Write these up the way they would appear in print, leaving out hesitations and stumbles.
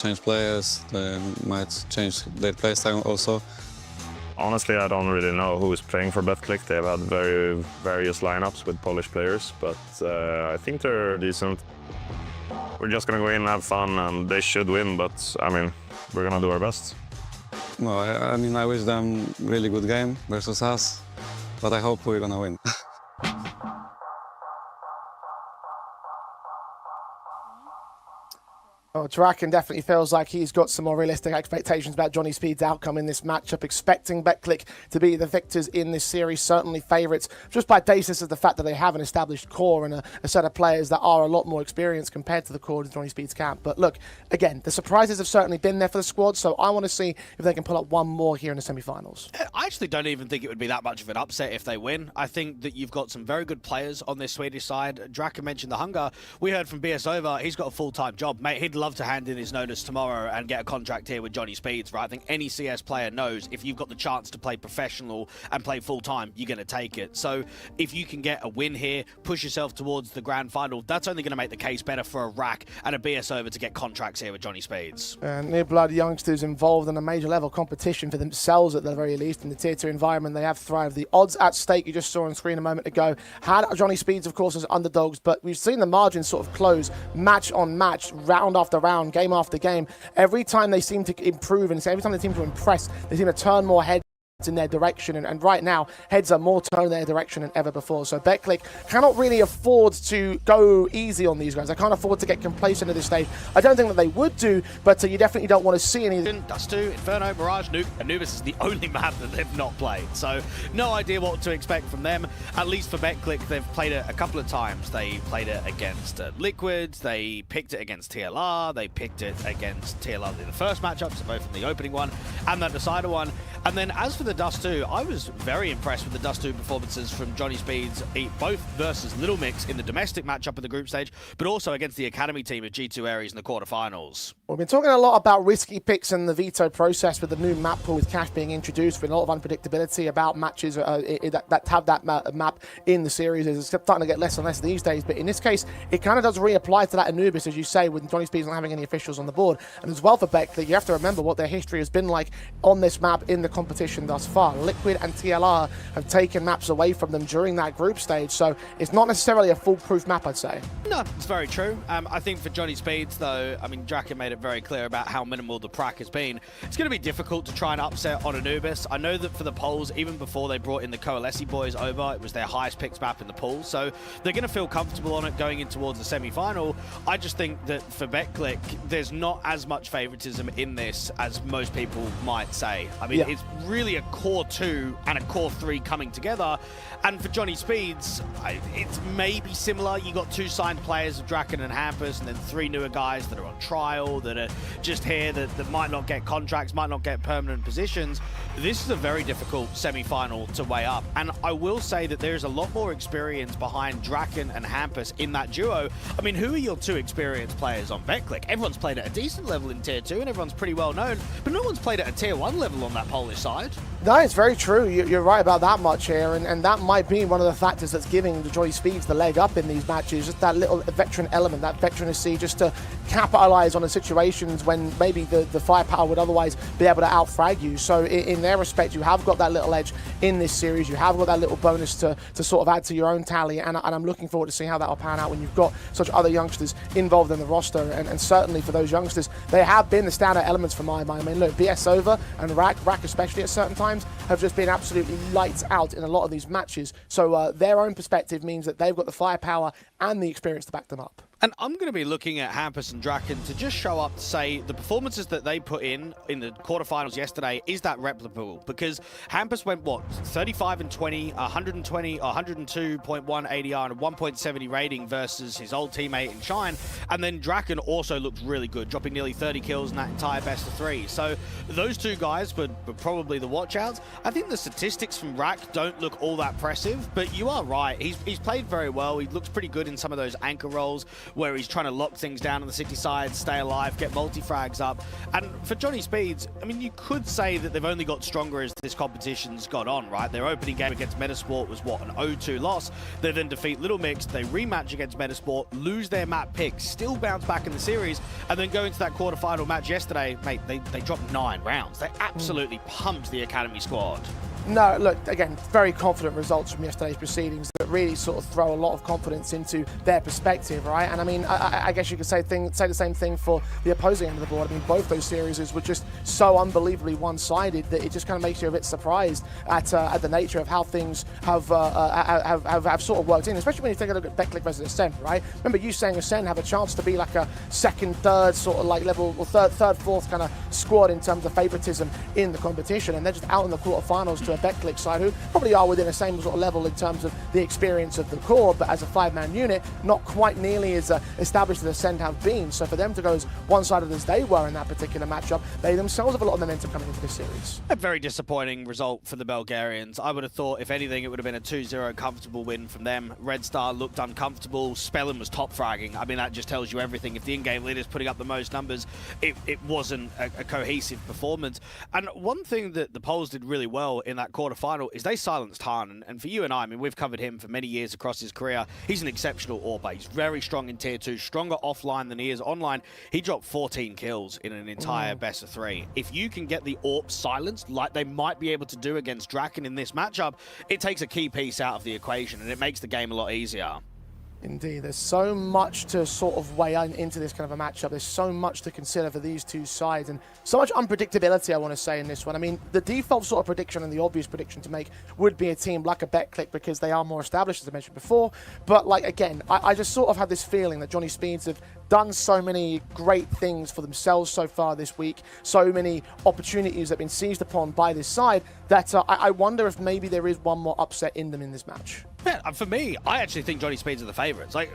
change players, they might change their playstyle also. Honestly, I don't really know who is playing for Betclic. They've had various lineups with Polish players, but I think they're decent. We're just gonna go in and have fun, and they should win, but I mean, we're gonna do our best. No, I mean, I wish them really good game versus us, but I hope we're gonna win. Oh, Draken definitely feels like he's got some more realistic expectations about Johnny Speed's outcome in this matchup, expecting Betclic to be the victors in this series, certainly favourites, just by basis of the fact that they have an established core and a set of players that are a lot more experienced compared to the core of Johnny Speed's camp. But look, again, the surprises have certainly been there for the squad, so I want to see if they can pull up one more here in the semi-finals. I actually don't even think it would be that much of an upset if they win. I think that you've got some very good players on this Swedish side. Draken mentioned the hunger. We heard from BS Over, he's got a full-time job. Mate, he'd love to hand in his notice tomorrow and get a contract here with Johnny Speeds, right? I think any CS player knows if you've got the chance to play professional and play full-time, you're going to take it. So if you can get a win here, push yourself towards the grand final, that's only going to make the case better for a Rack and a BS Over to get contracts here with Johnny Speeds. Near blood youngsters involved in a major level competition for themselves at the very least. In the tier 2 environment, they have thrived. The odds at stake you just saw on screen a moment ago had Johnny Speeds, of course, as underdogs, but we've seen the margins sort of close match on match, round after round, game after game. Every time they seem to improve and every time they seem to impress, they seem to turn more heads in their direction, and right now heads are more turned in their direction than ever before. So Betclic cannot really afford to go easy on these guys. They can't afford to get complacent at this stage. I don't think that they would do, but you definitely don't want to see any. Dust 2, Inferno, Mirage, Nuke. Anubis is the only map that they've not played, so no idea what to expect from them. At least for Betclic, they've played it a couple of times. They played it against Liquid, they picked it against TLR, they picked it against TLR in the first matchup, so both in the opening one and that decider one. And then as for the Dust 2, I was very impressed with the Dust 2 performances from Johnny Speeds, both versus Little Mix in the domestic matchup in the group stage, but also against the Academy team of G2 Aries in the quarterfinals. We've been talking a lot about risky picks and the veto process with the new map pool with Cash being introduced, with a lot of unpredictability about matches that have that map in the series. It's starting to get less and less these days, but in this case, it kind of does reapply to that Anubis, as you say, with Johnny Speeds not having any officials on the board. And as well for Betclic, you have to remember what their history has been like on this map in the competition thus far. Liquid and TLR have taken maps away from them during that group stage, so it's not necessarily a foolproof map, I'd say. No, it's very true. I think for Johnny Speeds, though, I mean, Draken made it very clear about how minimal the prac has been. It's going to be difficult to try and upset on Anubis. I know that for the polls, even before they brought in the Coalesce boys over, it was their highest picked map in the pool, so they're going to feel comfortable on it going in towards the semi-final. I just think that for Betclic, there's not as much favoritism in this as most people might say. I mean, it's really a core 2 and a core 3 coming together, and for Johnny Speeds, it's maybe similar. You got 2 signed players of Draken and Hampus, and then 3 newer guys that are on trial, that are just here, that might not get contracts, might not get permanent positions. This is a very difficult semi-final to weigh up, and I will say that there's a lot more experience behind Draken and Hampus in that duo. I mean, who are your 2 experienced players on Betclic? Everyone's played at a decent level in tier 2, and everyone's pretty well known, but no one's played at a tier 1 level on that Polish side. No, it's very true. You're right about that much here, and that might be one of the factors that's giving the Johnny Speeds the leg up in these matches, just that little veteran element, that veterancy, just to capitalize on the situations when maybe the firepower would otherwise be able to outfrag you. So in their respect, you have got that little edge in this series. You have got that little bonus to sort of add to your own tally, and I'm looking forward to seeing how that will pan out when you've got such other youngsters involved in the roster. And certainly for those youngsters, they have been the standout elements for my mind. I mean, look, BS Over and Rack especially at certain times, have just been absolutely lights out in a lot of these matches. So their own perspective means that they've got the firepower and the experience to back them up. And I'm going to be looking at Hampus and Draken to just show up to say the performances that they put in the quarterfinals yesterday, is that replicable? Because Hampus went, what, 35 and 20, 120, 102.1 ADR and a 1.70 rating versus his old teammate in Shine. And then Draken also looked really good, dropping nearly 30 kills in that entire best of 3. So those 2 guys were probably the watchouts. I think the statistics from Rack don't look all that impressive, but you are right. He's played very well. He looks pretty good in some of those anchor roles. where he's trying to lock things down on the city side, stay alive, get multi-frags up. And for Johnny Speeds, I mean, you could say that they've only got stronger as this competition's got on, right? Their opening game against Metasport was, what, an 0-2 loss. They then defeat Little Mix, they rematch against Metasport, lose their map pick, still bounce back in the series, and then go into that quarterfinal match yesterday. Mate, they dropped 9 rounds. They absolutely pumped the Academy squad. No, look, again, very confident results from yesterday's proceedings that really sort of throw a lot of confidence into their perspective, right? And I mean, I guess you could say the same thing for the opposing end of the board. I mean, both those series were just so unbelievably one-sided that it just kind of makes you a bit surprised at the nature of how things have sort of worked in, especially when you take a look at Betclic versus Ascent, right? Remember you saying Ascent have a chance to be like a second, third sort of like level, or third, fourth kind of squad in terms of favoritism in the competition, and they're just out in the quarterfinals to a Betclic side who probably are within the same sort of level in terms of the experience of the core, but as a 5-man unit, not quite nearly as established as Ascend have been. So for them to go as one-sided as they were in that particular matchup, they themselves have a lot of momentum coming into this series. A very disappointing result for the Bulgarians. I would have thought, if anything, it would have been a 2-0 comfortable win from them. Red Star looked uncomfortable. Spellin was top fragging. I mean, that just tells you everything. If the in-game leader's putting up the most numbers, it wasn't a cohesive performance. And one thing that the Poles did really well in that quarterfinal is they silenced Han. And for you and I mean, we've covered him for many years across his career. He's an exceptional AWP. He's very strong in Tier 2, stronger offline than he is online. He dropped 14 kills in an entire best of 3. If you can get the AWP silenced, like they might be able to do against Draken in this matchup, it takes a key piece out of the equation, and it makes the game a lot easier. Indeed, there's so much to sort of weigh into this kind of a matchup. There's so much to consider for these two sides, and so much unpredictability, I want to say, in this one. I mean, the default sort of prediction and the obvious prediction to make would be a team like a Betclic because they are more established, as I mentioned before. But, like, again, I just sort of have this feeling that Johnny Speeds have done so many great things for themselves so far this week, so many opportunities that have been seized upon by this side, that I wonder if maybe there is one more upset in them in this match. Yeah, for me, I actually think Johnny Speeds are the favourites. Like,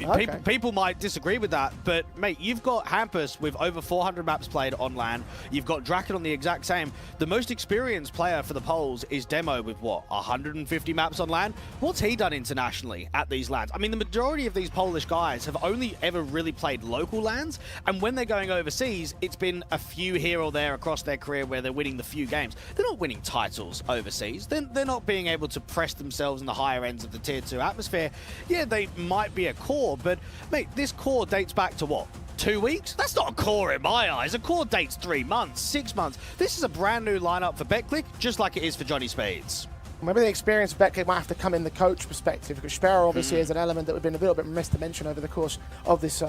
Okay. people might disagree with that, but mate, you've got Hampus with over 400 maps played on LAN. You've got Draken on the exact same. The most experienced player for the Poles is Demo with what, 150 maps on LAN? What's he done internationally at these LANs? I mean, the majority of these Polish guys have only ever really played local LANs, and when they're going overseas, it's been a few here or there across their career where they're winning the few games. They're not winning titles overseas. They're not being able to press themselves in the higher ends of the Tier 2 atmosphere. Yeah, they might be a core, but mate, this core dates back to what? 2 weeks? That's not a core in my eyes. A core dates 3 months, 6 months. This is a brand new lineup for Betclic, just like it is for Johnny Speeds. Maybe the experience of Betclic might have to come in the coach perspective, because Sparrow obviously is an element that we've been a little bit remiss to mention over the course of this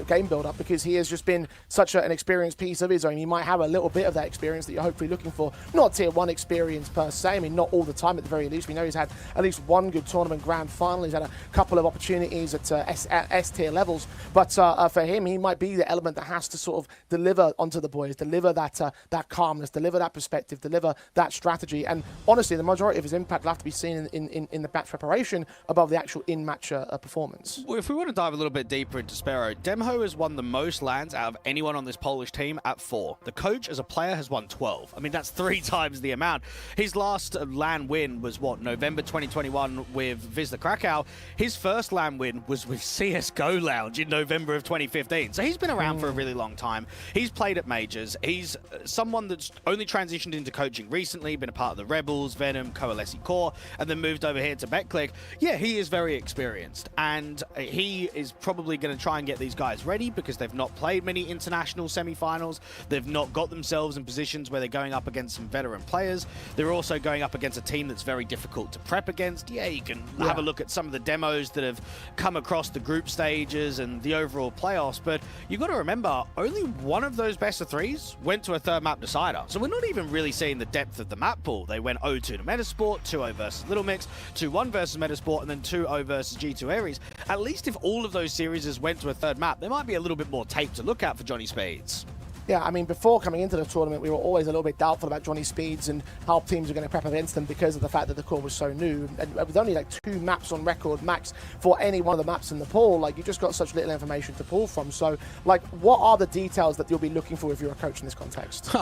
game build-up, because he has just been such an experienced piece of his own. He might have a little bit of that experience that you're hopefully looking for. Not Tier 1 experience per se, I mean, not all the time at the very least. We know he's had at least one good tournament grand final. He's had a couple of opportunities at S-tier levels, but for him, he might be the element that has to sort of deliver onto the boys, deliver that calmness, deliver that perspective, deliver that strategy. And honestly, the majority of his impact will have to be seen in the match preparation above the actual in-match performance. Well, if we want to dive a little bit deeper into Sparrow, Demho has won the most LANs out of anyone on this Polish team at 4. The coach, as a player, has won 12. I mean, that's 3 times the amount. His last LAN win was, what, November 2021 with Wisla Krakow. His first LAN win was with CSGO Lounge in November of 2015. So he's been around for a really long time. He's played at majors. He's someone that's only transitioned into coaching recently, been a part of the Rebels, Venom, Coalesce Core, and then moved over here to Betclic. Yeah, he is very experienced, and he is probably going to try and get these guys ready because they've not played many international semi-finals. They've not got themselves in positions where they're going up against some veteran players. They're also going up against a team that's very difficult to prep against. Yeah, you can have a look at some of the demos that have come across the group stages and the overall playoffs, but you've got to remember, only one of those best of 3s went to a 3rd map decider. So we're not even really seeing the depth of the map pool. They went 0-2 to Metasport, 2-0 versus Little Mix, 2-1 versus Metasport, and then 2-0 versus G2 Ares. At least if all of those series went to a 3rd map, there might be a little bit more tape to look at for Johnny Speeds. Yeah, I mean, before coming into the tournament, we were always a little bit doubtful about Johnny Speeds and how teams are going to prep against them because of the fact that the core was so new. And with only like 2 maps on record max for any one of the maps in the pool, like, you just got such little information to pull from. So, like, what are the details that you'll be looking for if you're a coach in this context?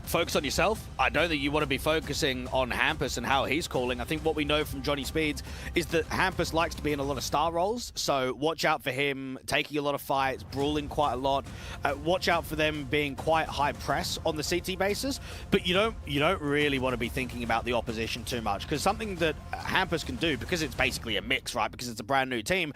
focus on yourself. I don't think you want to be focusing on Hampus and how he's calling. I think what we know from Johnny Speeds is that Hampus likes to be in a lot of star roles, so watch out for him taking a lot of fights, brawling quite a lot. Watch out for them being quite high press on the CT basis, but you don't really want to be thinking about the opposition too much, because something that Hampus can do, because it's basically a mix, right? Because it's a brand new team.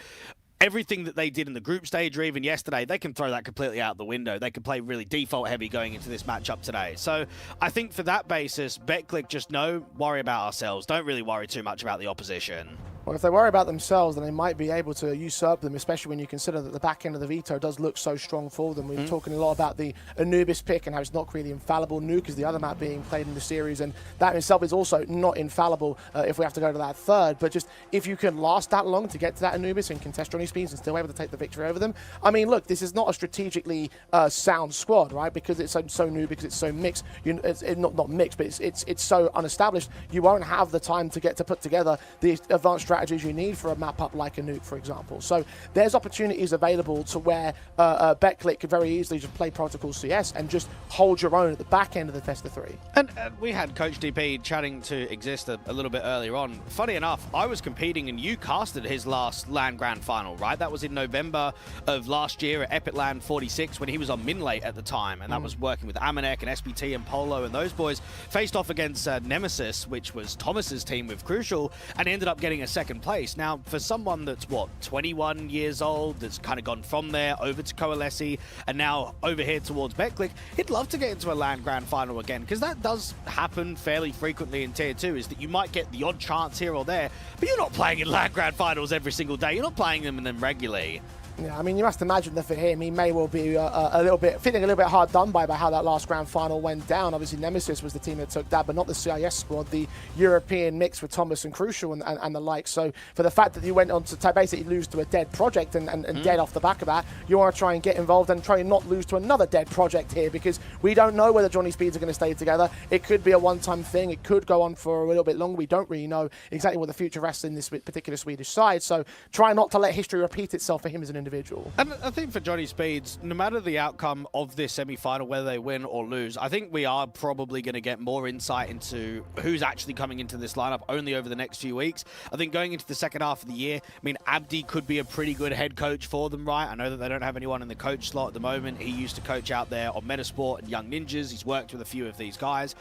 Everything that they did in the group stage or even yesterday, they can throw that completely out the window. They can play really default heavy going into this matchup today. So I think for that basis, BetClick just worry about ourselves. Don't really worry too much about the opposition. Well, if they worry about themselves, then they might be able to usurp them, especially when you consider that the back end of the veto does look so strong for them. We've been talking a lot about the Anubis pick and how it's not really infallible. Nuke is the other map being played in the series, and that in itself is also not infallible if we have to go to that third. But just if you can last that long to get to that Anubis and contest Johnny Speeds and still able to take the victory over them, I mean, look, this is not a strategically sound squad, right? Because it's so new, because it's so mixed. It's not mixed, but it's so unestablished. You won't have the time to put together the advanced strategies you need for a map up like a Nuke, for example. So there's opportunities available to where BetClick could very easily just play Protocol CS and just hold your own at the back end of the Test of 3. And we had Coach DP chatting to Exist a little bit earlier on. Funny enough, I was competing and you casted his last LAN Grand Final, right? That was in November of last year at Epic LAN 46 when he was on Minlate at the time, and that was working with Amanek and SPT and Polo, and those boys faced off against Nemesis, which was Thomas's team with Crucial, and ended up getting a second place. Now, for someone that's, 21 years old, that's kind of gone from there over to Coalesce, and now over here towards BetClick, he'd love to get into a LAN Grand Final again, because that does happen fairly frequently in Tier 2, is that you might get the odd chance here or there, but you're not playing in LAN Grand Finals every single day. You're not playing them in them regularly. Yeah, I mean, you must imagine that for him, he may well be feeling a little bit hard done by how that last grand final went down. Obviously, Nemesis was the team that took that, but not the CIS squad, the European mix with Thomas and Crucial and the like. So for the fact that you went on to basically lose to a dead project and dead off the back of that, you want to try and get involved and try and not lose to another dead project here, because we don't know whether Johnny Speeds are going to stay together. It could be a one-time thing. It could go on for a little bit longer. We don't really know exactly what the future rests in this particular Swedish side. So try not to let history repeat itself for him as an individual. And I think for Johnny Speeds, no matter the outcome of this semi-final, whether they win or lose, I think we are probably going to get more insight into who's actually coming into this lineup only over the next few weeks. I think going into the second half of the year, I mean, Abdi could be a pretty good head coach for them, right? I know that they don't have anyone in the coach slot at the moment. He used to coach out there on Metasport and Young Ninjas. He's worked with a few of these guys.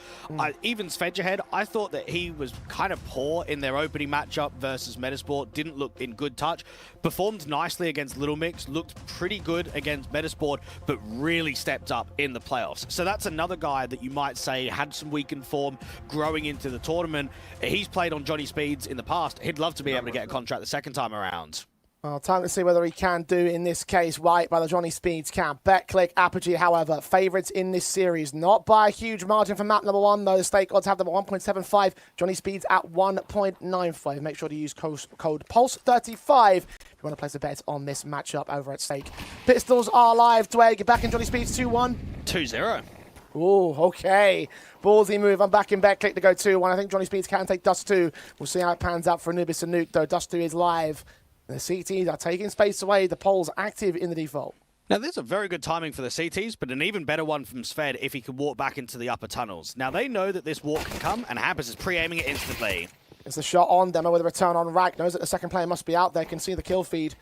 Even Svedgehead, I thought that he was kind of poor in their opening matchup versus Metasport. Didn't look in good touch. Performed nicely against Little Mix. Looked pretty good against Metasport, but really stepped up in the playoffs. So that's another guy that you might say had some weakened form growing into the tournament. He's played on Johnny Speeds in the past. He'd love to be able to get a contract the second time around. Well, time to see whether he can do in this case right by the Johnny Speeds camp. BetClick, Apogee, however, favourites in this series. Not by a huge margin for map number 1, though. The stake odds have them at 1.75. Johnny Speeds at 1.95. Make sure to use code PULSE35 if you want to place a bet on this matchup over at stake. Pistols are live. Dwayne, get back in Johnny Speeds 2-1. 2-0. Oh, okay. Ballsy move. I'm back in BetClick to go 2-1. I think Johnny Speeds can take Dust 2. We'll see how it pans out for Anubis and Nuke, though. Dust 2 is live. The CTs are taking space away. The pole's active in the default. Now, there's a very good timing for the CTs, but an even better one from Sved if he can walk back into the upper tunnels. Now, they know that this walk can come, and Hampus is pre-aiming it instantly. It's the shot on Demo with a return on Rack. Knows that the second player must be out there. Can see the kill feed.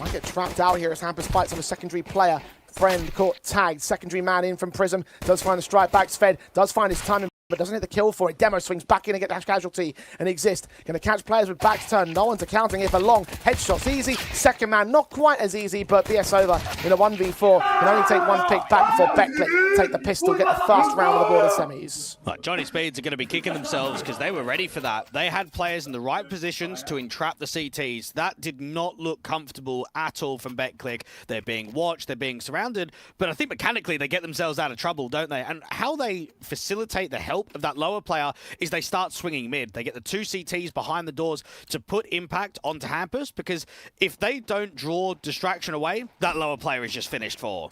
Might get trapped out here as Hampus fights on a secondary player. Friend caught tagged. Secondary man in from Prism. Does find the strike back. Sved does find his timing, but doesn't hit the kill for it. Demo swings back in and get dash casualty and Exist. Going to catch players with backs turned. No one's accounting here for long. Headshots easy. Second man not quite as easy, but BS over in a 1v4. Can only take one pick back before BetClick take the pistol, get the first round of the border semis. Right, Johnny Speeds are going to be kicking themselves because they were ready for that. They had players in the right positions to entrap the CTs. That did not look comfortable at all from BetClick. They're being watched, they're being surrounded, but I think mechanically they get themselves out of trouble, don't they? And how they facilitate the help of that lower player is they start swinging mid. They get the two CTs behind the doors to put impact onto Hampus, because if they don't draw distraction away, that lower player is just finished for.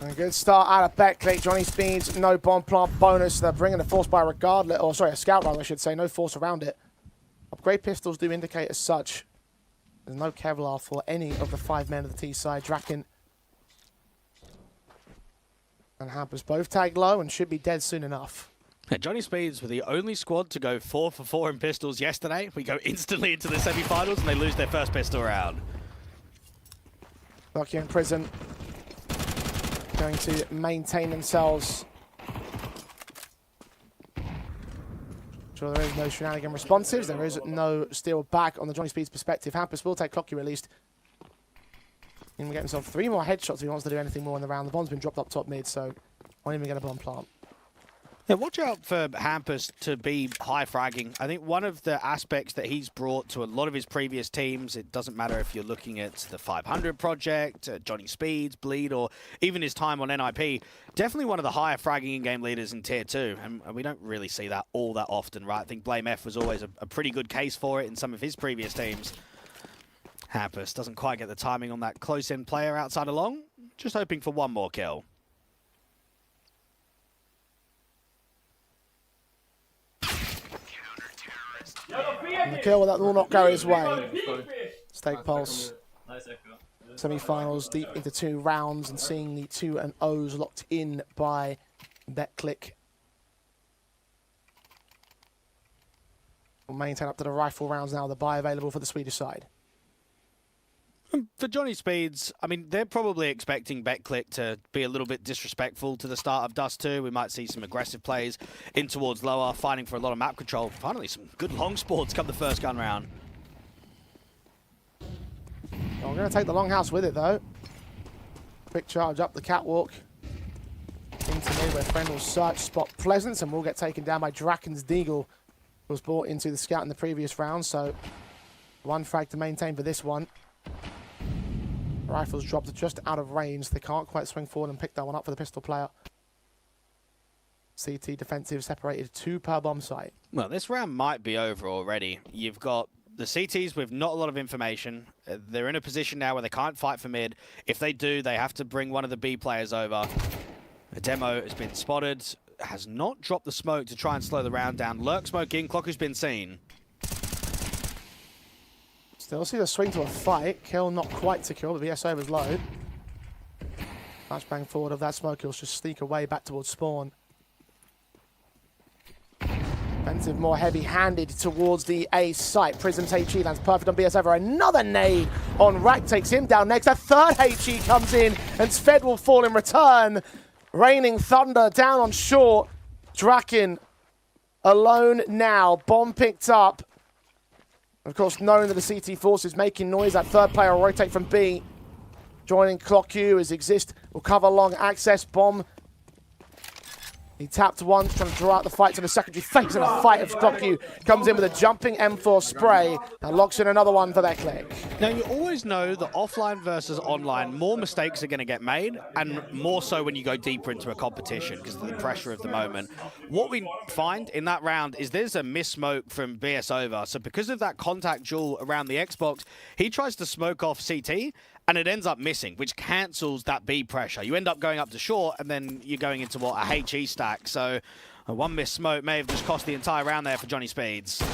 A good start out of BetClick. Johnny Speeds, no bomb plant bonus. They're bringing the force by regardless, or sorry, a scout rifle, I should say. No force around it. Upgrade pistols do indicate as such. There's no Kevlar for any of the 5 men of the T side. Draken and Hampus both tagged low and should be dead soon enough. Yeah, Johnny Speeds were the only squad to go 4 for 4 in pistols yesterday. We go instantly into the semi-finals and they lose their first pistol round. Lucky in prison. Going to maintain themselves. Sure, there is no shenanigan responsives. There is no steal back on the Johnny Speeds perspective. Hampus will take Clocky released. And we get himself 3 more headshots if he wants to do anything more in the round. The bomb's been dropped up top mid, so won't even get a bomb plant. Yeah, watch out for Hampus to be high fragging. I think one of the aspects that he's brought to a lot of his previous teams, it doesn't matter if you're looking at the 500 project, Johnny Speeds, Bleed, or even his time on NIP, definitely one of the higher fragging in-game leaders in Tier 2. And we don't really see that all that often, right? I think Blame F was always a pretty good case for it in some of his previous teams. Hampus doesn't quite get the timing on that close-in player outside of long. Just hoping for one more kill. And the kill, that will not go his way. Stake Pulse. Semi-finals deep into 2 rounds and seeing the 2 and O's locked in by BetClick. Will maintain up to the rifle rounds now. The buy available for the Swedish side. For Johnny Speeds, I mean, they're probably expecting BetClick to be a little bit disrespectful to the start of Dust 2. We might see some aggressive plays in towards lower, fighting for a lot of map control. Finally, some good long sports come the first gun round. Well, we're going to take the longhouse with it, though. Quick charge up the catwalk. Into mid where Friend will search spot Pleasance and will get taken down by Draken's Deagle, who was brought into the scout in the previous round. So 1 frag to maintain for this one. Rifles dropped just out of range. They can't quite swing forward and pick that one up for the pistol player. CT defensive separated 2 per bomb site. Well, this round might be over already. You've got the CTs with not a lot of information. They're in a position now where they can't fight for mid. If they do, they have to bring one of the B players over. A demo has been spotted. Has not dropped the smoke to try and slow the round down. Lurk smoke in. Clock has been seen. Still see the swing to a fight. Kill not quite secure, but VSO was low. Flashbang forward of that smoke. He'll just sneak away back towards spawn. Defensive more heavy-handed towards the A site. Prism's HE lands perfect on BS over. Another nade on Rack takes him down next. A third HE comes in and Sved will fall in return. Raining thunder down on shore. Draken alone now. Bomb picked up. Of course, knowing that the CT force is making noise, that third player will rotate from B. Joining Clock Q as Exist will cover long access. Bomb. He tapped once, trying to draw out the fight to the secondary face, and a fight of Clock Q comes in with a jumping M4 spray and locks in another one for their click. Now, you always know that offline versus online, more mistakes are going to get made, and more so when you go deeper into a competition because of the pressure of the moment. What we find in that round is there's a miss-smoke from BS over. So because of that contact duel around the Xbox, he tries to smoke off CT, and it ends up missing, which cancels that B pressure. You end up going up to short, and then you're going into, what, a HE stack. So one missed smoke may have just cost the entire round there for Johnny Speeds.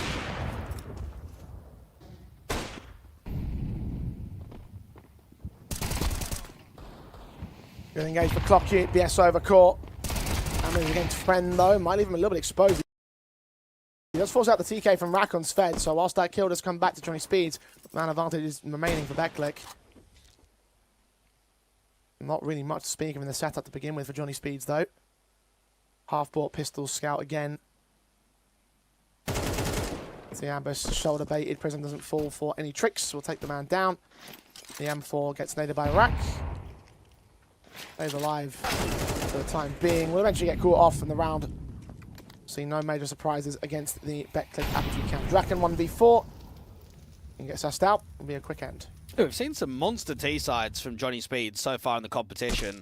Good engage for Clocky. BS over court. And moves against Friend, though. Might leave him a little bit exposed. He does force out the TK from Rack on Sved, so whilst that kill does come back to Johnny Speeds, man advantage is remaining for BetClick. Not really much to speak of in the setup to begin with for Johnny Speeds, though. Half-bought pistol scout again. The ambush shoulder baited. Prism doesn't fall for any tricks. We'll take the man down. The M4 gets naded by Rack. Stays alive for the time being. Will eventually get caught off in the round. See no major surprises against the BetClick Apogee camp. Draken 1v4. And get sussed out. It'll be a quick end. We've seen some monster T-sides from Johnny Speed so far in the competition.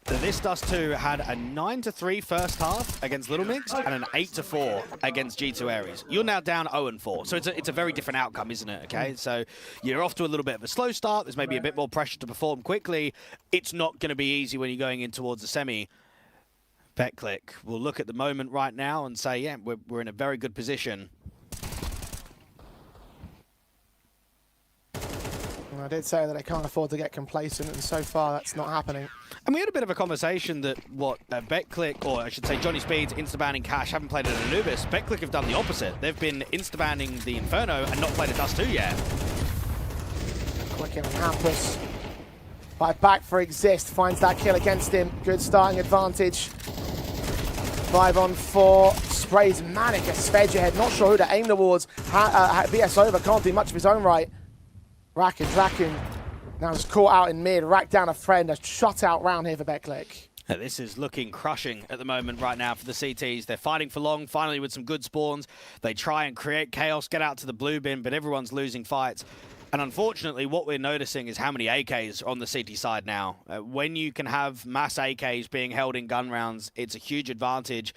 This Dust 2 had a 9-3 first half against Little Mix and an 8-4 against G2 Aries. You're now down 0-4, so it's a very different outcome, isn't it? Okay, so you're off to a little bit of a slow start. There's maybe a bit more pressure to perform quickly. It's not going to be easy when you're going in towards the semi. BetClick will look at the moment right now and say, yeah, we're in a very good position. And I did say that they can't afford to get complacent, and so far that's not happening. And we had a bit of a conversation that BetClick, or I should say Johnny Speeds, insta-banning Cash, haven't played an Anubis. BetClick have done the opposite. They've been insta-banning the Inferno and not played a Dust 2 yet. Clicking on Hampus. Fight back for Exist, finds that kill against him. Good starting advantage. 5 on 4. Sprays Manic as Svedge ahead. Not sure who to aim towards. BS over, can't do much of his own right. Draken now just caught out in mid. Racked down a friend. A shutout round here for BetClick. This is looking crushing at the moment right now for the CTs. They're fighting for long, finally with some good spawns. They try and create chaos, get out to the blue bin, but everyone's losing fights. And unfortunately, what we're noticing is how many AKs are on the CT side now. When you can have mass AKs being held in gun rounds, it's a huge advantage.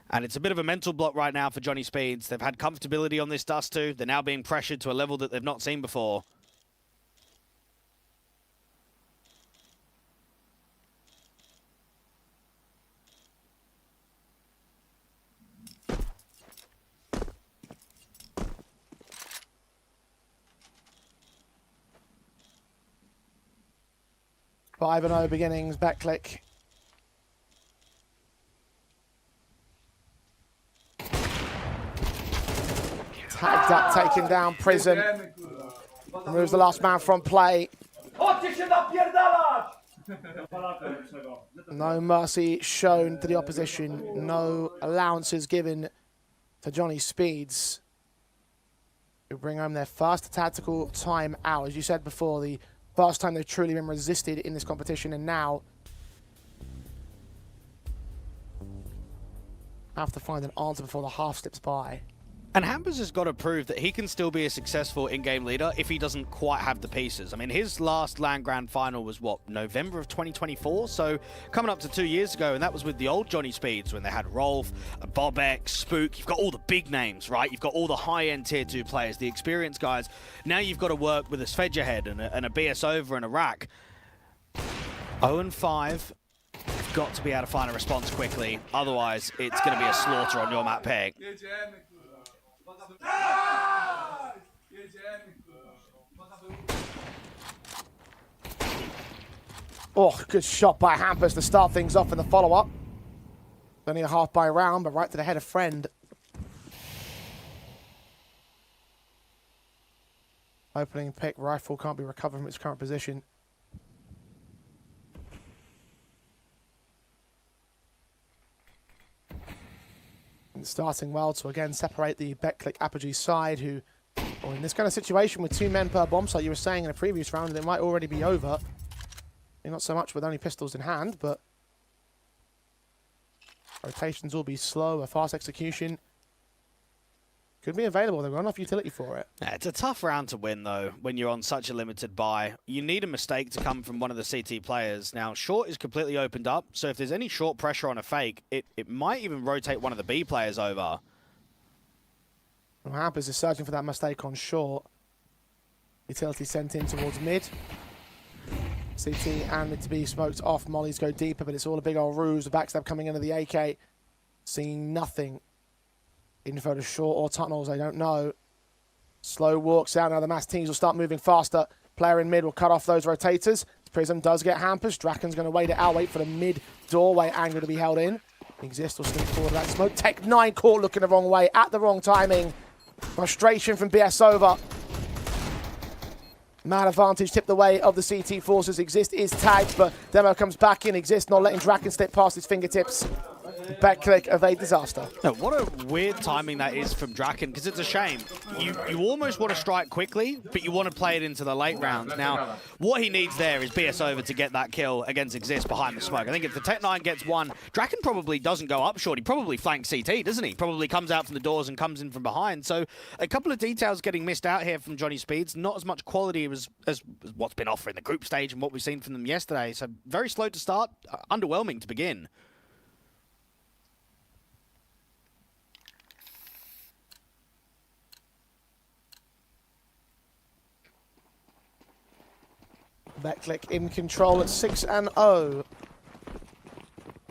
And it's a bit of a mental block right now for Johnny Speeds. They've had comfortability on this Dust 2. They're now being pressured to a level that they've not seen before. Five and 0 beginnings, BetClick. Tagged up, taking down Prism. Removes the last man from play. No mercy shown to the opposition. No allowances given to Johnny Speeds, who bring home their first tactical time out. As you said before, the first time they've truly been resisted in this competition, and now have to find an answer before the half slips by. And Hampers has got to prove that he can still be a successful in-game leader if he doesn't quite have the pieces. I mean, his last LAN Grand Final was, what, November of 2024? So coming up to 2 years ago, and that was with the old Johnny Speeds when they had Rolf, Bobek, Spook. You've got all the big names, right? You've got all the high-end Tier 2 players, the experienced guys. Now you've got to work with a Svedge ahead and a BS over and a Rack. 0-5. You've got to be able to find a response quickly. Otherwise, it's going to be a slaughter on your map pick. Oh, good shot by Hampus to start things off in the follow-up. Only a half by round, but right to the head of friend. Opening pick, rifle can't be recovered from its current position. And starting well to again separate the BetClick Apogee side, who, well, in this kind of situation with 2 men per bomb site, you were saying in a previous round, it might already be over. Not so much with only pistols in hand, but rotations will be slow, a fast execution could be available. They've got enough utility for it. Yeah, it's a tough round to win, though, when you're on such a limited buy. You need a mistake to come from one of the CT players. Now, short is completely opened up, so if there's any short pressure on a fake, it might even rotate one of the B players over. Well, Hampers is searching for that mistake on short. Utility sent in towards mid. CT and mid to be smoked off. Mollies go deeper, but it's all a big old ruse. The backstab coming into the AK. Seeing nothing. Info to short or tunnels, I don't know. Slow walks out. Now the mass teams will start moving faster. Player in mid will cut off those rotators. Prism does get Hampers. Draken's going to wait it out. Wait for the mid doorway angle to be held in. Exist will sneak forward to that smoke. Tech 9 caught looking the wrong way at the wrong timing. Frustration from BS over. Man advantage tipped the way of the CT forces. Exist is tagged, but Demo comes back in. Exist not letting Draken slip past his fingertips. BetClick evade disaster. No, what a weird timing that is from Draken, because it's a shame. You almost want to strike quickly, but you want to play it into the late rounds. Now, what he needs there is BS over to get that kill against Exist behind the smoke. I think if the Tech 9 gets one, Draken probably doesn't go up short. He probably flanks CT, doesn't he? Probably comes out from the doors and comes in from behind. So a couple of details getting missed out here from Johnny Speeds. Not as much quality as what's been offered in the group stage and what we've seen from them yesterday. So very slow to start, underwhelming to begin. BetClick in control at 6-0.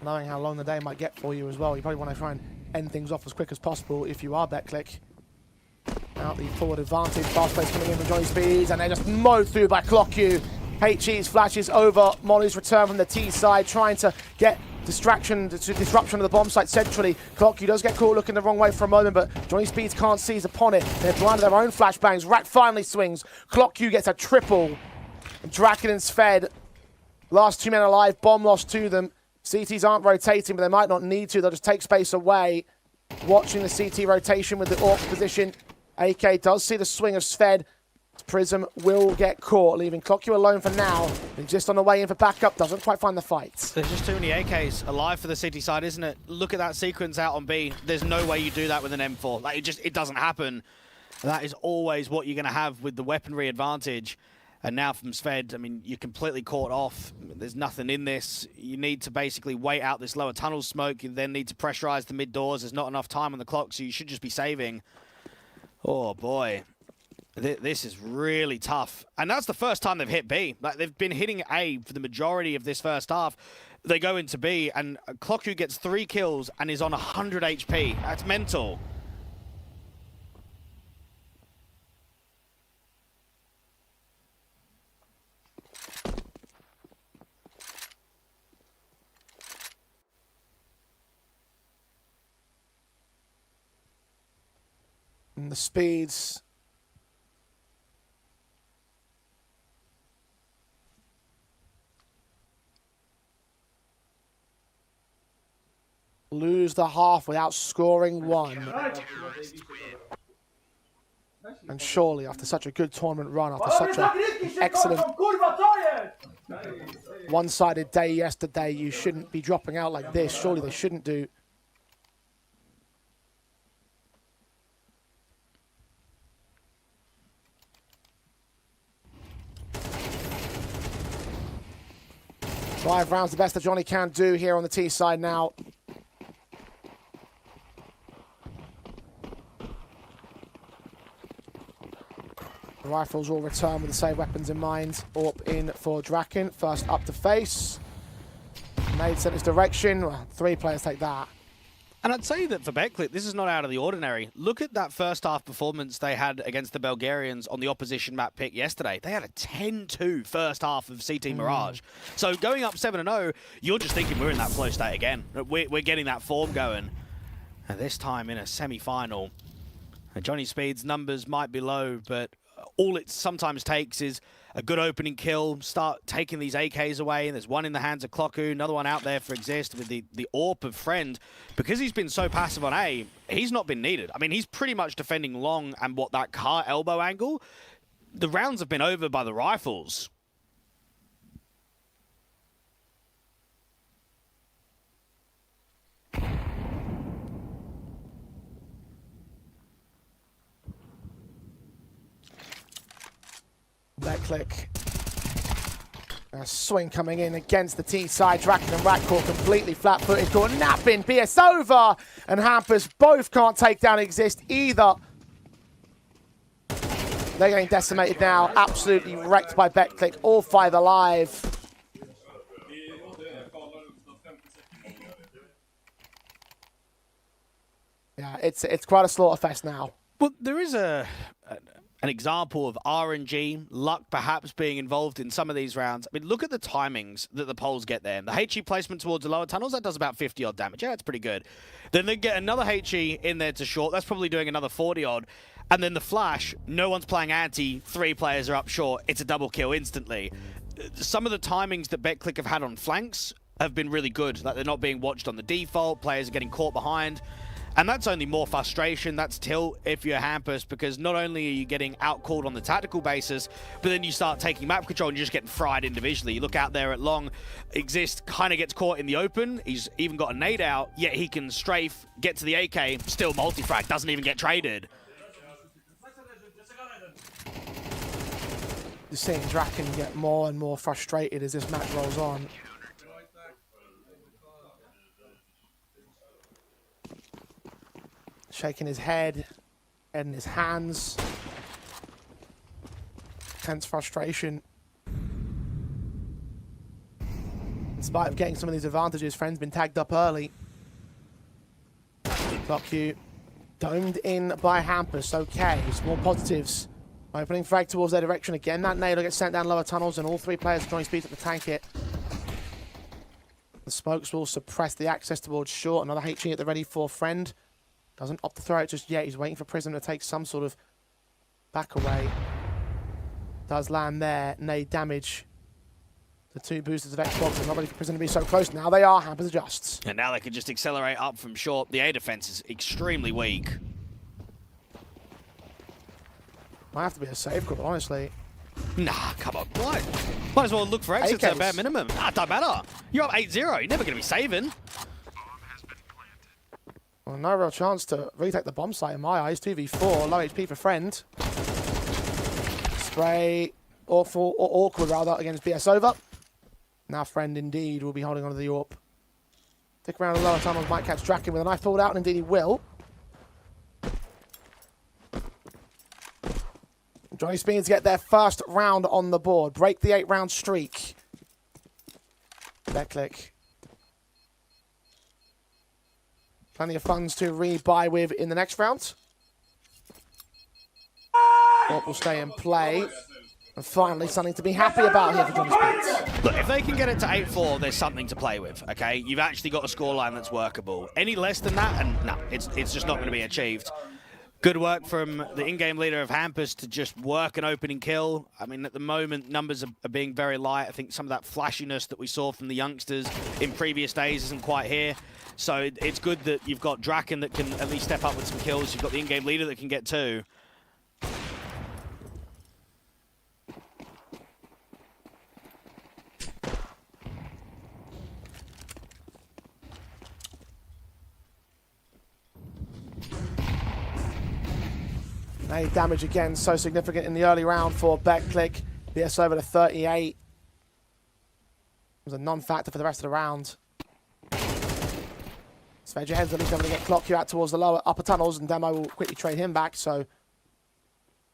Knowing how long the day might get for you as well, you probably want to try and end things off as quick as possible if you are BetClick. Out the forward advantage, fast pace coming in from Johnny Speeds, and they're just mowed through by ClockU. HE's flashes over Molly's return from the T side, trying to get disruption of the bomb site centrally. ClockU does get caught looking the wrong way for a moment, but Johnny Speeds can't seize upon it. They're blind to their own flashbangs. Rack finally swings. ClockU gets a triple. Draken and Sved, last 2 men alive, bomb lost to them. CTs aren't rotating, but they might not need to. They'll just take space away. Watching the CT rotation with the AWP position. AK does see the swing of Sved. Prism will get caught, leaving ClockU alone for now. They're just on the way in for backup, doesn't quite find the fight. There's just too many AKs alive for the City side, isn't it? Look at that sequence out on B. There's no way you do that with an M4. Like, it doesn't happen. That is always what you're going to have with the weaponry advantage. And now from Sved, I mean, you're completely caught off. There's nothing in this. You need to basically wait out this lower tunnel smoke. You then need to pressurize the mid doors. There's not enough time on the clock, so you should just be saving. Oh, boy. This is really tough. And that's the first time they've hit B. Like, they've been hitting A for the majority of this first half. They go into B, and ClockU gets 3 kills and is on 100 HP. That's mental. And the Speeds lose the half without scoring one. And surely, after such a good tournament run, after such an excellent one-sided day yesterday, you shouldn't be dropping out like this. Surely they shouldn't do. Five rounds, the best that Johnny can do here on the T side now. The rifles will return with the same weapons in mind. AWP in for Draken. First up to face. Nade sent his direction. Well, 3 players take that. And I'd say that for Betclic, this is not out of the ordinary. Look at that first half performance they had against the Bulgarians on the opposition map pick yesterday. They had a 10-2 first half of CT Mirage. So going up 7-0, you're just thinking we're in that flow state again. We're getting that form going. And this time in a semi-final. Johnny Speed's numbers might be low, but all it sometimes takes is a good opening kill, start taking these AKs away, and there's one in the hands of ClockU, another one out there for Exist with the AWP of Friend. Because he's been so passive on A, he's not been needed. I mean, he's pretty much defending long and what that car elbow angle. The rounds have been over by the rifles. Betclic. A swing coming in against the T side. Draken and Ratcore completely flat-footed. Caught napping. BS over. And Hampers both can't take down Exist either. They're getting decimated now. Absolutely wrecked by Betclic. All 5 alive. Yeah, it's quite a slaughterfest now. Well, there is an example of RNG, luck perhaps being involved in some of these rounds. I mean, look at the timings that the poles get there. The HE placement towards the lower tunnels, that does about 50-odd damage. Yeah, that's pretty good. Then they get another HE in there to short. That's probably doing another 40-odd. And then the flash, no one's playing anti. 3 players are up short. It's a double kill instantly. Some of the timings that Betclic have had on flanks have been really good. Like, they're not being watched on the default. Players are getting caught behind. And that's only more frustration. That's tilt if you're Hampus, because not only are you getting outcalled on the tactical basis, but then you start taking map control and you're just getting fried individually. You look out there at long, Exist kind of gets caught in the open. He's even got a nade out, yet he can strafe, get to the AK, still multi-frag, doesn't even get traded. You're seeing Draken get more and more frustrated as this match rolls on. Shaking his head and his hands. Tense frustration. In spite of getting some of these advantages, Friend's been tagged up early. ClockU Domed in by Hampus. Okay, some more positives. Opening frag towards their direction again. That nade will get sent down lower tunnels, and all three players join speed to tank it. The smokes will suppress the access towards short. Another HE at the ready for friend. Doesn't opt to throw it just yet. He's waiting for Prism to take some sort of back away. Does land there. Nade damage. The two boosters of Xbox are not ready for Prism to be so close. Now they are. Hampers adjusts. And now they can just accelerate up from short. The A defense is extremely weak. Might have to be a safe call, honestly. Nah, come on. Why? Might as well look for exits at a bare minimum. Nah, don't matter. You're up 8-0. You're never going to be saving. Well, no real chance to retake the bomb site in my eyes. 2v4. Low HP for friend. Spray. Awful, or awkward rather, against BS over. Now friend indeed will be holding onto the AWP. Stick around the lower tunnels, might catch Draken with a knife pulled out, and indeed he will. Johnny Speeds get their first round on the board. Break the 8-round streak. Betclic. Plenty of funds to rebuy with in the next round. AWP will stay in play. And finally, something to be happy about here for Johnny Speeds. Look, if they can get it to 8-4, there's something to play with, okay? You've actually got a scoreline that's workable. Any less than that, and no, it's just not going to be achieved. Good work from the in-game leader of Hampus to just work an opening kill. I mean, at the moment, numbers are being very light. I think some of that flashiness that we saw from the youngsters in previous days isn't quite here. So it's good that you've got Draken that can at least step up with some kills. You've got the in-game leader that can get 2. Damage again, so significant in the early round for Betclic. BS over to 38. It was a non-factor for the rest of the round. Svedja heads at least going to get Clock you out towards the lower upper tunnels, and Demo will quickly trade him back, so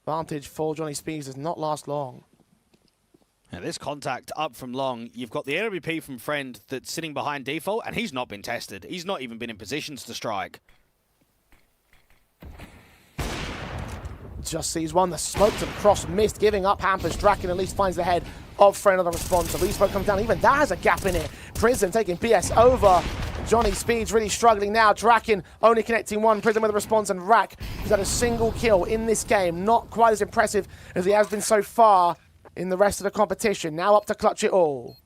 advantage for Johnny Speeds does not last long. Now this contact up from long, you've got the AWP from Friend that's sitting behind default, and he's not been tested. He's not even been in positions to strike. Just sees one. The smoked and cross missed, giving up Hampers. Draken at least finds the head of Friend on the response. The resmoke comes down. Even that has a gap in it. Prism taking BS over. Johnny Speeds really struggling now. Draken only connecting one. Prism with a response, and Rack has had a single kill in this game. Not quite as impressive as he has been so far in the rest of the competition. Now up to clutch it all.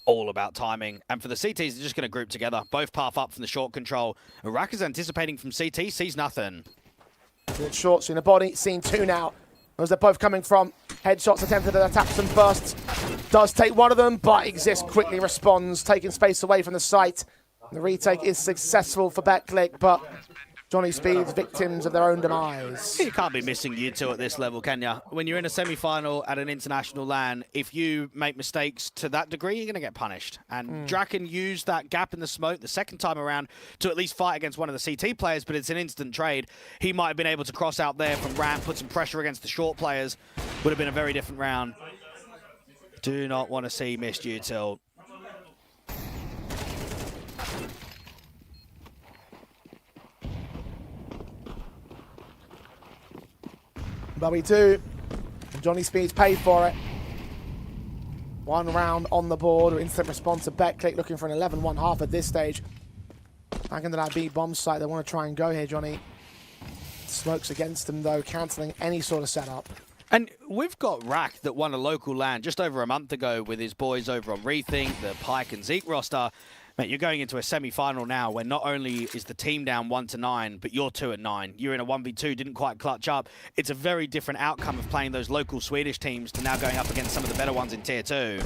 All about timing. And for the CTs, they're just going to group together. Both path up from the short control. Rack is anticipating from CT, sees nothing. Good shots in the body. Scene 2 now. As they're both coming from. Headshots attempted at attacks and bursts. Does take one of them, but Exist quickly responds, taking space away from the site. The retake is successful for Betclic, but Johnny Speeds victims of their own demise. You can't be missing you two at this level, can you? When you're in a semi-final at an international LAN, if you make mistakes to that degree, you're going to get punished. And Draken used that gap in the smoke the second time around to at least fight against one of the CT players, but it's an instant trade. He might have been able to cross out there from ramp, put some pressure against the short players. Would have been a very different round. Do not want to see missed util. But we do. And Johnny Speeds paid for it. 1 round on the board. Instant response to Betclic, looking for an 11-1 half at this stage. Back into that B bomb site. They want to try and go here, Johnny. Smokes against them, though, cancelling any sort of setup. And we've got Rack that won a local LAN just over a month ago with his boys over on Rethink, the Pike and Zeke roster. Mate, you're going into a semi-final now where not only is the team down 1-9, but you're 2-9. You're in a 1v2, didn't quite clutch up. It's a very different outcome of playing those local Swedish teams to now going up against some of the better ones in Tier 2.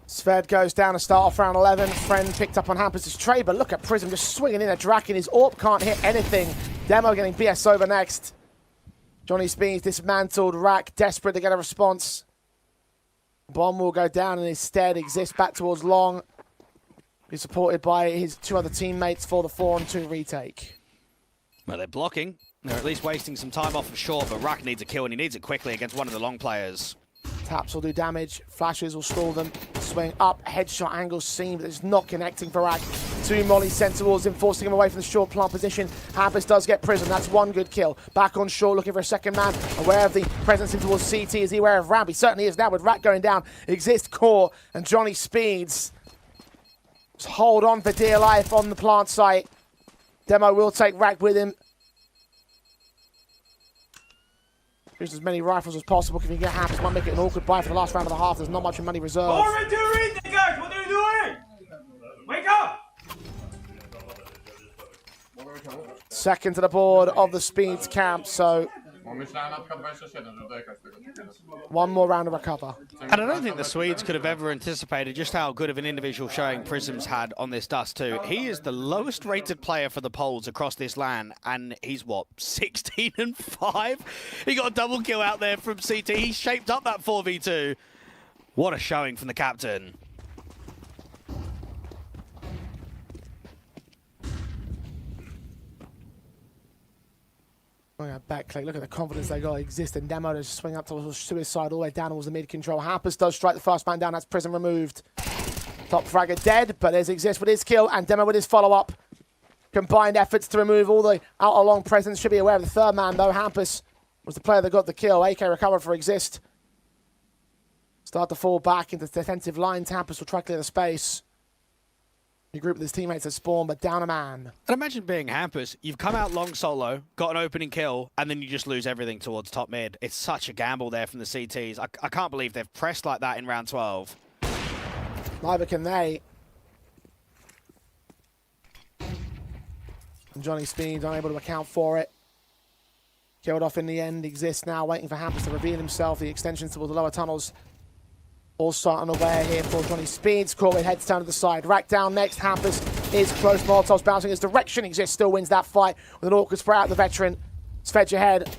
Sved goes down to start off round 11. Friend picked up on Hampus' trade, but look at Prism just swinging in a Draken. His AWP can't hit anything. Demo getting BS over next. Johnny Speeds dismantled. Rack desperate to get a response. Bomb will go down and instead Exist back towards long. He's supported by his 2 other teammates for the 4-on-2 retake. Well, they're blocking. They're at least wasting some time off of short, but Rack needs a kill and he needs it quickly against one of the long players. Taps will do damage, flashes will stall them, swing up, headshot angle seen, but it's not connecting for Rag. 2 mollies sent towards him, forcing him away from the short plant position. Hampus does get Prism, that's 1 good kill. Back on short, looking for a second man, aware of the presence in towards CT. Is he aware of Ramp? He certainly is now with Rat going down. Exist Core and Johnny Speeds. Just hold on for dear life on the plant site. Demo will take Rag with him. Use as many rifles as possible. If you get Hampus, might make it an awkward buy for the last round of the half. There's not much money reserved. What are you doing, guys? What are you doing? Wake up! Second to the board of the Speeds camp, so 1 more round to recover. And I don't think the Swedes could have ever anticipated just how good of an individual showing Prism's had on this Dust 2. He is the lowest rated player for the polls across this LAN, and he's what, 16 and 5? He got a double kill out there from CT. He shaped up that 4v2. What a showing from the captain. Back click, look at the confidence they got. Exist and Demo to swing up towards Suicide all the way down towards the mid control. Hampus does strike the first man down, that's Prism removed. Top fragger dead, but there's Exist with his kill and Demo with his follow-up. Combined efforts to remove all the out along presence. Should be aware of the third man though. Hampus was the player that got the kill. AK recovered for Exist. Start to fall back into defensive lines. Hampus will try to clear the space. He grouped with his teammates at spawn, but down a man. And imagine being Hampus. You've come out long solo, got an opening kill, and then you just lose everything towards top mid. It's such a gamble there from the CTs. I can't believe they've pressed like that in round 12. Neither can they. And Johnny Speed unable to account for it. Killed off in the end. Exists now, waiting for Hampus to reveal himself. The extensions towards the lower tunnels. All starting away here for Johnny Speeds. Corwin heads down to the side. Rack down next. Hampus is close. Molotov's bouncing his direction. Exist still wins that fight with an awkward spray out the veteran. Svedge ahead.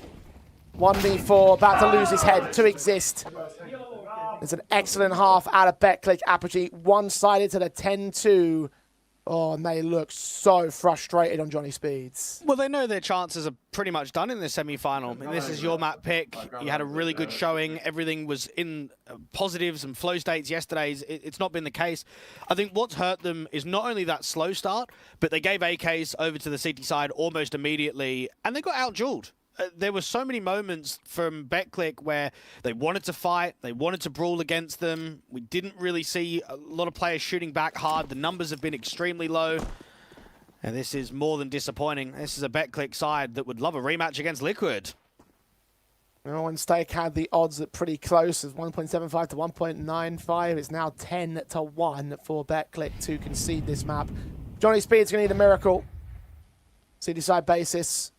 1v4. About to lose his head to Exist. It's an excellent half out of Betclic. Apogee one-sided to the 10-2. Oh, and they look so frustrated on Johnny Speeds. Well, they know their chances are pretty much done in this semi-final. I mean, this is your map pick. You had a really good showing. Everything was in positives and flow states yesterday. It's not been the case. I think what's hurt them is not only that slow start, but they gave AKs over to the CT side almost immediately, and they got out-jeweled. There were so many moments from Betclic where they wanted to fight, they wanted to brawl against them. We didn't really see a lot of players shooting back hard. The numbers have been extremely low. And this is more than disappointing. This is a Betclic side that would love a rematch against Liquid. Well, when Stake had the odds at pretty close, it's 1.75 to 1.95. It's now 10 to 1 for Betclic to concede this map. Johnny Speed's going to need a miracle. CT side basis.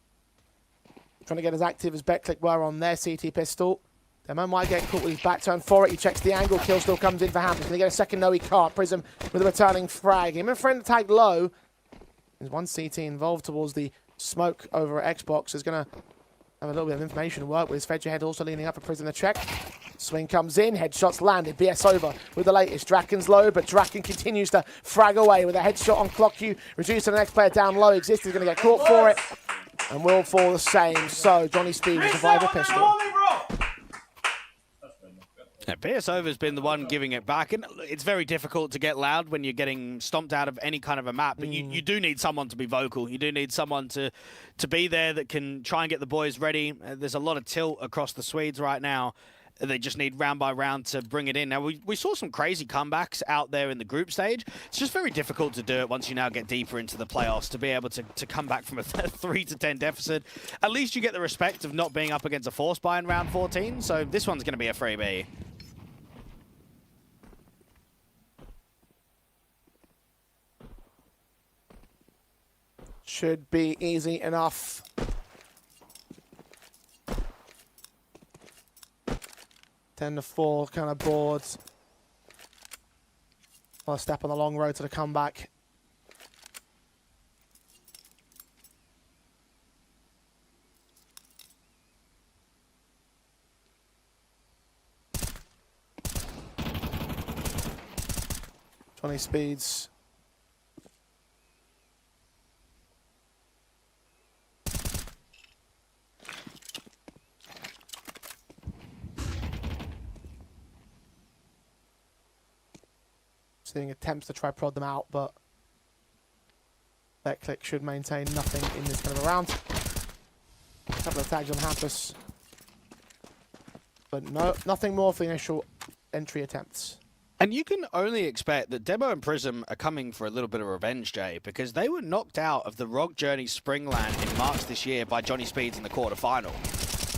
Trying to get as active as Betclic were on their CT pistol. Demo might get caught with his back turn for it. He checks the angle. Kill still comes in for Hampus. Can he get a second? No, he can't. Prism with a returning frag. Him and friend tagged low. There's one CT involved towards the smoke over at Xbox. Is going to have a little bit of information to work with. Fedge ahead also leaning up for Prism to check. Swing comes in. Headshots landed. BS over with the latest. Draken's low, but Draken continues to frag away with a headshot on clock queue. Reduced to the next player down low. Exist is going to get caught for it. And will fall the same. So Johnny Speed will survive a pistol. Yeah, PSOVA's been the one giving it back, and it's very difficult to get loud when you're getting stomped out of any kind of a map, but you do need someone to be vocal. You do need someone to be there that can try and get the boys ready. There's a lot of tilt across the Swedes right now. They just need round by round to bring it in. Now, we saw some crazy comebacks out there in the group stage. It's just very difficult to do it once you now get deeper into the playoffs, to be able to come back from a 3-10 deficit. At least you get the respect of not being up against a force buy in round 14, so this one's going to be a freebie. Should be easy enough. Ten to 4 kind of boards. I'll step on the long road to the comeback. Johnny Speeds. Seeing attempts to try prod them out, but BetClick should maintain nothing in this kind of a round. A couple of tags on Hampus. But no, nothing more for the initial entry attempts. And you can only expect that Demo and Prism are coming for a little bit of revenge, Jay, because they were knocked out of the Rogue Journey Springland in March this year by Johnny Speeds in the quarterfinal.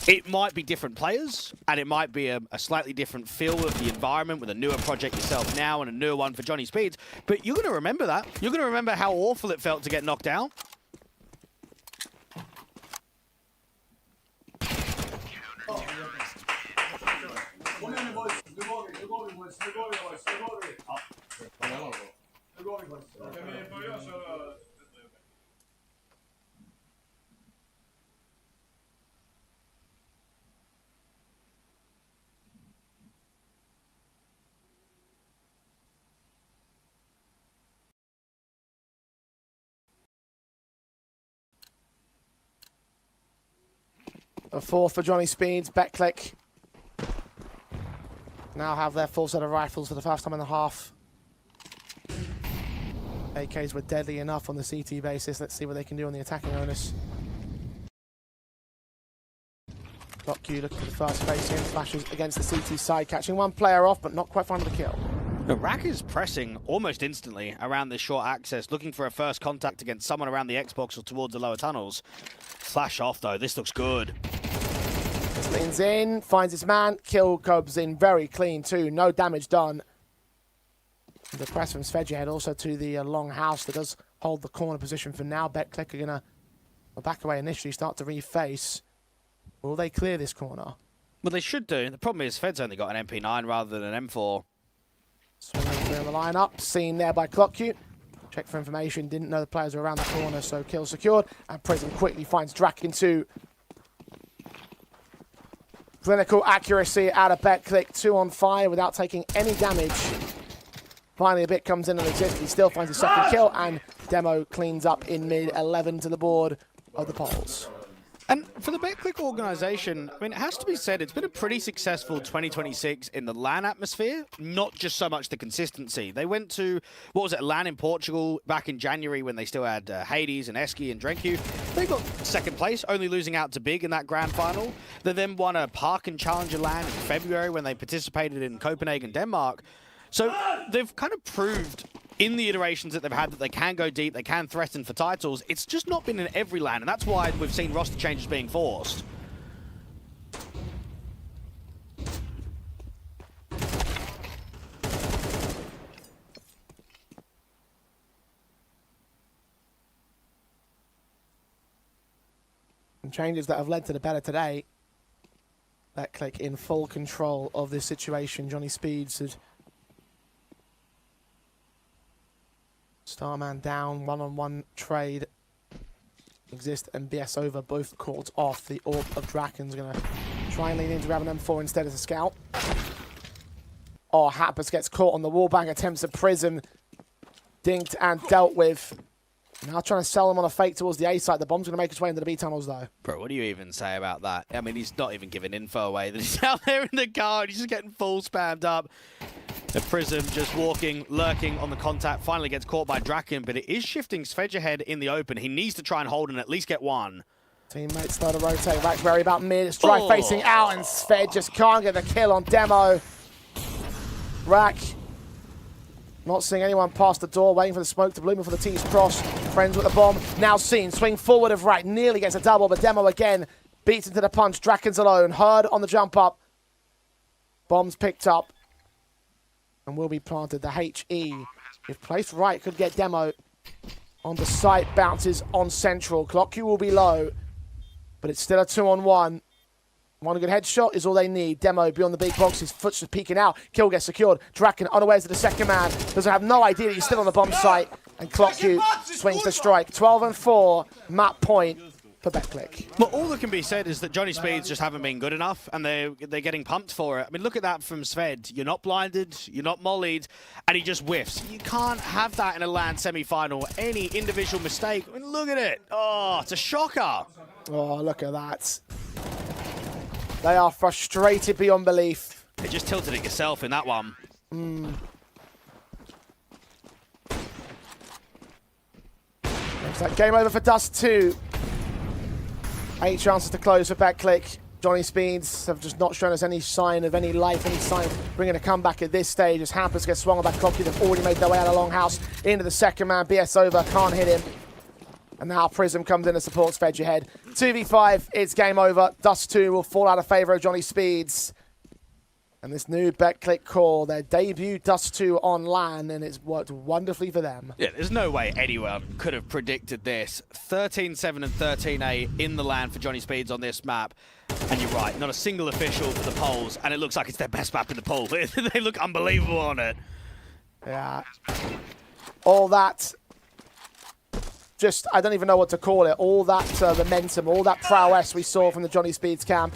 It might be different players, and it might be a slightly different feel of the environment with a newer project yourself now and a newer one for Johnny Speeds, but you're going to remember that. You're going to remember how awful it felt to get knocked out. A fourth for Johnny Speeds. BetClick now have their full set of rifles for the first time in the half. AKs were deadly enough on the CT basis. Let's see what they can do on the attacking onus. Q looking for the first face in. Flashes against the CT side, catching one player off, but not quite finding the kill. Rack is pressing almost instantly around this short access, looking for a first contact against someone around the Xbox or towards the lower tunnels. Flash off, though. This looks good. Leans in, finds his man. Kill comes in very clean, too. No damage done. The press from Svedgehead also to the long house that does hold the corner position for now. BetClick are going to back away initially, start to reface. Will they clear this corner? Well, they should do. The problem is Fed's only got an MP9 rather than an M4. Swinging through the lineup, seen there by Q. Check for information, didn't know the players were around the corner, so kill secured. And Prism quickly finds Draken 2. Clinical accuracy out of BetClick, 2 on fire without taking any damage. Finally, a bit comes in and exists. He still finds a second kill, and Demo cleans up in mid. 11 to the board of the polls. And for the BetClick organization, I mean, it has to be said, it's been a pretty successful 2026 in the LAN atmosphere, not just so much the consistency. They went to, what was it, LAN in Portugal back in January when they still had Hades and Eski and Drenku. They got second place, only losing out to Big in that grand final. They then won a Park and Challenger LAN in February when they participated in Copenhagen, Denmark. So they've kind of proved in the iterations that they've had that they can go deep, they can threaten for titles. It's just not been in every LAN, and that's why we've seen roster changes being forced. And changes that have led to the better today. BetClick in full control of this situation. Johnny Speeds had Starman down, one-on-one trade exist and BS over, both cords off. The Orb of Draken's going to try and lean in to grab an M4 instead as a scout. Oh, Happers gets caught on the wallbang, attempts at Prism, dinked and dealt with. Now trying to sell him on a fake towards the A site. The bomb's going to make its way into the B tunnels, though. Bro, what do you even say about that? I mean, he's not even giving info away that he's out there in the car and he's just getting full spammed up. The Prism just walking, lurking on the contact, finally gets caught by Draken, but it is shifting Svedge ahead in the open. He needs to try and hold and at least get one. Teammates start to rotate. Rack's worried about mid. Strike facing out, and Svedge just can't get the kill on Demo. Rack not seeing anyone past the door, waiting for the smoke to bloom before the T's cross. Friends with the bomb, now seen. Swing forward of Rack, nearly gets a double, but Demo again beats into the punch. Draken's alone. Herd on the jump up. Bombs picked up and will be planted. The HE, if placed right, could get Demo on the site. Bounces on central. Clock Q will be low, but it's still a 2-on-1. One good headshot is all they need. Demo beyond the big box. His foot's just peeking out. Kill gets secured. Draken unawares to the second man. Doesn't have no idea that he's still on the bomb site. And Clock Q swings the strike. 12-4. Map point for BetClick. Well, all that can be said is that Johnny Speeds just haven't been good enough, and they're getting pumped for it. I mean, look at that from Sved. You're not blinded, you're not mollied, and he just whiffs. You can't have that in a LAN semi-final. Any individual mistake. I mean, look at it. Oh, it's a shocker. Oh, look at that. They are frustrated beyond belief. You just tilted it yourself in that one. Looks like game over for Dust 2. 8 chances to close for Betclic. Johnny Speeds have just not shown us any sign of any life, any sign of bringing a comeback at this stage as Hampers gets swung on back Cocky. They've already made their way out of Longhouse into the second man. BS over, can't hit him. And now Prism comes in and supports Fedge ahead. 2v5, it's game over. Dust 2 will fall out of favour of Johnny Speeds. And this new Betclic core, their debut Dust 2 on LAN, and it's worked wonderfully for them. Yeah, there's no way anyone could have predicted this. 13-7 and 13-8 in the LAN for Johnny Speeds on this map. And you're right, not a single official for the polls, and it looks like it's their best map in the poll. They look unbelievable on it. Yeah. All that, just, I don't even know what to call it. All that momentum, all that prowess we saw from the Johnny Speeds camp,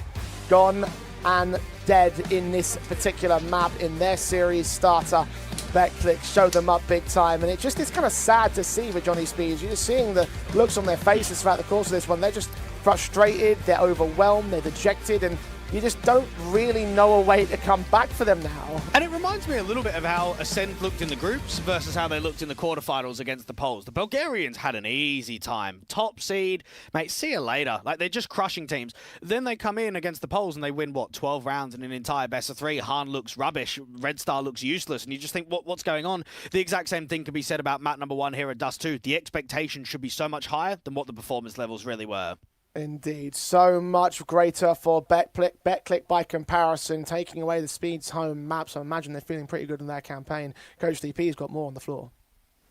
gone and dead in this particular map in their series starter. Betclic showed them up big time, and it just is kind of sad to see with Johnny Speeds. You're just seeing the looks on their faces throughout the course of this one. They're just frustrated, they're overwhelmed, they're dejected, and you just don't really know a way to come back for them now. And it reminds me a little bit of how Ascend looked in the groups versus how they looked in the quarterfinals against the Poles. The Bulgarians had an easy time. Top seed, mate, see you later. Like, they're just crushing teams. Then they come in against the Poles and they win, what, 12 rounds in an entire best of 3. Han looks rubbish. Red Star looks useless. And you just think, what's going on? The exact same thing can be said about map number 1 here at Dust 2. The expectation should be so much higher than what the performance levels really were. Indeed, so much greater for Betclic by comparison, taking away the Speeds home map. So I imagine they're feeling pretty good in their campaign. Coach DP's got more on the floor.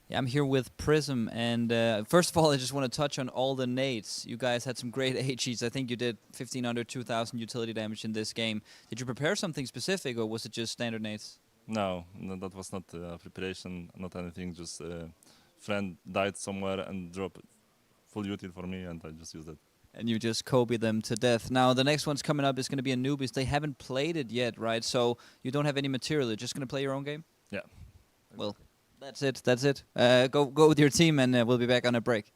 Yeah, I'm here with Prism, and first of all, I just want to touch on all the nades. You guys had some great HEs. I think you did 1500, 2000 utility damage in this game. Did you prepare something specific, or was it just standard nades? No, that was not preparation, not anything. Just friend died somewhere and dropped full util for me, and I just used it. And you just Kobe them to death. Now, the next one's coming up is going to be a newbies. They haven't played it yet, right? So you don't have any material. You're just going to play your own game? Yeah. Well, that's it. That's it. Go with your team, and we'll be back on a break.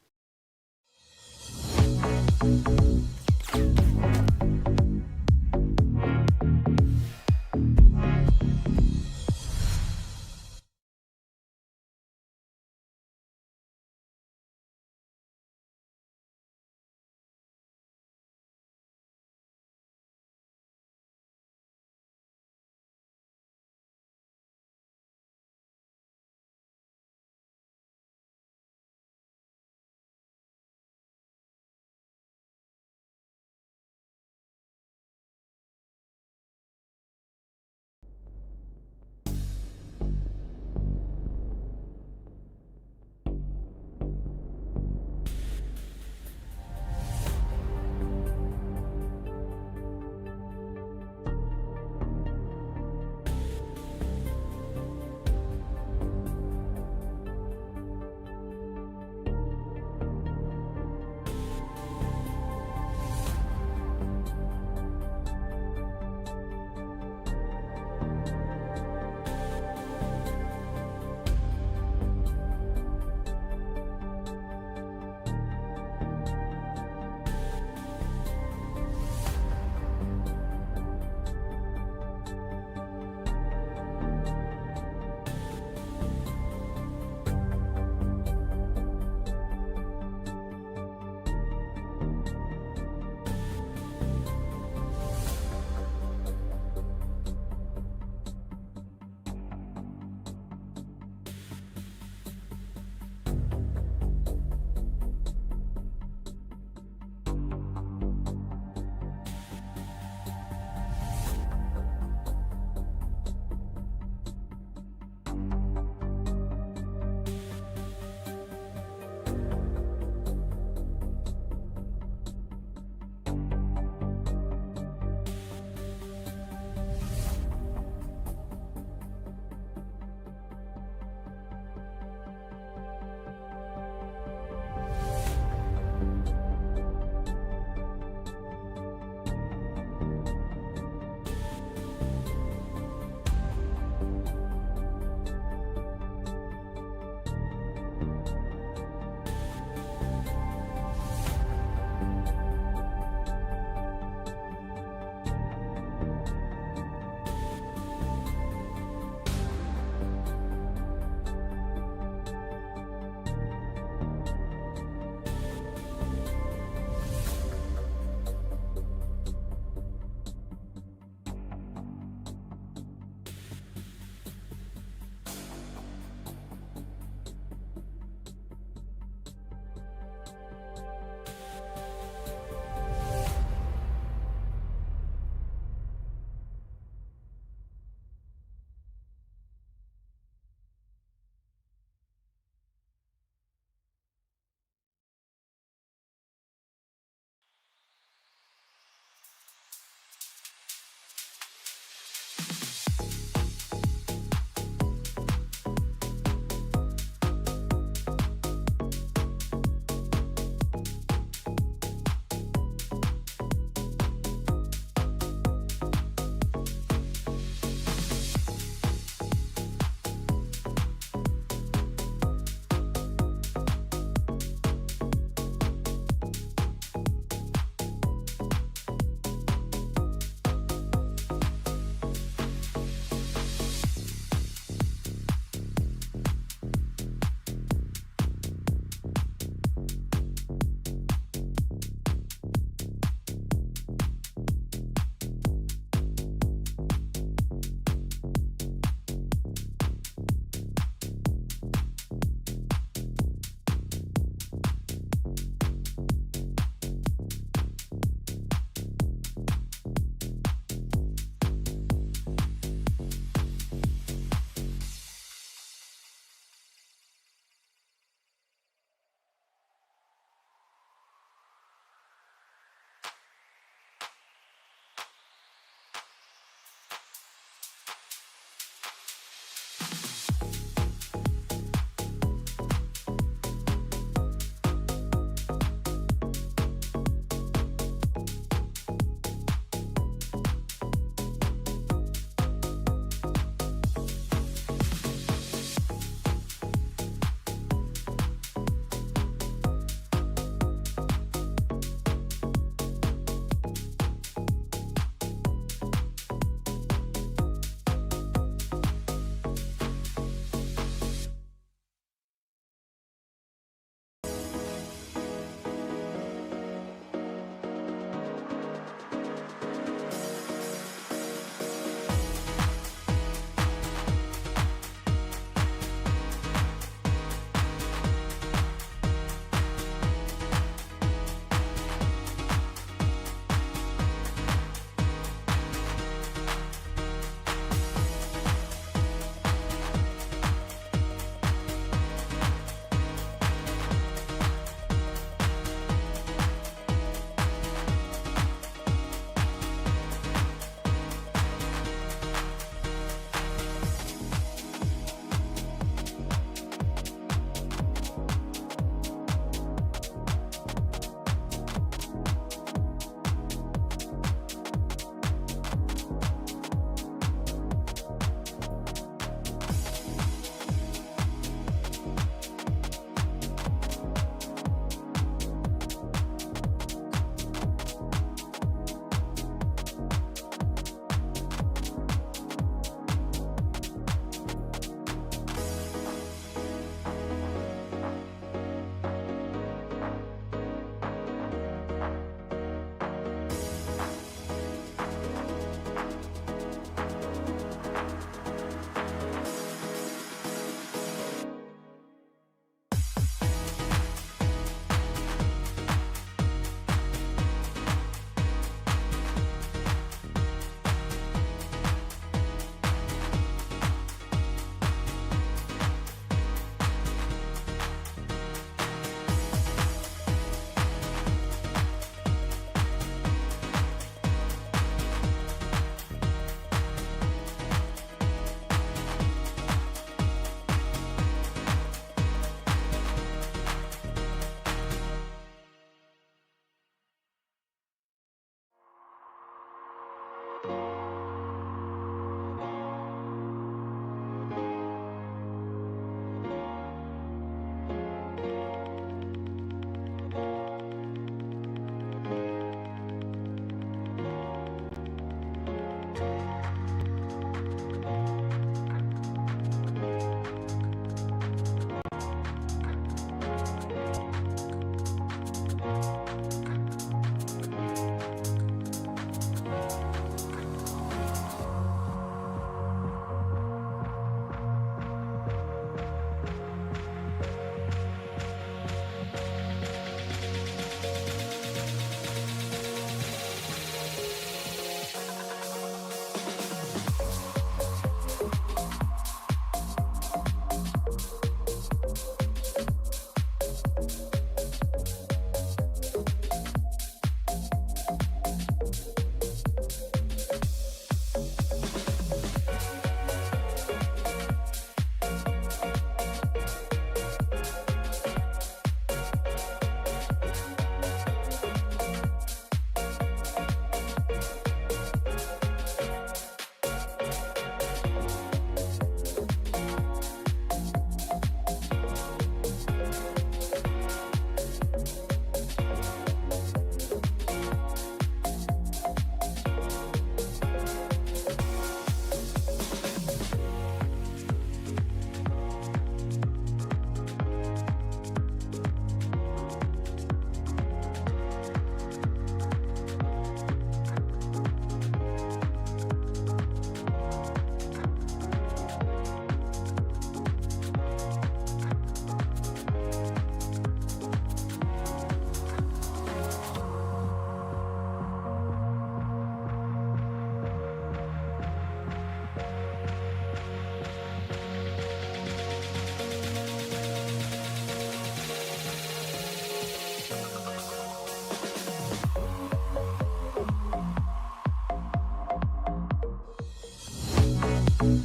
Hardly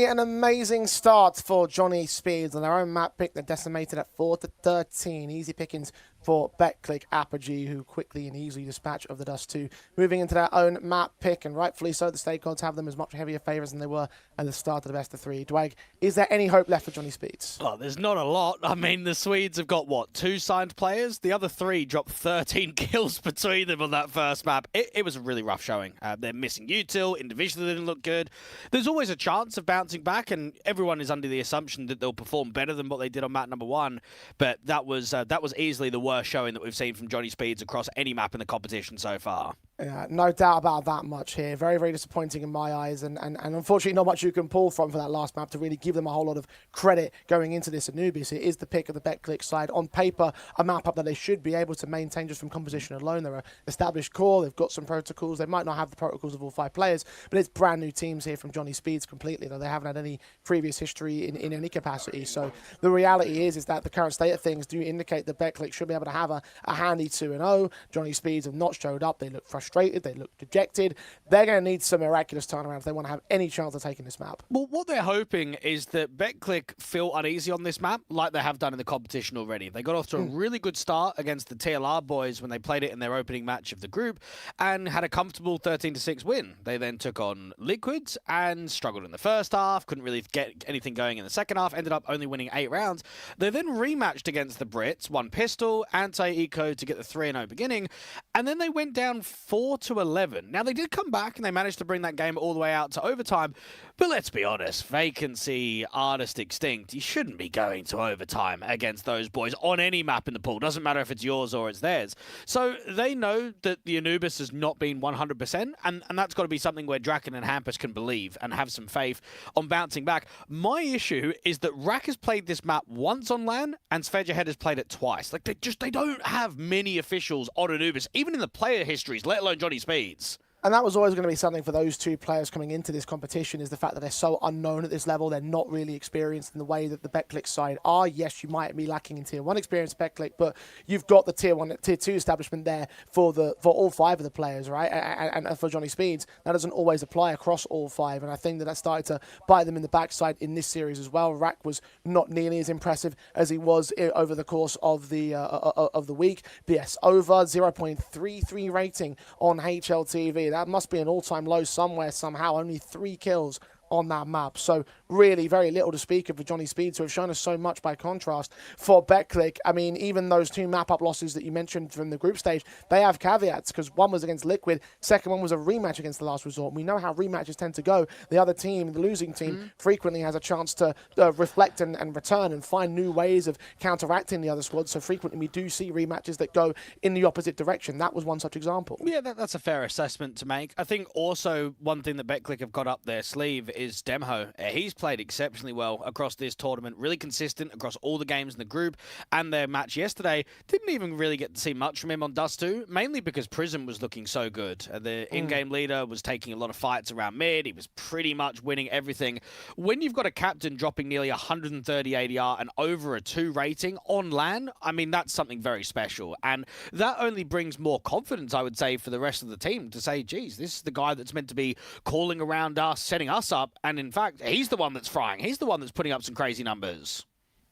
an amazing start for Johnny Speeds on their own map pick. They're decimated at 4-13. Easy pickings for BetClick Apogee, who quickly and easily dispatch of the Dust 2, moving into their own map pick, and rightfully so. The State Gods have them as much heavier favours than they were at the start of the best of three. Dwag, is there any hope left for Johnny Speeds? Well, there's not a lot. I mean, the Swedes have got, what, 2 signed players? The other 3 dropped 13 kills between them on that first map. It was a really rough showing. They're missing util. Individually, they didn't look good. There's always a chance of bouncing back, and everyone is under the assumption that they'll perform better than what they did on map number 1. But that was easily the worst showing that we've seen from Johnny Speeds across any map in the competition so far. Yeah, no doubt about that much here. Very, very disappointing in my eyes, and unfortunately not much you can pull from for that last map to really give them a whole lot of credit going into this Anubis. It is the pick of the BetClick side. On paper, a map up that they should be able to maintain just from composition alone. They're an established core, they've got some protocols. They might not have the protocols of all 5 players, but it's brand new teams here from Johnny Speeds completely, though they haven't had any previous history in any capacity. So the reality is that the current state of things do indicate that BetClick should be able to have a handy 2-0. Johnny Speeds have not showed up. They look frustrated. They look dejected. They're going to need some miraculous turnaround if they want to have any chance of taking this map. Well, what they're hoping is that BetClick feel uneasy on this map like they have done in the competition already. They got off to a really good start against the TLR boys when they played it in their opening match of the group and had a comfortable 13-6 win. They then took on Liquids and struggled in the first half, couldn't really get anything going in the second half, ended up only winning 8 rounds. They then rematched against the Brits, won Pistol, Anti-Eco to get the 3-0 beginning, and then they went down 4-11. Now, they did come back and they managed to bring that game all the way out to overtime, but let's be honest, Vacancy, Artist Extinct, you shouldn't be going to overtime against those boys on any map in the pool. Doesn't matter if it's yours or it's theirs. So they know that the Anubis has not been 100%, and that's got to be something where Draken and Hampus can believe and have some faith on bouncing back. My issue is that Rack has played this map once on LAN and Svedjahead has played it twice. Like, they don't have many officials on Anubis, even in the player histories, let alone Johnny Speeds. And that was always going to be something for those 2 players coming into this competition, is the fact that they're so unknown at this level. They're not really experienced in the way that the BetClick side are. Yes, you might be lacking in Tier 1 experience BetClick, but you've got the Tier 1, Tier 2 establishment there for all 5 of the players, right? And for Johnny Speeds, that doesn't always apply across all 5. And I think that started to bite them in the backside in this series as well. Rack was not nearly as impressive as he was over the course of the week. BS over 0.33 rating on HLTV. That must be an all-time low somewhere, somehow. Only 3 kills on that map. So really very little to speak of for Johnny Speeds, who have shown us so much by contrast. For BetClick, I mean, even those 2 map-up losses that you mentioned from the group stage, they have caveats, because one was against Liquid, second one was a rematch against the Last Resort. We know how rematches tend to go. The other team, the losing team, frequently has a chance to reflect and return and find new ways of counteracting the other squad. So frequently we do see rematches that go in the opposite direction. That was one such example. Yeah, that's a fair assessment to make. I think also one thing that BetClick have got up their sleeve is Demho. He's played exceptionally well across this tournament, really consistent across all the games in the group, and their match yesterday didn't even really get to see much from him on Dust 2, mainly because Prism was looking so good. The in-game leader was taking a lot of fights around mid. He was pretty much winning everything. When you've got a captain dropping nearly 130 ADR and over a 2 rating on LAN, I mean, that's something very special, and that only brings more confidence, I would say, for the rest of the team to say, geez, this is the guy that's meant to be calling around us, setting us up, and in fact, he's the one that's frying. He's the one that's putting up some crazy numbers.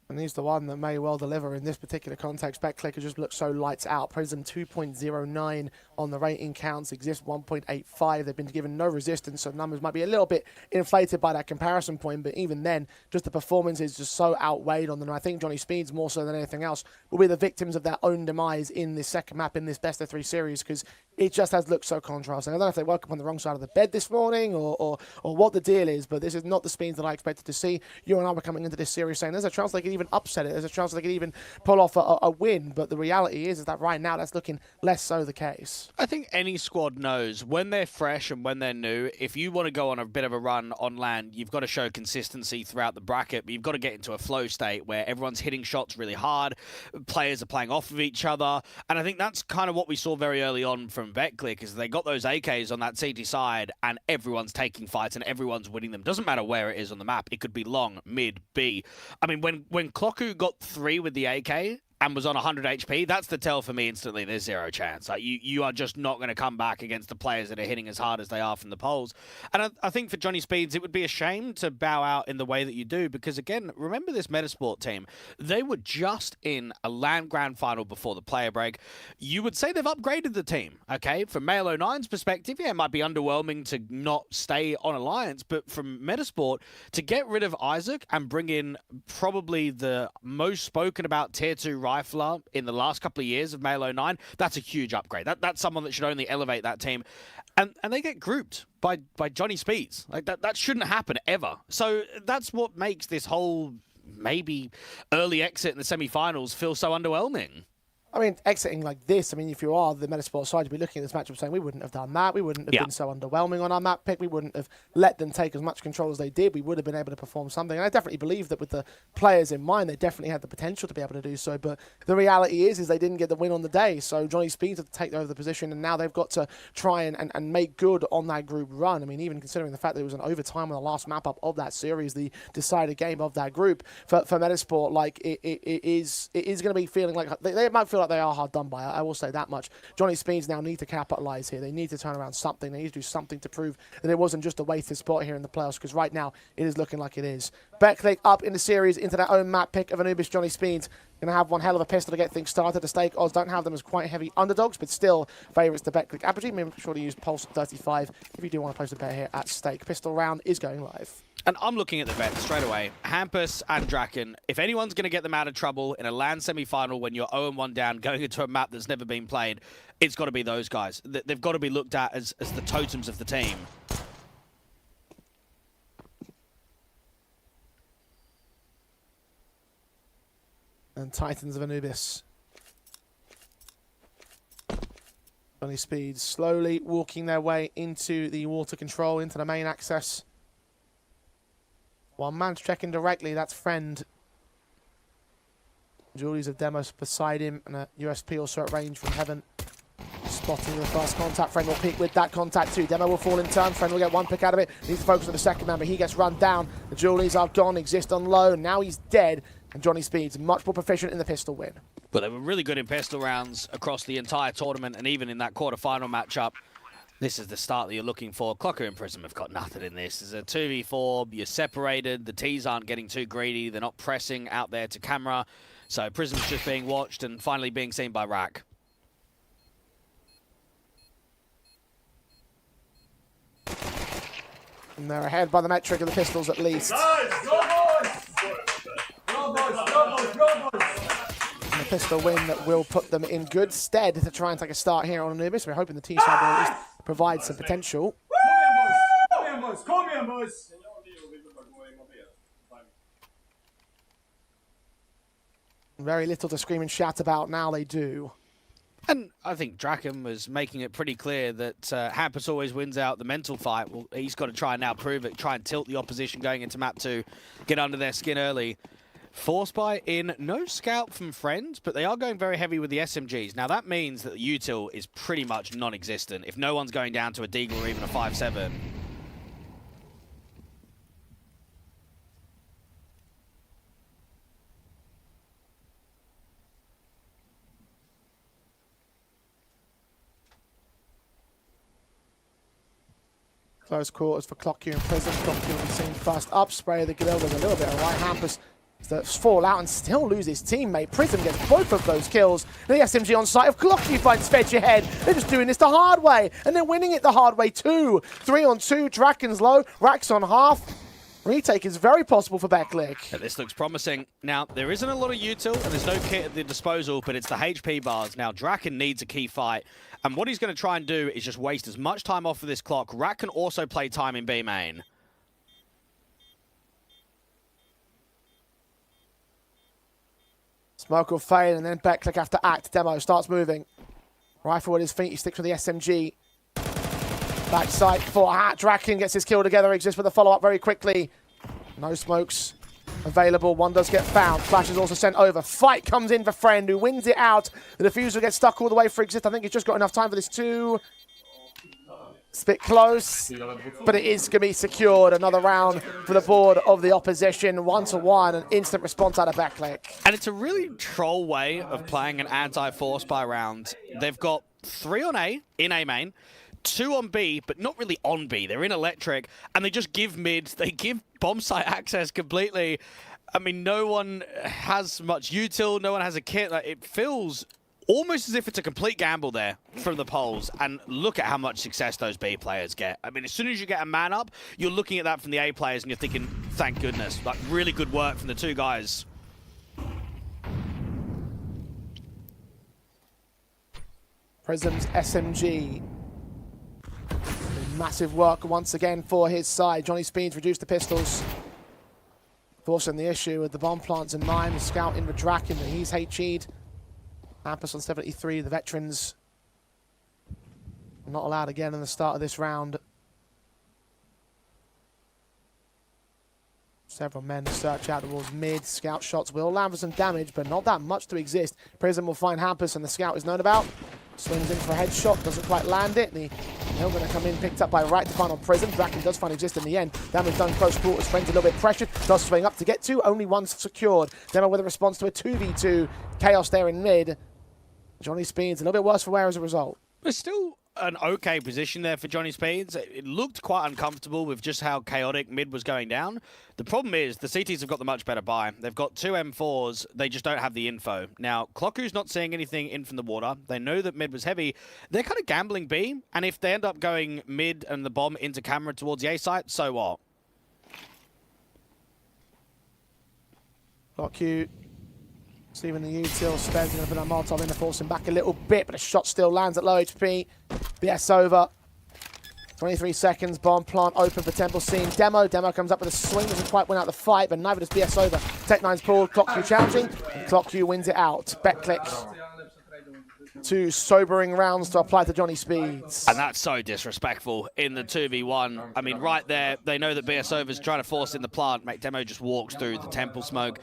And he's the one that may well deliver in this particular context. BetClick just looks so lights out. Prism 2.09 on the rating counts. Exist 1.85. They've been given no resistance, so numbers might be a little bit inflated by that comparison point. But even then, just the performance is just so outweighed on them. And I think Johnny Speeds, more so than anything else, will be the victims of their own demise in this second map, in this best of 3 series, because it just has looked so contrasting. I don't know if they woke up on the wrong side of the bed this morning or what the deal is, but this is not the Speeds that I expected to see. You and I were coming into this series saying there's a chance they could even upset it. There's a chance they could even pull off a win. But the reality is that right now that's looking less so the case. I think any squad knows when they're fresh and when they're new, if you want to go on a bit of a run on land, you've got to show consistency throughout the bracket, but you've got to get into a flow state where everyone's hitting shots really hard, players are playing off of each other, and I think that's kind of what we saw very early on from BetClick, is they got those AKs on that CT side, and everyone's taking fights and everyone's winning them. Doesn't matter where it is on the map. It could be long, mid, B. I mean, when Clocku got 3 with the AK, and was on 100 HP, that's the tell for me instantly. There's zero chance. Like you are just not going to come back against the players that are hitting as hard as they are from the poles. And I think for Johnny Speeds, it would be a shame to bow out in the way that you do, because again, remember this Metasport team, they were just in a LAN Grand Final before the player break. You would say they've upgraded the team, okay? From Male 09's perspective, yeah, it might be underwhelming to not stay on Alliance, but from Metasport, to get rid of Isaac and bring in probably the most spoken about tier 2 rifler in the last couple of years of Male 09, that's a huge upgrade. That's someone that should only elevate that team. And they get grouped by Johnny Speeds. Like that shouldn't happen ever. So that's what makes this whole maybe early exit in the semi-finals feel so underwhelming. I mean, exiting like this, I mean, if you are the Metasport side, you'd be looking at this matchup saying, we wouldn't have done that. We wouldn't have been so underwhelming on our map pick. We wouldn't have let them take as much control as they did. We would have been able to perform something. And I definitely believe that with the players in mind, they definitely had the potential to be able to do so. But the reality is they didn't get the win on the day. So Johnny Speeds had to take over the position, and now they've got to try and make good on that group run. I mean, even considering the fact that it was an overtime on the last map up of that series, the decided game of that group, for Metasport, like, it is going to be feeling like, they might feel like they are hard done by. I will say that much. Johnny Speeds now need to capitalize here. They need to turn around something. They need to do something to prove that it wasn't just a wasted spot here in the playoffs, because right now it is looking like it is. BetClick up in the series into their own map pick of Anubis. Johnny Speeds going to have one hell of a pistol to get things started. The stake odds don't have them as quite heavy underdogs, but still favourites to BetClick. Apogee, make sure to use Pulse 35 if you do want to post a bet here at stake. Pistol round is going live. And I'm looking at the bet straight away. Hampus and Draken, if anyone's going to get them out of trouble in a LAN semi-final when you're 0-1 down, going into a map that's never been played, it's got to be those guys. They've got to be looked at as the totems of the team. And Titans of Anubis. Johnny Speeds slowly walking their way into the water control, into the main access. One man's checking directly, that's Friend. Julie's a demo beside him, and a USP also at range from Heaven. Spotting the first contact. Friend will peek with that contact too. Demo will fall in turn. Friend will get one pick out of it. Needs to focus on the second man, but he gets run down. The Julies are gone, exist on low. Now he's dead, and Johnny Speeds much more proficient in the pistol win. But they were really good in pistol rounds across the entire tournament, and even in that quarterfinal matchup. This is the start that you're looking for. Clocker and Prism have got nothing in this. It's a 2v4. You're separated. The T's aren't getting too greedy. They're not pressing out there to camera. So Prism's just being watched and finally being seen by Rack. And they're ahead by the metric of the pistols at least. Nice! Go boys! Go boys! Go boys! Go boys! And a pistol win that will put them in good stead to try and take a start here on Anubis. We're hoping the T side will at least provide some potential. Kom igen boys! Kom igen boys! Very little to scream and shout about now, they do. And I think Draken was making it pretty clear that Hampus always wins out the mental fight. Well, he's got to try and now prove it, try and tilt the opposition going into map 2, get under their skin early. Force buy in, no scout from Friends, but they are going very heavy with the SMGs. Now that means that the util is pretty much non-existent if no one's going down to a Deagle or even a 5-7. Close quarters for Clockyu and Prism. Clockyu on the scene first up. Spray of the Gil. There's a little bit of right. Hampus to fall out and still lose his teammate. Prism gets both of those kills. The SMG on site of Clockyu finds Fetch ahead. They're just doing this the hard way, and they're winning it the hard way too. 3-on-2. Draken's low. Rack's on half. Retake is very possible for BetClick. Yeah, this looks promising. Now, there isn't a lot of util, and there's no kit at the disposal, but it's the HP bars. Now, Draken needs a key fight, and what he's going to try and do is just waste as much time off of this clock. Rack can also play time in B main. Smoke will fade, and then BetClick have to act. Demo starts moving. Rifle at his feet, he sticks with the SMG. Backside for Hat. Draken gets his kill together, exists with a follow-up very quickly. No smokes available. One does get found. Flash is also sent over. Fight comes in for Friend, who wins it out. The diffuser gets stuck all the way for Exist. I think he's just got enough time for this too. It's a bit close, but it is going to be secured. Another round for the board of the opposition. 1-1, an instant response out of Backlick. And it's a really troll way of playing an anti-force buy round. They've got 3 on A, in A main, 2 on B, but not really on B. They're in electric, and they just give mid. They give bomb site access completely. I mean, no one has much util. No one has a kit. Like, it feels almost as if it's a complete gamble there from the polls. And look at how much success those B players get. I mean, as soon as you get a man up, you're looking at that from the A players, and you're thinking, thank goodness. Like, really good work from the 2 guys. Prism's SMG. Massive work once again for his side. Johnny Speeds reduced the pistols, forcing the issue with the bomb plants in 9. The scout in the Draken, but he's HE'd. Ampus on 73. The veterans not allowed again in the start of this round. Several men search out towards mid. Scout shots will land for some damage, but not that much to Exist. Prism will find Hampus, and the scout is known about. Swings in for a headshot, doesn't quite land it. And they're going to come in, picked up by Right to find on Prism. Draken does find Exist in the end. Damage done close quarters. Friends a little bit pressured. Does swing up to get to. Only one secured. Demo with a response to a 2v2. Chaos there in mid. Johnny Speeds a little bit worse for wear as a result. There's still an okay position there for Johnny Speeds. It looked quite uncomfortable with just how chaotic mid was going down. The problem is the CTs have got the much better buy. They've got 2 M4s. They just don't have the info. Now, Clocku's not seeing anything in from the water. They know that mid was heavy. They're kind of gambling B, and if they end up going mid and the bomb into camera towards the A site, so what? Clocku receiving the util. Spez going to put a Molotov in to force him back a little bit, but a shot still lands at low HP. BS over. 23 seconds, bomb plant open for Temple scene. Demo comes up with a swing, doesn't quite win out the fight, but neither does BS over. Tech9's pulled, Clocku challenging, and Clocku wins it out. Betclick. 2 sobering rounds to apply to Johnny Speeds. And that's so disrespectful in the 2v1. I mean, right there, they know that BS Over's trying to force in the plant. Mate, Demo just walks through the Temple smoke.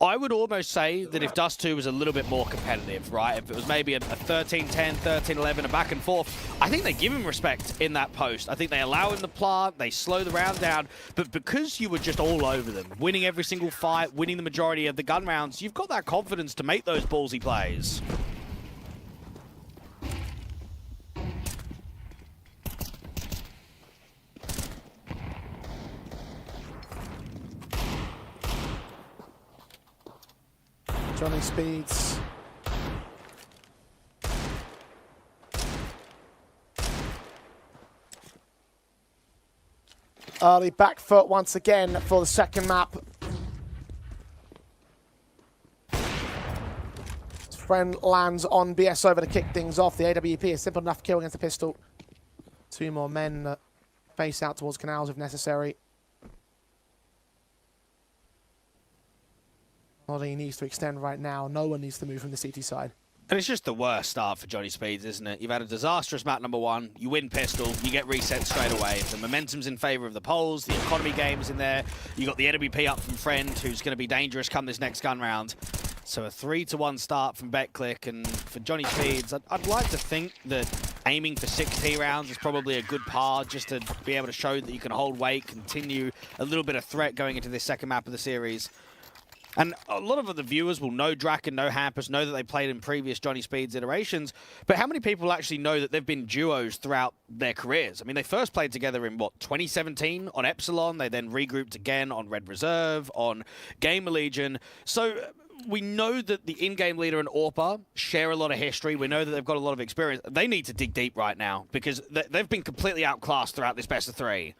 I would almost say that if Dust 2 was a little bit more competitive, right? If it was maybe a 13-10, 13-11, a back and forth, I think they give him respect in that post. I think they allow him the plant, they slow the round down, but because you were just all over them, winning every single fight, winning the majority of the gun rounds, you've got that confidence to make those ballsy plays. Johnny Speeds. Early back foot once again for the second map. Friend lands on BS over to kick things off. The AWP, a simple enough kill against the pistol. 2 more men face out towards canals if necessary. Noddy needs to extend right now. No one needs to move from the CT side. And it's just the worst start for Johnny Speeds, isn't it? You've had a disastrous map number 1, you win pistol, you get reset straight away. The momentum's in favour of the polls, the economy game's in there. You got the NWP up from Friend, who's going to be dangerous come this next gun round. So a 3-1 start from Betclick, and for Johnny Speeds, I'd like to think that aiming for 6T rounds is probably a good par, just to be able to show that you can hold weight, continue a little bit of threat going into this second map of the series. And a lot of the viewers will know Draken, know Hampus, know that they played in previous Johnny Speeds iterations, but how many people actually know that they've been duos throughout their careers? I mean, they first played together in, 2017 on Epsilon, they then regrouped again on Red Reserve, on Gamer Legion. So we know that the in-game leader and Orpa share a lot of history. We know that they've got a lot of experience. They need to dig deep right now, because they've been completely outclassed throughout this best of 3.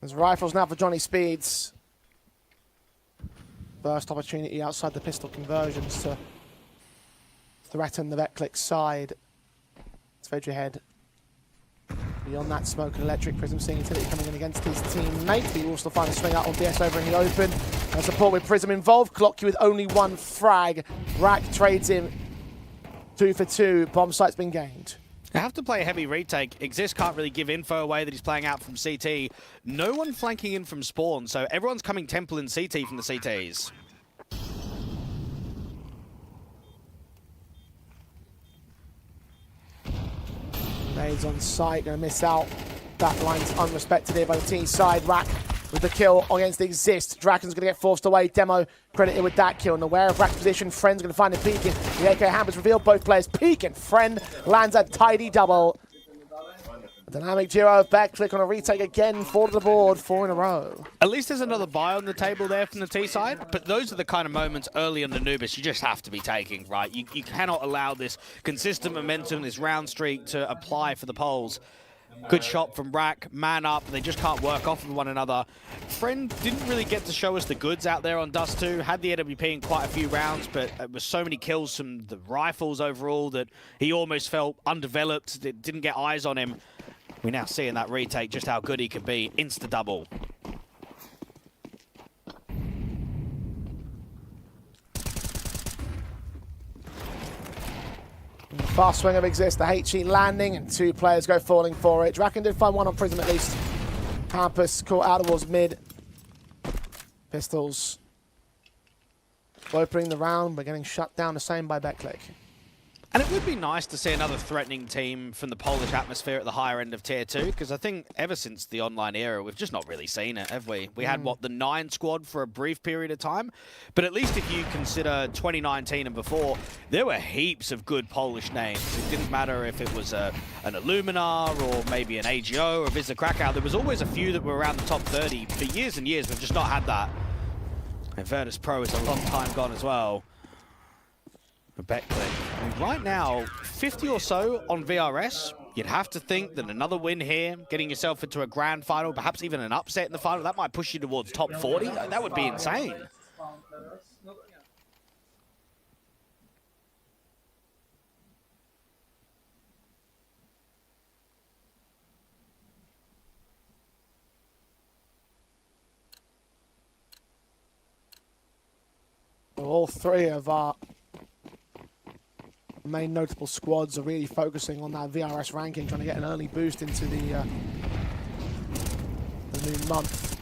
There's rifles now for Johnny Speeds. First opportunity outside the pistol conversions to threaten the Betclick side. It's Vedge ahead. Beyond that smoke and electric, Prism seeing utility coming in against his teammate. He will still find a swing out on DS over in the open. And support with Prism involved. Clock you with only one frag. Rack trades him 2 for 2. Bomb site's been gained. They have to play a heavy retake. Exist can't really give info away that he's playing out from CT. No one flanking in from spawn, so everyone's coming Temple and CT from the CTs. Nades on site, going to miss out. That line's unrespected here by the T side. Rack with the kill against the Exist. Draken's going to get forced away. Demo credited with that kill. And aware of Rack's position, Friend's going to find him peeking. The AK Hammers revealed both players peeking. Friend lands a tidy double. A dynamic duo of Backclick on a retake again for the board, 4 in a row. At least there's another buy on the table there from the T side, but those are the kind of moments early on the Anubis you just have to be taking, right? You cannot allow this consistent momentum, this round streak to apply for the Poles. Good shot from Rack, man up, they just can't work off of one another. Friend didn't really get to show us the goods out there on Dust 2, had the AWP in quite a few rounds, but it was so many kills from the rifles overall that he almost felt undeveloped, didn't get eyes on him. We now see in that retake just how good he can be. Insta-double. Fast swing of Exist, the HE landing, and 2 players go falling for it. Draken did find one on Prism at least. Campus caught out towards mid. Pistols opening the round, but getting shut down the same by Backclick. And it would be nice to see another threatening team from the Polish atmosphere at the higher end of Tier 2, because I think ever since the online era, we've just not really seen it, have we? We had, what, the 9 squad for a brief period of time? But at least if you consider 2019 and before, there were heaps of good Polish names. It didn't matter if it was an Illumina or maybe an AGO or Visa Krakow. There was always a few that were around the top 30. For years and years, we've just not had that. And Virtus Pro is a long time gone as well. Backclick. I mean, right now, 50 or so on VRS. You'd have to think that another win here, getting yourself into a grand final, perhaps even an upset in the final, that might push you towards top 40. That would be insane. All 3 of our main notable squads are really focusing on that VRS ranking, trying to get an early boost into the new month.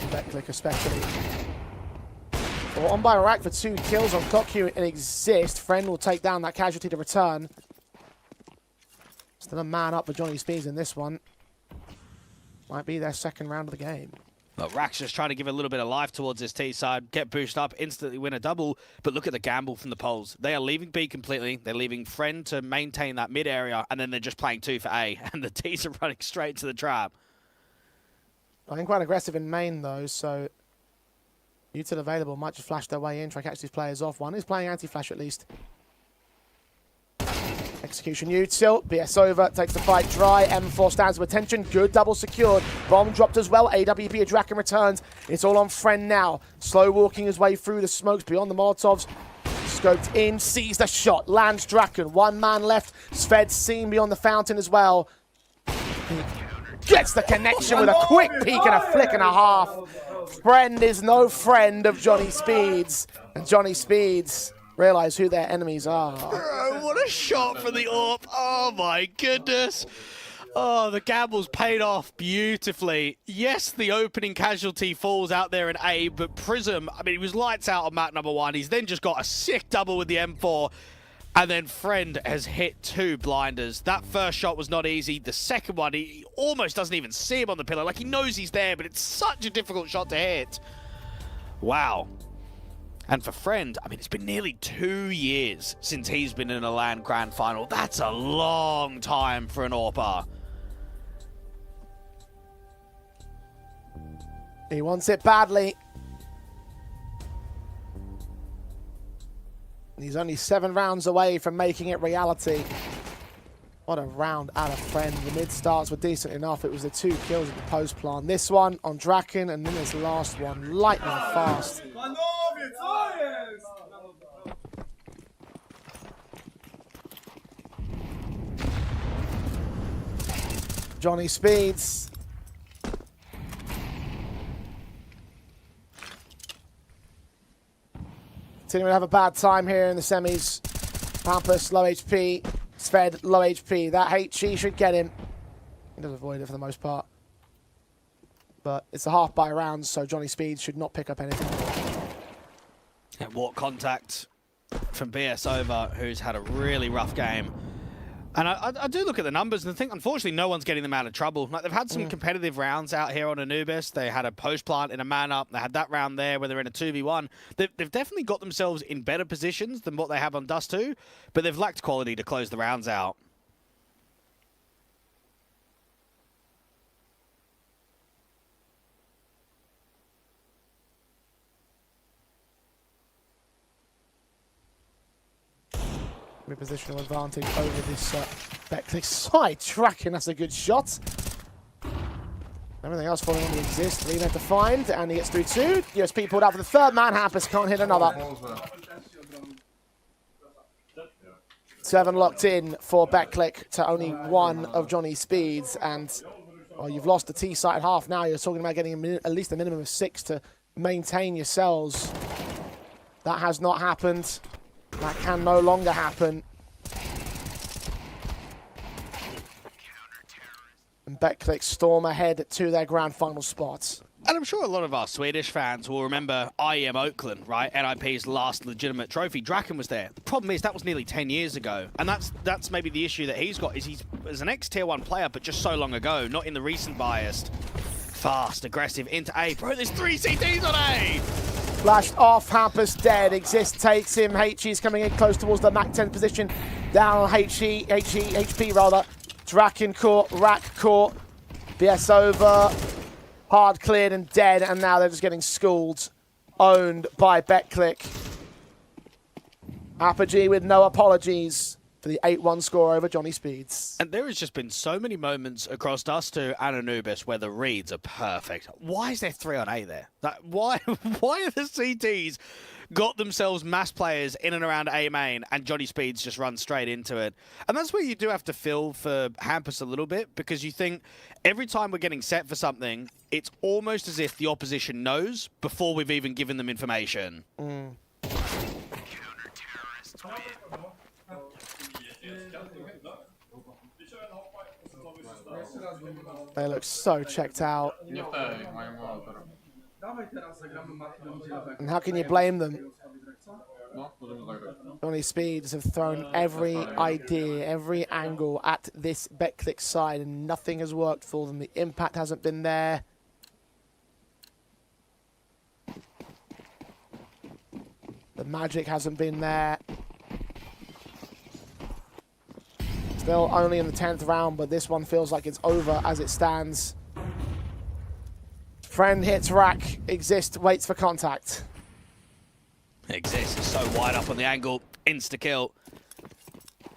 Backclick especially. Well, on by Rack for 2 kills on Clockyu and Exist. Friend will take down that casualty to return. Still a man up for Johnny Speeds in this one. Might be their second round of the game. But Rack's just trying to give a little bit of life towards his T side, get boosted up, instantly win a double. But look at the gamble from the Poles. They are leaving B completely. They're leaving Friend to maintain that mid area, and then they're just playing 2 for A. And the T's are running straight to the trap. Playing quite aggressive in main, though, so util available might just flash their way in, try to catch these players off. One is playing anti-flash at least. Execution util, BS over, takes the fight dry, M4 stands with attention, good double secured, bomb dropped as well, AWP, a Draken returns, it's all on Friend now, slow walking his way through the smokes beyond the Molotovs, scoped in, sees the shot, lands Draken, 1 man left, Sved seen beyond the fountain as well, he gets the connection with a quick peek and a flick and a half. Friend is no friend of Johnny Speeds, and Johnny Speeds realize who their enemies are. Bro, what a shot from the AWP. Oh my goodness. Oh, the gamble's paid off beautifully. Yes, the opening casualty falls out there in A, but Prism, I mean, he was lights out on map number 1. He's then just got a sick double with the M4. And then Friend has hit 2 blinders. That first shot was not easy. The second one, he almost doesn't even see him on the pillar. Like, he knows he's there, but it's such a difficult shot to hit. Wow. And for Friend, I mean, it's been nearly 2 years since he's been in a LAN Grand Final. That's a long time for an AWPer. He wants it badly. He's only 7 rounds away from making it reality. What a round out of Friend. The mid starts were decent enough. It was the 2 kills at the post plan. This one on Draken, and then this last one, lightning fast. Johnny Speeds. Continuing to have a bad time here in the semis. Pampus, low HP. Sved, low HP. That HE should get him. He does avoid it for the most part. But it's a half by round, so Johnny Speeds should not pick up anything. Yeah, walk contact from BS over, who's had a really rough game. And I do look at the numbers and think, unfortunately, no one's getting them out of trouble. Like, they've had some competitive rounds out here on Anubis. They had a post plant in a man up. They had that round there where they're in a 2v1. They've definitely got themselves in better positions than what they have on Dust 2, but they've lacked quality to close the rounds out. Positional advantage over this Beckley side. Tracking, that's a good shot. Everything else falling into exist. 3 men to find, and he gets through 2. USP pulled out for the 3rd man. Hampus can't hit another. 7 locked in for Beckley to only 1 of Johnny Speeds, and you've lost the T side half now. You're talking about getting at least a minimum of 6 to maintain yourselves. That has not happened. That can no longer happen. And Beckley storm ahead to their grand final spots. And I'm sure a lot of our Swedish fans will remember IEM Oakland, right? NIP's last legitimate trophy. Draken was there. The problem is that was nearly 10 years ago. And that's maybe the issue that he's got, is he's as an ex-tier 1 player, but just so long ago, not in the recent biased. Fast, aggressive, into A. Bro, there's 3 CTs on A! Flashed off, Hampus dead. Exist takes him. HE's coming in close towards the Mac 10 position. Down on HP rather. Draken caught, Rack caught. BS over. Hard cleared and dead, and now they're just getting schooled. Owned by Beckley. Apogee with no apologies for the 8-1 score over Johnny Speeds. And there has just been so many moments across Dust 2 and Anubis where the reads are perfect. Why is there 3 on A there? Why are the CTs got themselves mass players in and around A main and Johnny Speeds just run straight into it? And that's where you do have to feel for Hampus a little bit, because you think every time we're getting set for something, it's almost as if the opposition knows before we've even given them information. They look so checked out. And how can you blame them? Johnny Speeds have thrown every idea, every angle at this Beckley side, and nothing has worked for them. The impact hasn't been there. The magic hasn't been there. Still only in the 10th round, but this one feels like it's over as it stands. Friend hits Rack. Exist waits for contact. Exist is so wide up on the angle. Insta-kill.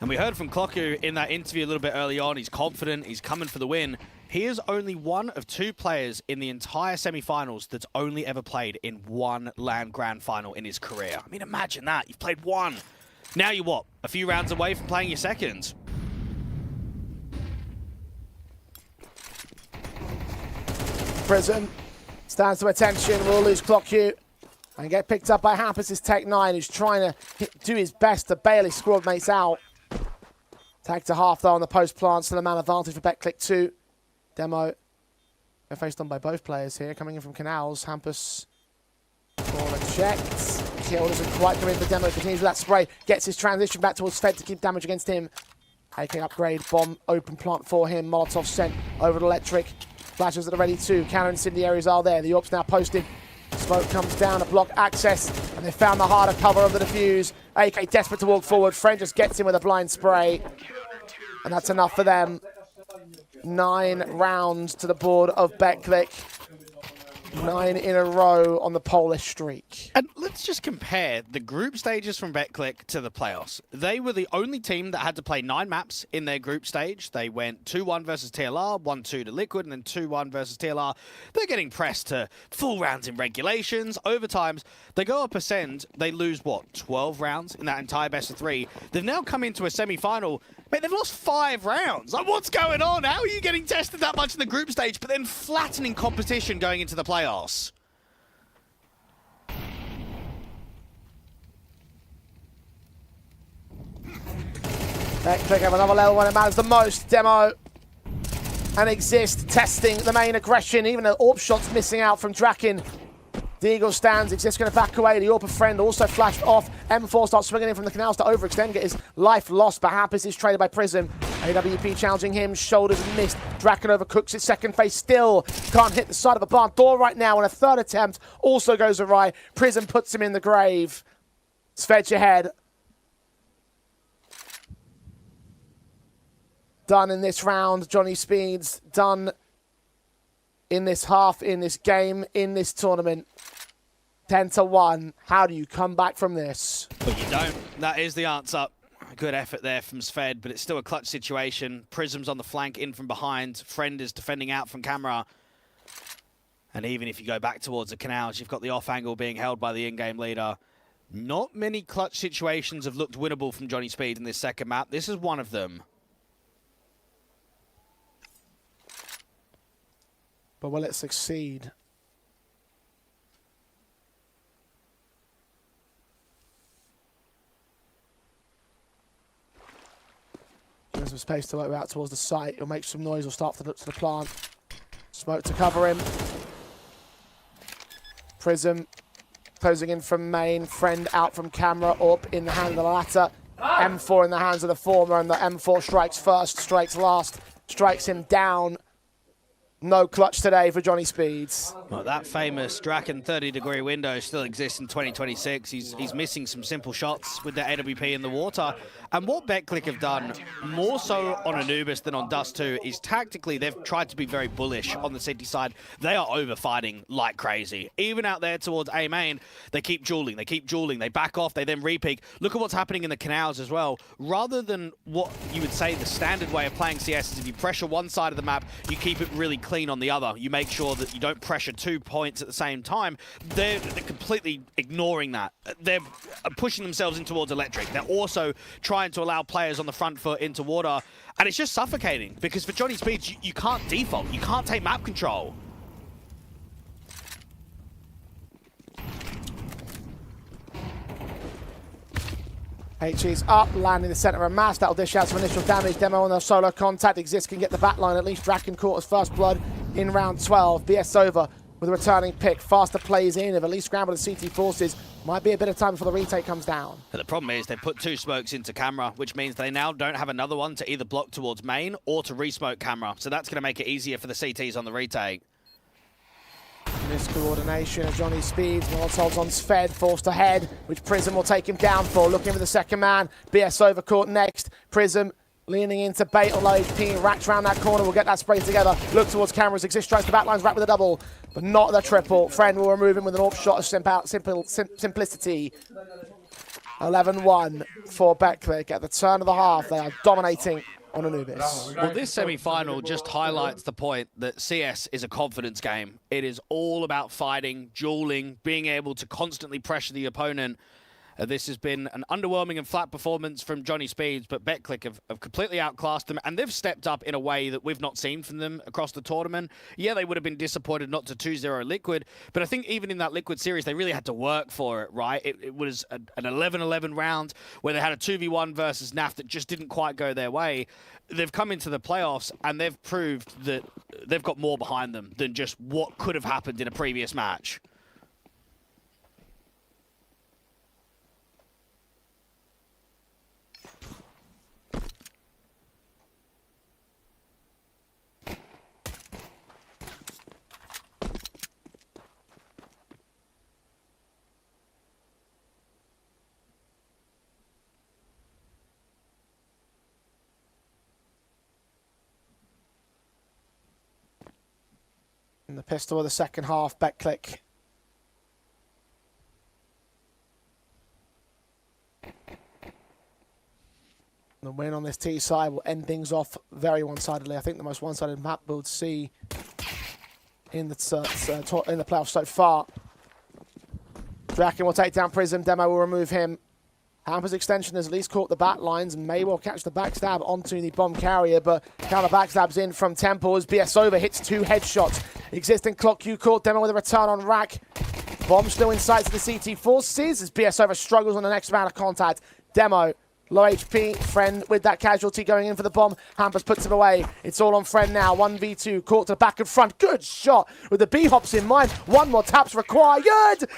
And we heard from Klocku in that interview a little bit early on. He's confident. He's coming for the win. He is only 1 of 2 players in the entire semi-finals that's only ever played in 1 LAN Grand Final in his career. I mean, imagine that. You've played 1. Now you're what? A few rounds away from playing your 2nd. Prism stands to attention, will lose Klocku and get picked up by Hampus' Tech 9, who's trying to do his best to bail his squad mates out. Tag to half though on the post plant, still a man advantage for Beckley 2. Demo, they're faced on by both players here, coming in from Canals. Hampus, corner checked. Kill doesn't quite come in for Demo, continues with that spray, gets his transition back towards Fed to keep damage against him. AK upgrade, bomb, open plant for him. Molotov sent over to Electric. Flashes that are ready too. Counter incendiaries are there. The AWP's now posted. Smoke comes down to block access, and they found the harder cover of the defuse. AK desperate to walk forward. Friend just gets him with a blind spray, and that's enough for them. 9 rounds to the board of Beckley. 9 in a row on the Polish streak. And let's just compare the group stages from BetClick to the playoffs. They were the only team that had to play 9 maps in their group stage. They went 2-1 versus TLR, 1-2 to Liquid, and then 2-1 versus TLR. They're getting pressed to full rounds in regulations, overtimes. They go up Ascend, they lose, what, 12 rounds in that entire best of 3. They've now come into a semi-final. Mate, they've lost 5 rounds. Like, what's going on? How are you getting tested that much in the group stage, but then flattening competition going into the playoffs? BetClick have another level when it matters the most. Demo and Exist testing the main aggression. Even an AWP shot's missing out from Draken. Deagle stands. Exist going to back away. The AWP friend also flashed off. M4 starts swinging in from the canals to overextend. Get his life lost. Perhaps is traded by Prism. AWP challenging him. Shoulders missed. Draken overcooks his second phase. Still can't hit the side of the barn door right now. And a third attempt also goes awry. Prism puts him in the grave. Svedge ahead. Done in this round. Johnny Speeds done in this half, in this game, in this tournament. 10-1. How do you come back from this? But you don't. That is the answer. Good effort there from Sved, but it's still a clutch situation. Prism's on the flank, in from behind. Friend is defending out from camera. And even if you go back towards the canals, you've got the off angle being held by the in-game leader. Not many clutch situations have looked winnable from Johnny Speed in this second map. This is one of them. But will it succeed? There's some space to work out towards the site. He'll make some noise. He'll start to look to the plant. Smoke to cover him. Prism closing in from main. Friend out from camera. Up in the hand of the latter. M4 in the hands of the former. And the M4 strikes first, strikes last. Strikes him down. No clutch today for Johnny Speeds. Well, that famous Draken 30-degree window still exists in 2026. He's missing some simple shots with the AWP in the water. And what BetClick have done, more so on Anubis than on Dust 2, is tactically they've tried to be very bullish on the City side. They are over-fighting like crazy. Even out there towards A main, they keep dueling, they back off, they then repeak. Look at what's happening in the canals as well. Rather than what you would say the standard way of playing CS is if you pressure one side of the map, you keep it really clean on the other. You make sure that you don't pressure 2 points at the same time. They're completely ignoring that. They're pushing themselves in towards electric. They're also trying to allow players on the front foot into water. And it's just suffocating because for Johnny Speeds, you can't default. You can't take map control. HE's up, landing the center of mass. That'll dish out some initial damage. Demo on the solo contact. Exist can get the back line. At least Draken caught his first blood in round 12. BS over with a returning pick. Faster plays in. If at least scramble the CT forces, might be a bit of time before the retake comes down. But the problem is they put 2 smokes into camera, which means they now don't have another one to either block towards main or to re-smoke camera. So that's going to make it easier for the CTs on the retake. Miscoordination of Johnny Speeds. Molotov's on Sved, forced ahead, which Prism will take him down for. Looking for the second man. BS over caught next. Prism leaning into bait on low HP. Racks around that corner. We'll get that spray together. Look towards cameras. Exist strikes the backlines. Rack with a double, but not the triple. Friend will remove him with an AWP shot of simplicity. 11-1 for BetClick. At the turn of the half, they are dominating on Anubis. Well, this semi-final just highlights the point that CS is a confidence game. It is all about fighting, dueling, being able to constantly pressure the opponent. This has been an underwhelming and flat performance from Johnny Speeds, but BetClick have completely outclassed them, and they've stepped up in a way that we've not seen from them across the tournament. Yeah, they would have been disappointed not to 2-0 Liquid, but I think even in that Liquid series, they really had to work for it, right? It was an 11-11 round where they had a 2v1 versus NAF that just didn't quite go their way. They've come into the playoffs, and they've proved that they've got more behind them than just what could have happened in a previous match. And the pistol of the second half, Betclic. The win on this T side will end things off very one-sidedly. I think the most one-sided map we'll see in the playoffs so far. Draken will take down Prism. Demo will remove him. Hamper's extension has at least caught the back lines and may well catch the backstab onto the bomb carrier, but counter backstabs in from Temple as BS over hits 2 headshots. Existing clock Q caught. Demo with a return on rack. Bomb still in sight to the CT forces as BS over struggles on the next round of contact. Demo. Low HP, Friend with that casualty going in for the bomb. Hampers puts him away. It's all on Friend now. 1v2, caught to the back and front. Good shot with the B-hops in mind. One more taps required,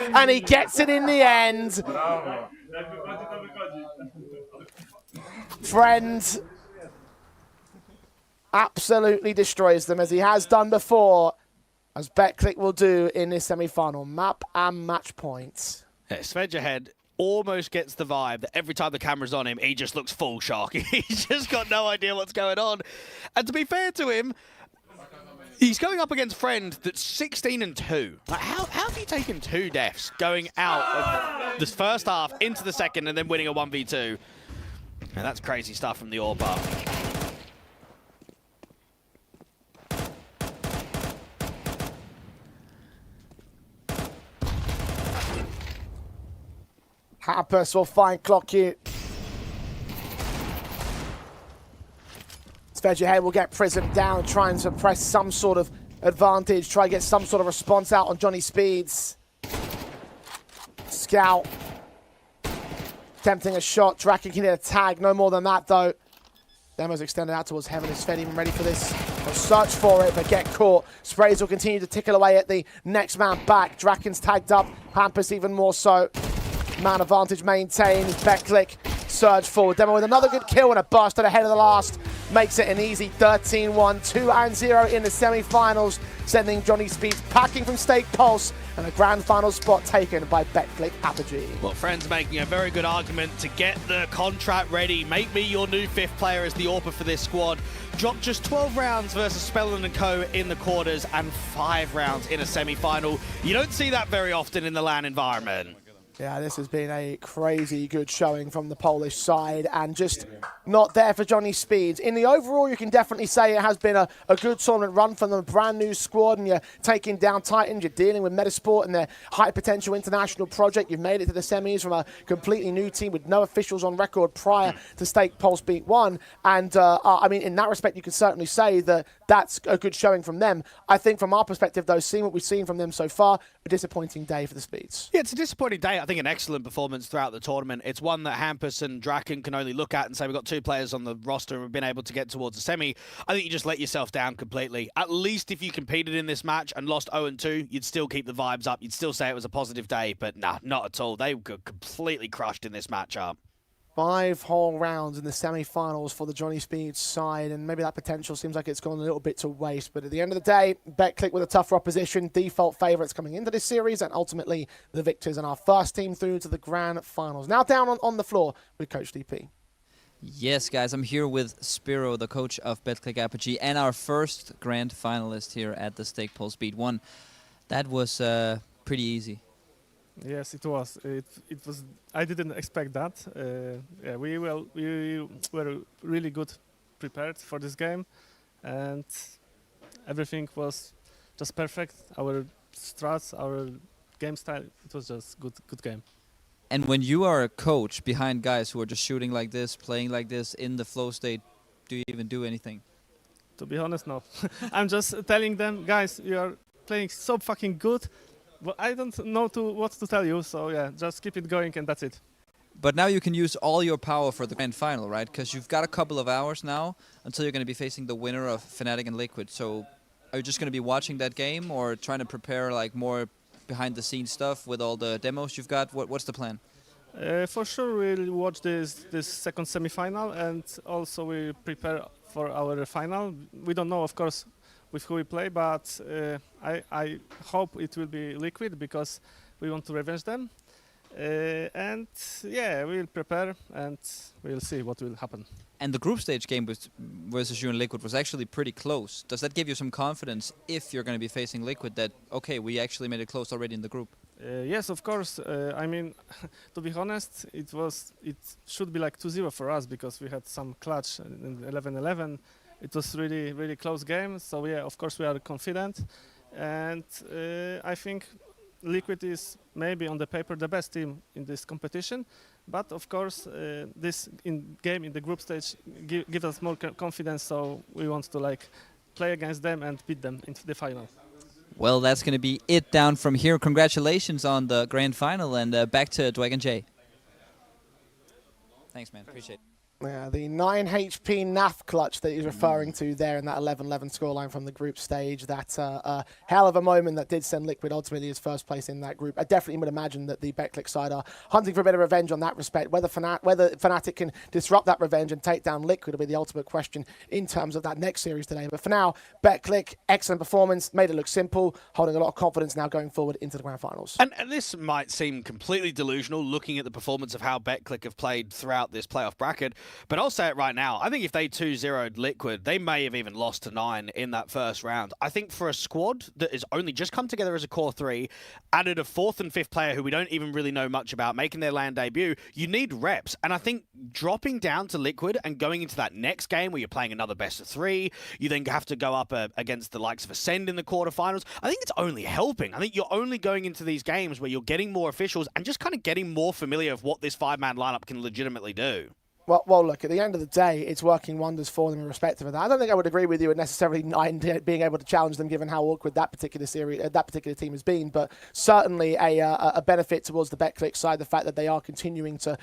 and he gets it in the end. Friend absolutely destroys them, as he has done before, as Betclic will do in this semi-final. Map and match points. Yeah, Svedjahead almost gets the vibe that every time the camera's on him, he just looks full shock. He's just got no idea what's going on. And to be fair to him, he's going up against Friend that's 16-2. Like, how have you taken 2 deaths going out of this first half into the second and then winning a 1v2? And that's crazy stuff from the AWP. Hampus will find Clock Q. Svedjahead will get Prism down, try and suppress some sort of advantage, try to get some sort of response out on Johnny Speeds. Scout. Attempting a shot, Draken can hit a tag, no more than that though. Demo's extended out towards Heaven. Is Fed even ready for this? They'll search for it, but get caught. Sprays will continue to tickle away at the next man back. Draken's tagged up, Hampus even more so. Man advantage maintained. Betclic surge forward. Demo with another good kill and a burst at ahead of the last. Makes it an easy 13-1, 2-0 in the semi-finals, sending Johnny Speeds packing from Stake Pulse and a grand final spot taken by Betclic Apogee. Well, Friend's making a very good argument to get the contract ready. Make me your new 5th player as the AWPer for this squad. Dropped just 12 rounds versus Spellman & Co. in the quarters and 5 rounds in a semi-final. You don't see that very often in the LAN environment. Yeah, this has been a crazy good showing from the Polish side and just not there for Johnny Speeds. In the overall, you can definitely say it has been a good tournament run from the brand new squad, and you're taking down Titans, you're dealing with Metasport and their high potential international project. You've made it to the semis from a completely new team with no officials on record prior to Stake Pulse Beat 1. And I mean, in that respect, you can certainly say that that's a good showing from them. I think from our perspective, though, seeing what we've seen from them so far, a disappointing day for the Speeds. Yeah, it's a disappointing day. I think an excellent performance throughout the tournament. It's one that Hampus and Draken can only look at and say we've got 2 players on the roster and we've been able to get towards the semi. I think you just let yourself down completely. At least if you competed in this match and lost 0-2, you'd still keep the vibes up. You'd still say it was a positive day, but nah, not at all. They got completely crushed in this matchup. 5 whole rounds in the semi-finals for the Johnny Speeds side, and maybe that potential seems like it's gone a little bit to waste. But at the end of the day, Betclic with a tougher opposition, default favourites coming into this series, and ultimately the victors and our first team through to the grand finals. Now down on the floor with Coach DP. Yes, guys, I'm here with Spiro, the coach of Betclic Apogee, and our first grand finalist here at the Stake Pulse Beat 1. That was pretty easy. Yes, it was. It was. I didn't expect that. Yeah, we were really good prepared for this game, and everything was just perfect. Our strats, our game style. It was just good game. And when you are a coach behind guys who are just shooting like this, playing like this in the flow state, do you even do anything? To be honest, no. I'm just telling them, guys, you are playing so fucking good. Well, I don't know what to tell you, so yeah, just keep it going and that's it. But now you can use all your power for the grand final, right? Because you've got a couple of hours now until you're going to be facing the winner of Fnatic and Liquid. So are you just going to be watching that game or trying to prepare like more behind-the-scenes stuff with all the demos you've got? What's the plan? For sure, we'll watch this second semi-final, and also we prepare for our final. We don't know, of course, with who we play, but I hope it will be Liquid because we want to revenge them. And yeah, we'll prepare and we'll see what will happen. And the group stage game versus you and Liquid was actually pretty close. Does that give you some confidence if you're going to be facing Liquid that, okay, we actually made it close already in the group? Yes, of course. I mean, to be honest, it should be like 2-0 for us because we had some clutch in 11-11. It was really, really close game. So yeah, of course we are confident. And I think Liquid is maybe on the paper the best team in this competition, but of course this game in the group stage gives us more confidence, so we want to like play against them and beat them into the final. Well, that's going to be it down from here. Congratulations on the grand final, and back to Dwagon J. Thanks, man. Appreciate it. Yeah, the 9 HP NAF clutch that he's referring to there in that 11-11 scoreline from the group stage. That's a hell of a moment that did send Liquid ultimately his first place in that group. I definitely would imagine that the Betclic side are hunting for a bit of revenge on that respect. Whether Fnatic can disrupt that revenge and take down Liquid will be the ultimate question in terms of that next series today. But for now, Betclic, excellent performance, made it look simple, holding a lot of confidence now going forward into the grand finals. And this might seem completely delusional looking at the performance of how Betclic have played throughout this playoff bracket. But I'll say it right now, I think if they 2-0'd Liquid, they may have even lost to 9 in that first round. I think for a squad that has only just come together as a core 3, added a 4th and 5th player who we don't even really know much about, making their LAN debut, you need reps. And I think dropping down to Liquid and going into that next game where you're playing another best of 3, you then have to go up against the likes of Ascend in the quarterfinals. I think it's only helping. I think you're only going into these games where you're getting more officials and just kind of getting more familiar with what this 5-man lineup can legitimately do. Well, look, at the end of the day, it's working wonders for them in respect of that. I don't think I would agree with you at necessarily 9 being able to challenge them, given how awkward that particular series, that particular team has been. But certainly a benefit towards the Betclic side, the fact that they are continuing to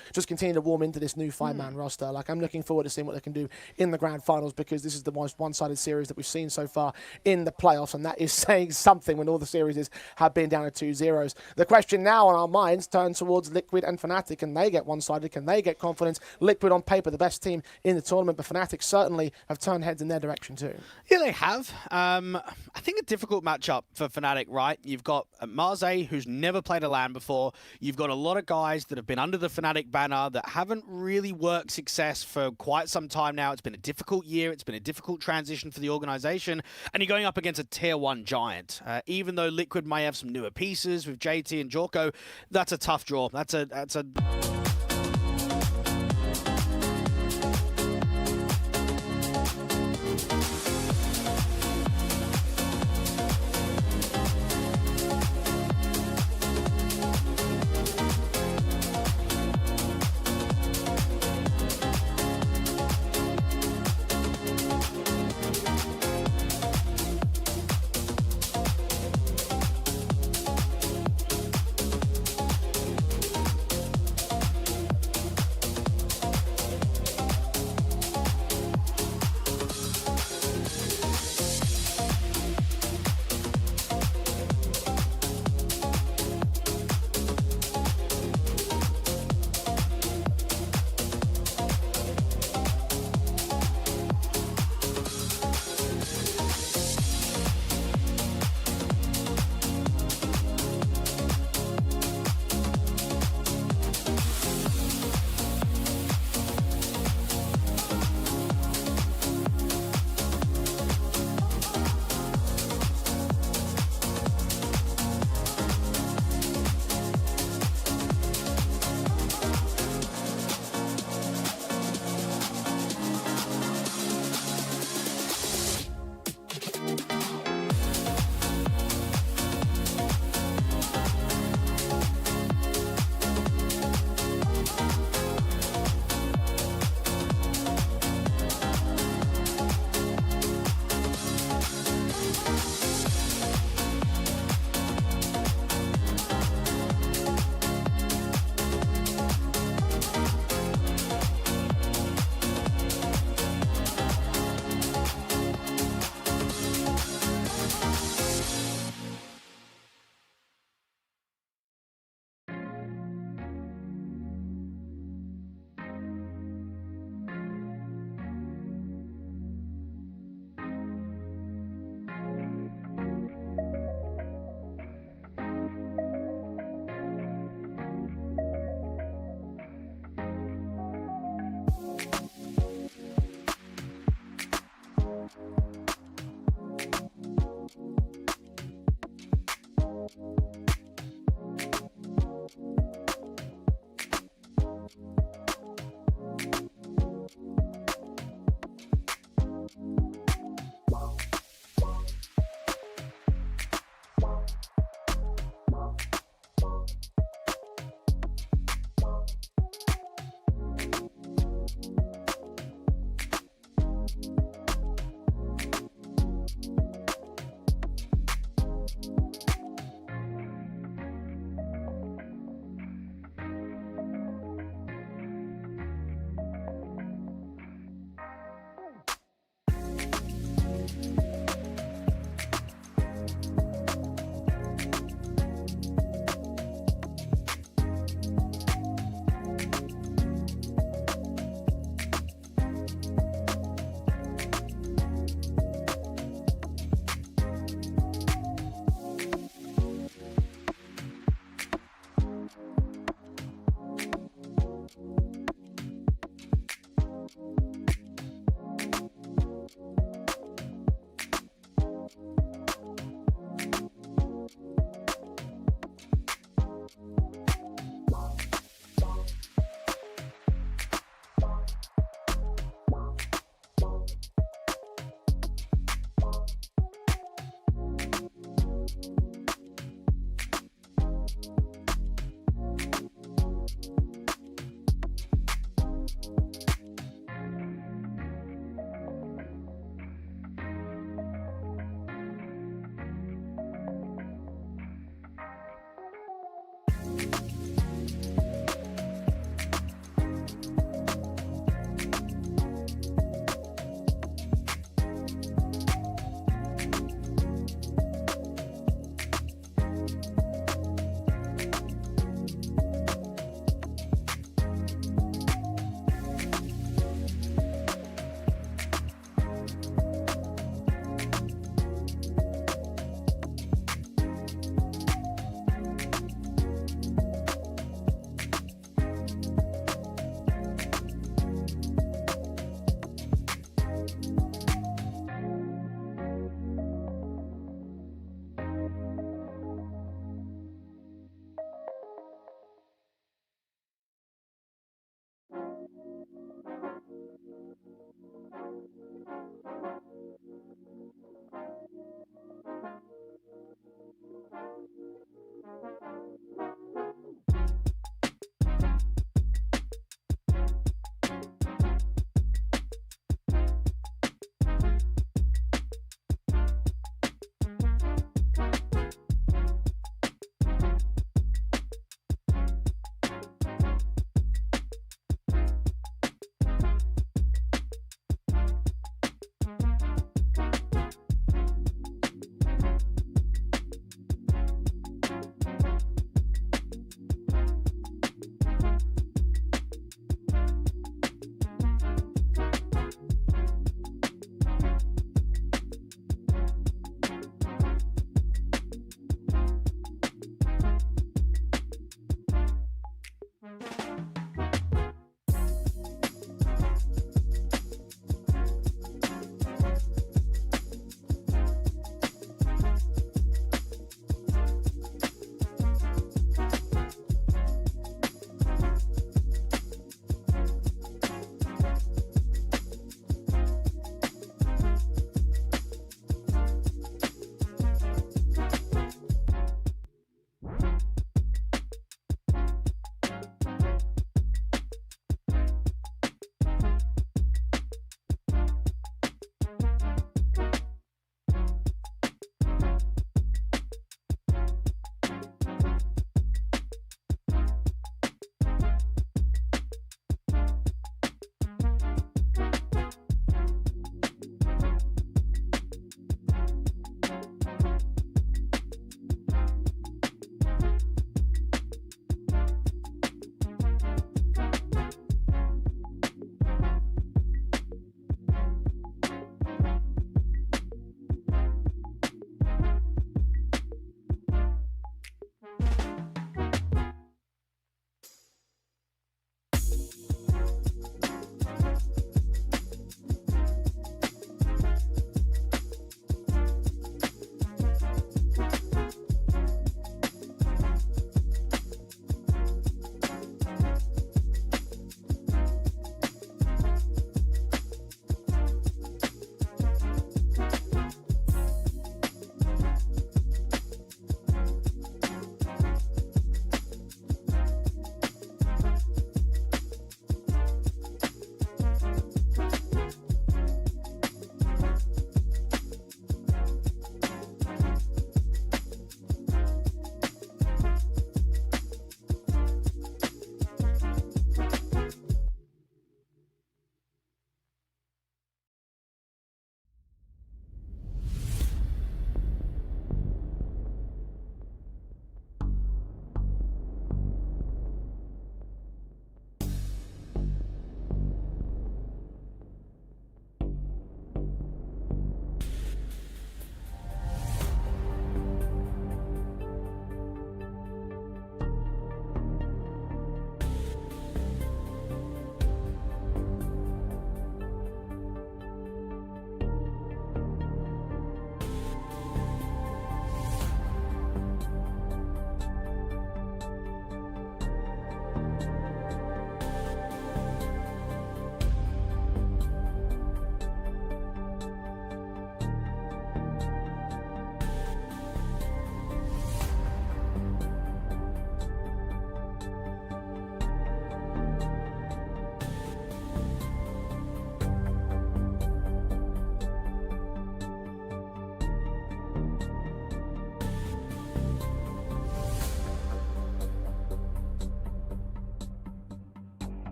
warm into this new 5-man roster. Like, I'm looking forward to seeing what they can do in the grand finals, because this is the most one-sided series that we've seen so far in the playoffs, and that is saying something when all the series have been down to 2-0s. The question now on our minds turns towards Liquid and Fnatic. Can they get one-sided? Can they get confidence? Liquid on paper the best team in the tournament, but Fnatic certainly have turned heads in their direction too. Yeah, they have. I think a difficult matchup for Fnatic, right? You've got Marze, who's never played a LAN before. You've got a lot of guys that have been under the Fnatic banner that haven't really worked success for quite some time now. It's been a difficult year. It's been a difficult transition for the organization. And you're going up against a tier 1 giant. Even though Liquid may have some newer pieces with JT and Jorko, that's a tough draw. That's a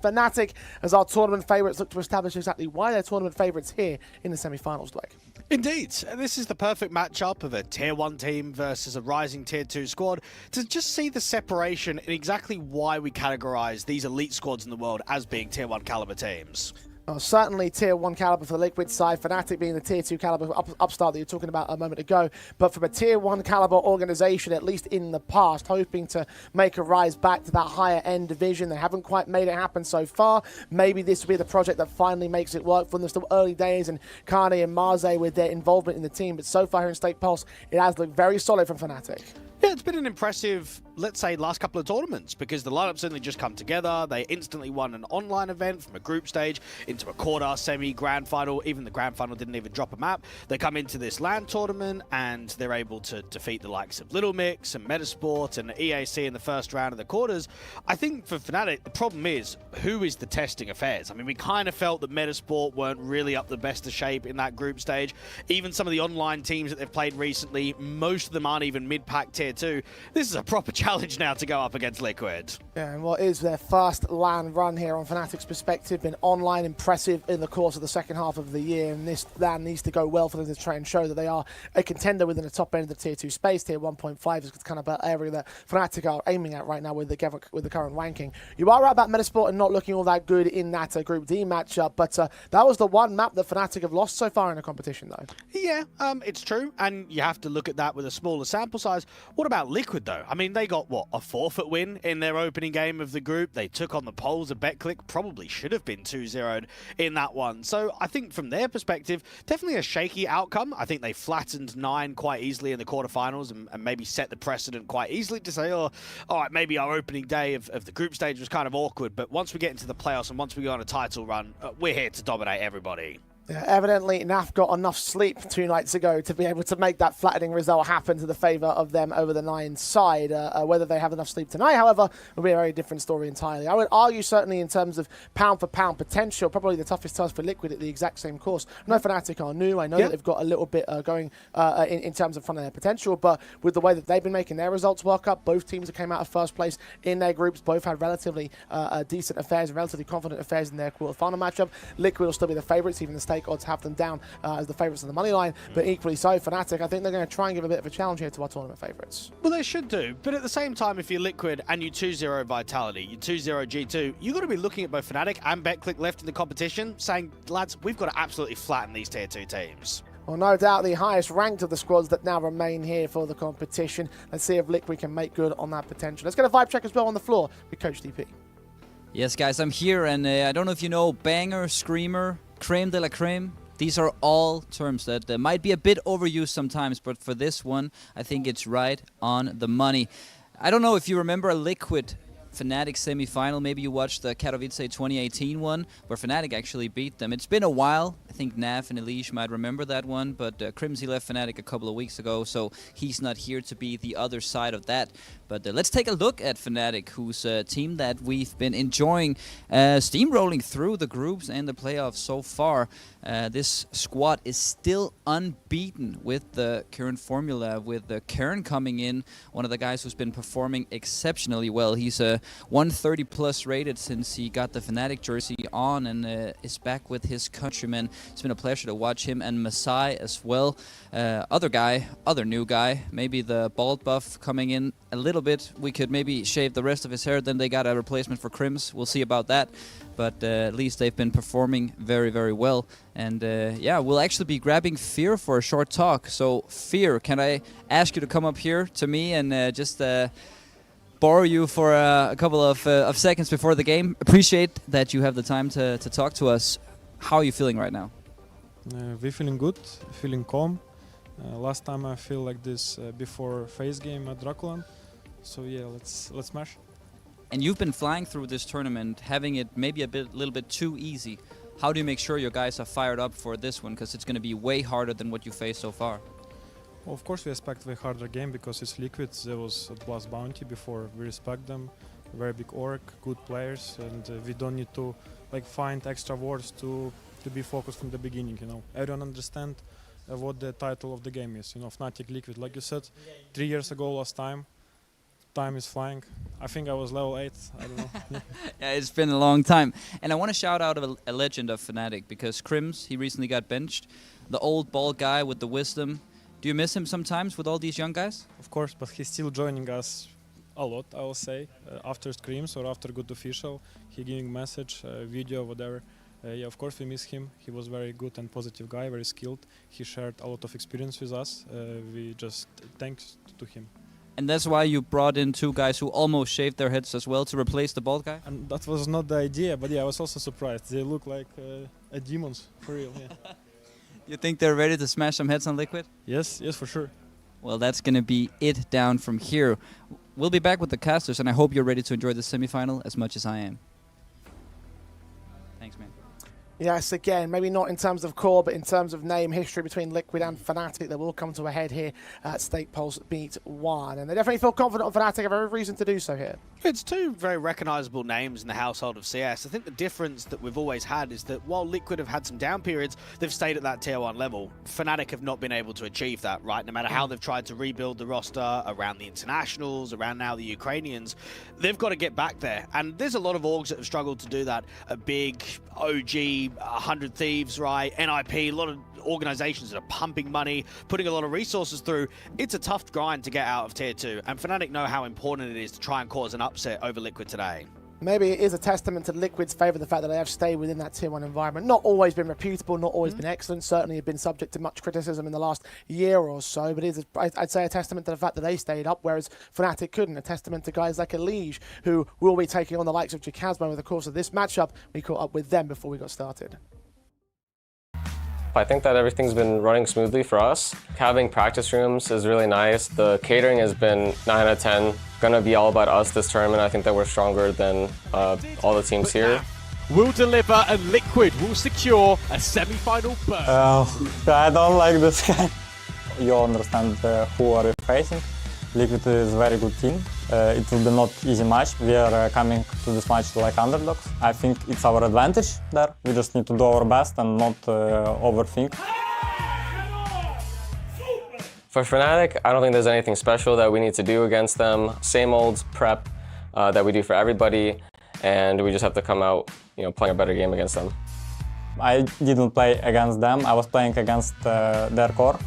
Fnatic, as our tournament favourites, look to establish exactly why they're tournament favourites here in the semi-finals, Blake. Indeed, this is the perfect matchup of a Tier 1 team versus a rising Tier 2 squad to just see the separation and exactly why we categorise these elite squads in the world as being Tier 1 caliber teams. Certainly Tier 1 caliber for the Liquid side, Fnatic being the Tier 2 caliber upstart that you were talking about a moment ago. But from a Tier 1 caliber organisation, at least in the past, hoping to make a rise back to that higher end division. They haven't quite made it happen so far. Maybe this will be the project that finally makes it work for them. They're still early days, and Kane and Marze with their involvement in the team. But so far here in State Pulse, it has looked very solid from Fnatic. Yeah, it's been an impressive, let's say, last couple of tournaments because the lineup certainly just come together. They instantly won an online event from a group stage into a quarter, semi, grand final. Even the grand final didn't even drop a map. They come into this LAN tournament and they're able to defeat the likes of Little Mix and Metasport and EAC in the first round of the quarters. I think for Fnatic, the problem is, who is the testing affairs? I mean, we kind of felt that Metasport weren't really up the best of shape in that group stage. Even some of the online teams that they've played recently, most of them aren't even mid-pack Tier 2. This is a proper challenge now to go up against Liquid. Yeah, and what is their first LAN run here on Fnatic's perspective, been online impressive in the course of the second half of the year, and this LAN needs to go well for them to try and show that they are a contender within the top end of the Tier 2 space. Tier 1.5 is kind of an area that Fnatic are aiming at right now with the current ranking. You are right about Metasport and not looking all that good in that Group D matchup, but that was the one map that Fnatic have lost so far in the competition, though. Yeah, it's true, and you have to look at that with a smaller sample size. What about Liquid, though? I mean, they got, what, a forfeit win in their opening game of the group. They took on the Poles of BetClick, probably should have been 2-0'd in that one. So I think from their perspective, definitely a shaky outcome. I think they flattened 9 quite easily in the quarterfinals and maybe set the precedent quite easily to say, oh, all right, maybe our opening day of the group stage was kind of awkward, but once we get into the playoffs and once we go on a title run, we're here to dominate everybody. Yeah, evidently, NAF got enough sleep 2 nights ago to be able to make that flattening result happen to the favour of them over the 9 side. Whether they have enough sleep tonight, however, will be a very different story entirely. I would argue, certainly in terms of pound-for-pound potential, probably the toughest task for Liquid at the exact same course. I know Fnatic are new. I know that they've got a little bit going in terms of front of their potential, but with the way that they've been making their results work up, both teams that came out of first place in their groups, both had relatively decent affairs and relatively confident affairs in their quarter-final matchup. Liquid will still be the favourites, even the stake odds have them down as the favourites on the money line, but equally so, Fnatic, I think they're going to try and give a bit of a challenge here to our tournament favourites. Well, they should do, but at the same time, if you're Liquid and you 2-0 Vitality, you 2-0 G2, you've got to be looking at both Fnatic and BetClick left in the competition, saying, lads, we've got to absolutely flatten these Tier 2 teams. Well, no doubt the highest ranked of the squads that now remain here for the competition. Let's see if Liquid can make good on that potential. Let's get a vibe check as well on the floor with Coach DP. Yes, guys, I'm here, and I don't know if you know banger, screamer, creme de la creme. These are all terms that might be a bit overused sometimes, but for this one, I think it's right on the money. I don't know if you remember a Liquid Fnatic semi-final. Maybe you watched the Katowice 2018 one, where Fnatic actually beat them. It's been a while. I think Nav and Elish might remember that one, but Crimsy left Fnatic a couple of weeks ago, so he's not here to be the other side of that. But let's take a look at Fnatic, who's a team that we've been enjoying steamrolling through the groups and the playoffs so far. This squad is still unbeaten with the current formula, with Karen coming in, one of the guys who's been performing exceptionally well. He's 130 plus rated since he got the Fnatic jersey on and is back with his countrymen. It's been a pleasure to watch him, and Masai as well. Other new guy, maybe the bald buff coming in a little bit. We could maybe shave the rest of his hair, then they got a replacement for Crims. We'll see about that. But at least they've been performing very, very well. And yeah, we'll actually be grabbing Fear for a short talk. So Fear, can I ask you to come up here to me and just borrow you for a couple of seconds before the game? Appreciate that you have the time to talk to us. How are you feeling right now? We're feeling good, feeling calm. Last time I feel like this before FaZe game at Draculan. So yeah, let's smash. And you've been flying through this tournament, having it maybe little bit too easy. How do you make sure your guys are fired up for this one? Because it's going to be way harder than what you faced so far. Well, of course we expect a harder game because it's Liquid. There was a plus bounty before. We respect them. Very big org, good players, and we don't need to find extra words to be focused from the beginning. Everyone understand what the title of the game is. Fnatic Liquid, like you said, 3 years ago last time. time is flying. I think I was level 8. I don't know. Yeah, it's been a long time. And I want to shout out a legend of Fnatic, because Crims, he recently got benched. The old bald guy with the wisdom. Do you miss him sometimes with all these young guys? Of course, but he's still joining us a lot, I will say. After scrims or after good official, he giving message, video, whatever. Yeah, of course we miss him. He was very good and positive guy, very skilled. He shared a lot of experience with us. We just thanks to him. And that's why you brought in 2 guys who almost shaved their heads as well to replace the bald guy? And that was not the idea, but yeah, I was also surprised. They look like demons, for real, yeah. You think they're ready to smash some heads on Liquid? Yes, for sure. Well, that's going to be it down from here. We'll be back with the casters, and I hope you're ready to enjoy the semifinal as much as I am. Thanks, man. Yes, again, maybe not in terms of core, but in terms of name history between Liquid and Fnatic, that will come to a head here at Stake Pulse Beat 1. And they definitely feel confident on Fnatic, have every reason to do so here. It's 2 very recognisable names in the household of CS. I think the difference that we've always had is that while Liquid have had some down periods, they've stayed at that tier 1 level. Fnatic have not been able to achieve that, right? No matter how they've tried to rebuild the roster around the internationals, around now the Ukrainians, they've got to get back there. And there's a lot of orgs that have struggled to do that. A big OG, 100 Thieves, right? NIP, a lot of organizations that are pumping money, putting a lot of resources through. It's a tough grind to get out of tier 2, and Fnatic know how important it is to try and cause an upset over Liquid today. Maybe it is a testament to Liquid's favour, the fact that they have stayed within that tier 1 environment. Not always been reputable, not always been excellent, certainly have been subject to much criticism in the last year or so, but it is, I'd say, a testament to the fact that they stayed up, whereas Fnatic couldn't. A testament to guys like Elige, who will be taking on the likes of Jacasmo over the course of this matchup. We caught up with them before we got started. I think that everything's been running smoothly for us. Having practice rooms is really nice. The catering has been 9 out of 10. Gonna be all about us this tournament. I think that we're stronger than all the teams here. Will deliver and Liquid will secure a semi-final berth. I don't like this guy. You understand who are we facing. Liquid is a very good team. It will be not easy match. We are coming to this match like underdogs. I think it's our advantage there. We just need to do our best and not overthink. For Fnatic, I don't think there's anything special that we need to do against them. Same old prep that we do for everybody, and we just have to come out, playing a better game against them. I didn't play against them. I was playing against their core.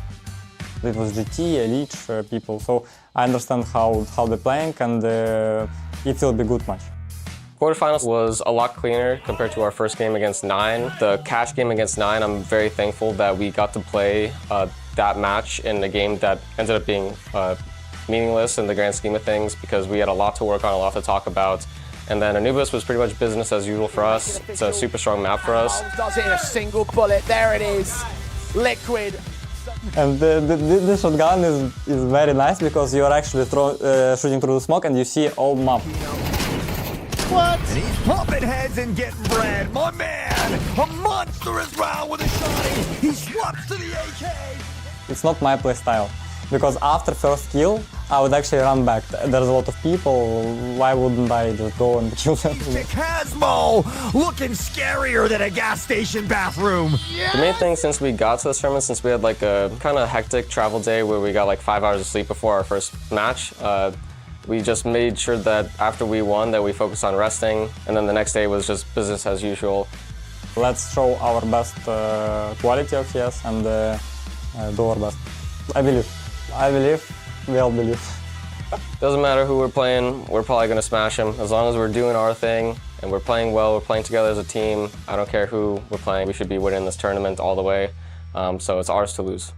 It was GT, Elite people, so I understand how they're playing, and it will be a good match. Quarterfinals was a lot cleaner compared to our first game against 9. The cash game against 9, I'm very thankful that we got to play that match in a game that ended up being meaningless in the grand scheme of things, because we had a lot to work on, a lot to talk about. And then Anubis was pretty much business as usual for us. It's a super strong map for us. Does it in a single bullet. There it is. Liquid. And this shotgun is very nice, because you are actually shooting through the smoke and you see all map. What? And he's popping heads and getting bread. My man, a monstrous round with a shotty. He swaps to the AK. It's not my play style, because after first kill, I would actually run back. There's a lot of people, why wouldn't I just go and kill them? Jacasmo looking scarier than a gas station bathroom. The main thing since we got to this tournament, since we had like a kind of hectic travel day where we got like 5 hours of sleep before our first match, we just made sure that after we won that we focused on resting, and then the next day was just business as usual. Let's show our best quality of CS and do our best. I believe, we all believe. Doesn't matter who we're playing, we're probably going to smash them. As long as we're doing our thing and we're playing well, we're playing together as a team, I don't care who we're playing, we should be winning this tournament all the way. So it's ours to lose.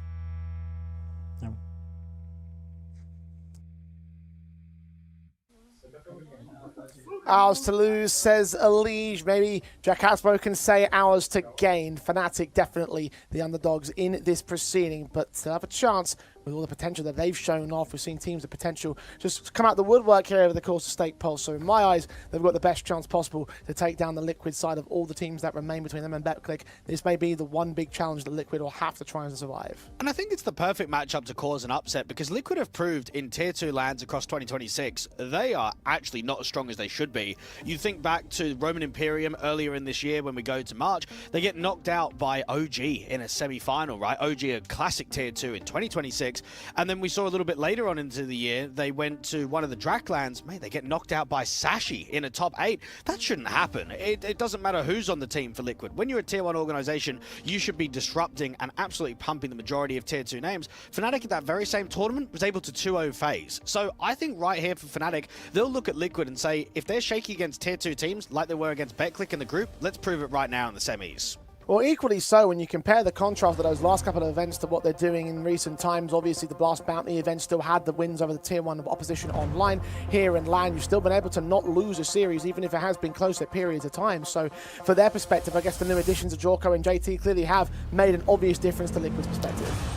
Ours to lose, says Elige. Maybe Jacasmo can say ours to gain. Fnatic definitely the underdogs in this proceeding, but still have a chance with all the potential that they've shown off. We've seen teams of potential just come out the woodwork here over the course of Stake Pulse. So in my eyes, they've got the best chance possible to take down the Liquid side of all the teams that remain between them and BetClick. This may be the one big challenge that Liquid will have to try and survive. And I think it's the perfect matchup to cause an upset, because Liquid have proved in Tier 2 lands across 2026, they are actually not as strong as they should be. You think back to Roman Imperium earlier in this year when we go to March, they get knocked out by OG in a semi-final, right? OG, a classic Tier 2 in 2026. Nordics. And then we saw a little bit later on into the year, they went to one of the Draklands. Mate, they get knocked out by Sashi in a top 8. That shouldn't happen. It doesn't matter who's on the team for Liquid. When you're a tier 1 organization, you should be disrupting and absolutely pumping the majority of tier 2 names. Fnatic at that very same tournament was able to 2-0 FaZe. So I think right here for Fnatic, they'll look at Liquid and say, if they're shaky against tier 2 teams like they were against Betclic in the group, let's prove it right now in the semis. Well, equally so, when you compare the contrast of those last couple of events to what they're doing in recent times, obviously the Blast Bounty event still had the wins over the Tier 1 opposition online. Here in LAN, you've still been able to not lose a series, even if it has been close at periods of time. So, for their perspective, I guess the new additions of Jorko and JT clearly have made an obvious difference to Liquid's perspective.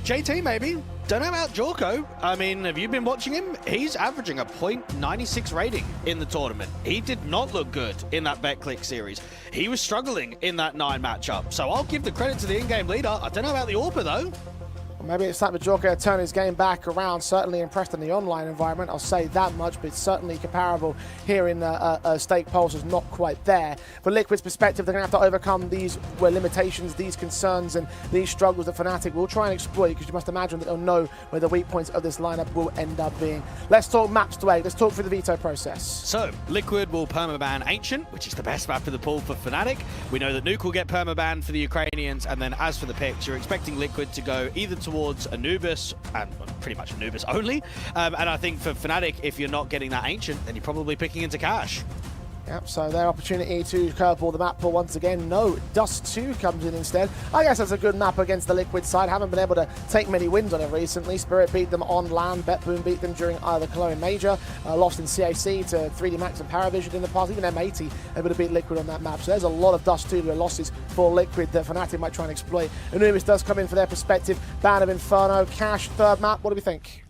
JT maybe. Don't know about Jorko. I mean, have you been watching him? He's averaging a .96 rating in the tournament. He did not look good in that Betclic series. He was struggling in that 9 matchup. So I'll give the credit to the in-game leader. I don't know about the AWPer though. Well, maybe it's time for Jorko to turn his game back around. Certainly impressed in the online environment, I'll say that much, but it's certainly comparable here in Stake Pulse is not quite there. For Liquid's perspective, they're going to have to overcome these limitations, these concerns, and these struggles that Fnatic will try and exploit, because you must imagine that they'll know where the weak points of this lineup will end up being. Let's talk maps today. Let's talk through the veto process. So, Liquid will permaban Ancient, which is the best map in the pool for Fnatic. We know that Nuke will get permaban for the Ukrainians, and then as for the picks, you're expecting Liquid to go either towards Anubis, and pretty much Anubis only. And I think for Fnatic, if you're not getting that Ancient, then you're probably picking into Cash. Yep, so their opportunity to curveball the map pool once again. No, Dust 2 comes in instead. I guess that's a good map against the Liquid side. Haven't been able to take many wins on it recently. Spirit beat them on LAN. Betboom beat them during the Cologne Major. Lost in CAC to 3D Max and Paravision in the past. Even M80 able to beat Liquid on that map. So there's a lot of Dust 2 losses for Liquid that Fnatic might try and exploit. Anubis does come in for their perspective. Band of Inferno, Cash, third map. What do we think?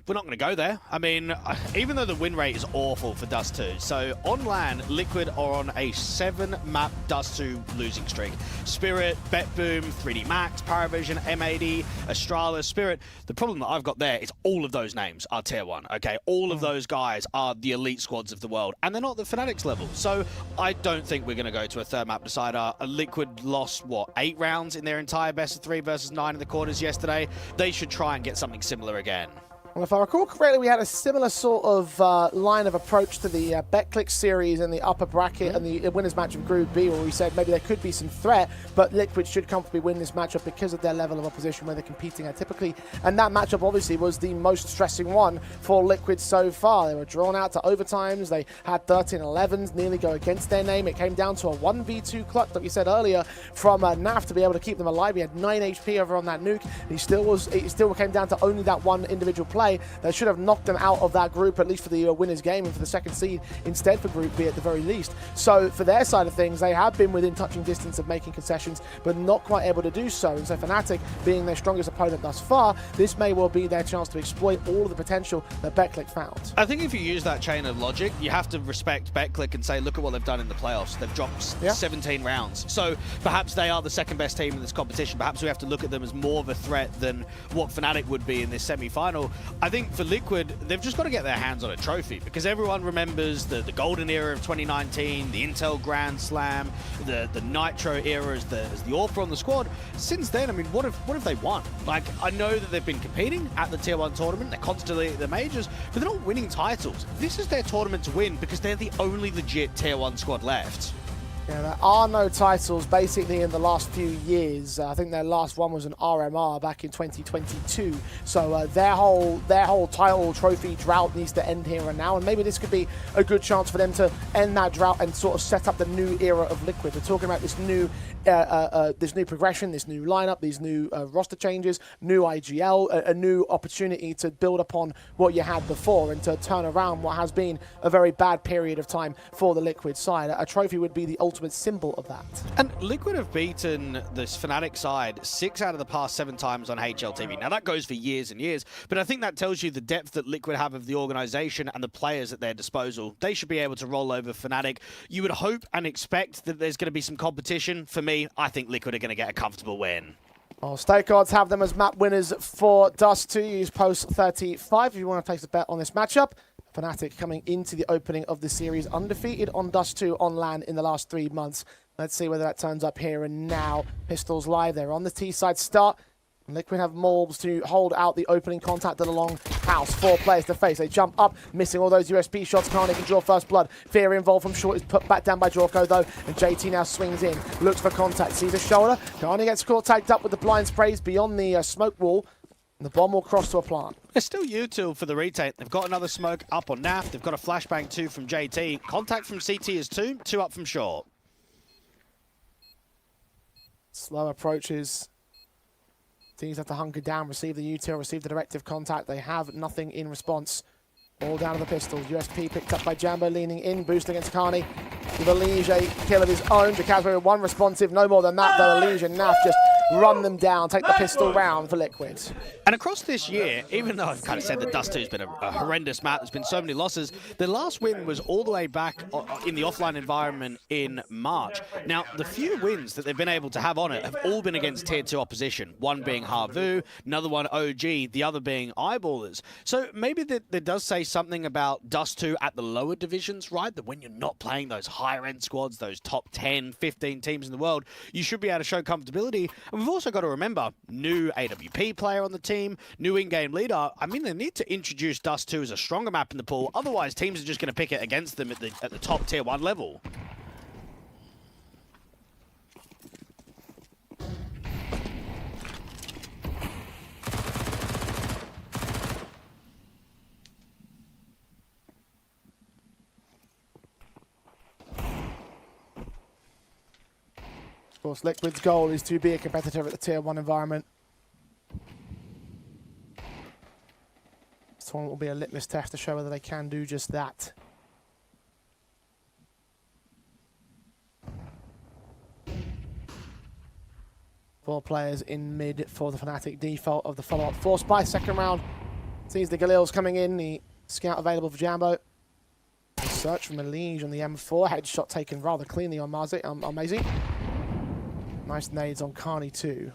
We're not going to go there. I mean, even though the win rate is awful for Dust 2, so on LAN, Liquid are on a 7-map Dust 2 losing streak. Spirit, Betboom, 3D Max, Paravision, M80, Astralis, Spirit. The problem that I've got there is all of those names are tier 1, okay? All of those guys are the elite squads of the world, and they're not the Fnatic's level. So I don't think we're going to go to a third map decider. Liquid lost, what, 8 rounds in their entire best of 3 versus 9 in the quarters yesterday. They should try and get something similar again. Well, if I recall correctly, we had a similar sort of line of approach to the Betclic series in the upper bracket and the winners match of Group B, where we said maybe there could be some threat, but Liquid should comfortably win this matchup because of their level of opposition where they're competing at typically. And that matchup obviously was the most stressing one for Liquid so far. They were drawn out to overtimes. They had 13-11s nearly go against their name. It came down to a 1v2 clutch that we said earlier from Naf to be able to keep them alive. He had 9 HP over on that nuke. It still came down to only that one individual play that should have knocked them out of that group, at least for the winners game and for the second seed instead for Group B at the very least. So for their side of things, they have been within touching distance of making concessions, but not quite able to do so. And so Fnatic, being their strongest opponent thus far, this may well be their chance to exploit all of the potential that Betclic found. I think if you use that chain of logic, you have to respect Betclic and say, look at what they've done in the playoffs. They've dropped 17 rounds. So perhaps they are the second best team in this competition. Perhaps we have to look at them as more of a threat than what Fnatic would be in this semi-final. I think for Liquid, they've just got to get their hands on a trophy, because everyone remembers the golden era of 2019, the Intel Grand Slam, the Nitro era as the AWPer on the squad. Since then, I mean, what have they won? Like, I know that they've been competing at the Tier 1 tournament, they're constantly at the majors, but they're not winning titles. This is their tournament to win because they're the only legit Tier 1 squad left. Yeah, there are no titles basically in the last few years. I think their last one was an RMR back in 2022. So their whole title trophy drought needs to end here and now, and maybe this could be a good chance for them to end that drought and sort of set up the new era of Liquid. We're talking about this new progression, this new lineup, these new roster changes, new IGL, a new opportunity to build upon what you had before and to turn around what has been a very bad period of time for the Liquid side. A trophy would be the ultimate symbol of that. And Liquid have beaten this Fnatic side 6 out of the past 7 times on HLTV. Now that goes for years and years, but I think that tells you the depth that Liquid have of the organization and the players at their disposal. They should be able to roll over Fnatic. You would hope and expect that there's going to be some competition. For me, I think Liquid are going to get a comfortable win. Well, Stake Odds have them as map winners for Dust 2. Use post 35 if you want to place a bet on this matchup. Fnatic coming into the opening of the series undefeated on Dust 2 on LAN in the last 3 months. Let's see whether that turns up here and now. Pistols live. They're on the T side start. Liquid have Morbs to hold out the opening contact at a long house. 4 players to face. They jump up, missing all those USP shots. Carney can draw first blood. Fear involved from short is put back down by Jorko though. And JT now swings in, looks for contact, sees a shoulder. Carney gets caught tagged up with the blind sprays beyond the smoke wall. And the bomb will cross to a plant. It's still util for the retake. They've got another smoke up on NAF. They've got a flashbang 2 from JT. Contact from CT is 2 up from short. Slow approaches. Teams have to hunker down, receive the util, receive the directive contact. They have nothing in response. All down to the pistols. USP picked up by Jambo, leaning in, boost against Carney. With Elige, a kill of his own. Jacazmo with 1 responsive, no more than that though. Elige and Naf just run them down, take the pistol round for Liquid. And across this year, even though I've kind of said that Dust 2 has been a horrendous map, there's been so many losses, the last win was all the way back in the offline environment in March. Now, the few wins that they've been able to have on it have all been against Tier 2 opposition. One being Harvu, another one OG, the other being Eyeballers. So maybe that does say something about Dust 2 at the lower divisions, right? That when you're not playing those higher-end squads, those top 10, 15 teams in the world, you should be able to show comfortability. And we've also got to remember, new AWP player on the team, new in-game leader. I mean, they need to introduce Dust 2 as a stronger map in the pool. Otherwise, teams are just going to pick it against them at the top Tier 1 level. Of course, Liquid's goal is to be a competitor at the Tier 1 environment. This tournament will be a litmus test to show whether they can do just that. Four players in mid for the Fnatic. Default of the follow-up force by second round. Sees the Galil's coming in. The scout available for Jambo. The search from Elige on the M4. Headshot taken rather cleanly on Marze. Nice nades on Carney too.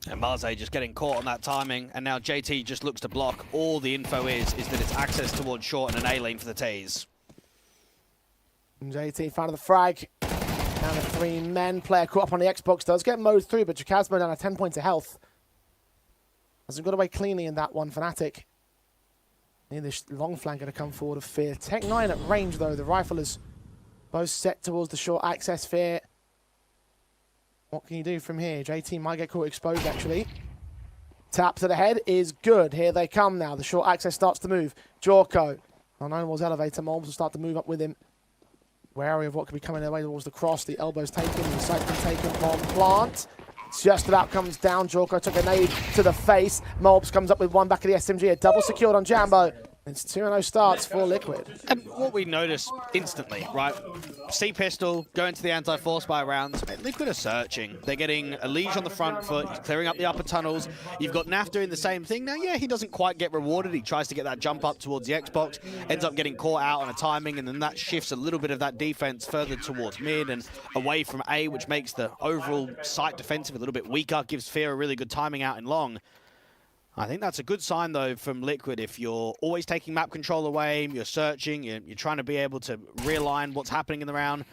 And Marze just getting caught on that timing, and now JT just looks to block. All the info is that it's access towards short and an A lane for the T's. And JT found the frag. Down to 3 men. Player caught up on the Xbox does get mowed through, but Jacazmo down to 10 points of health. Hasn't got away cleanly in that one. Fnatic. Need this long flanker to come forward of Fear. Tech 9 at range though. The rifle is both set towards the short access. Fear. What can you do from here? JT might get caught exposed, actually. Tap to the head is good. Here they come now. The short access starts to move. Jorko. Unknown was elevator. Morbs will start to move up with him. Wary of what could be coming their way towards the cross. The elbow's taken. The sight been taken from Plant. Just about comes down. Jorko took a nade to the face. Morbs comes up with 1 back of the SMG. A double secured on Jambo. It's 2-0 starts for Liquid. And what we notice instantly, right? C-Pistol, going to the anti-force buy rounds. Liquid are searching. They're getting Elige on the front foot, he's clearing up the upper tunnels. You've got Naf doing the same thing. Now, yeah, he doesn't quite get rewarded. He tries to get that jump up towards the Xbox, ends up getting caught out on a timing, and then that shifts a little bit of that defense further towards mid and away from A, which makes the overall site defensive a little bit weaker, gives Fear a really good timing out in long. I think that's a good sign, though, from Liquid. If you're always taking map control away, you're searching, you're trying to be able to realign what's happening in the round.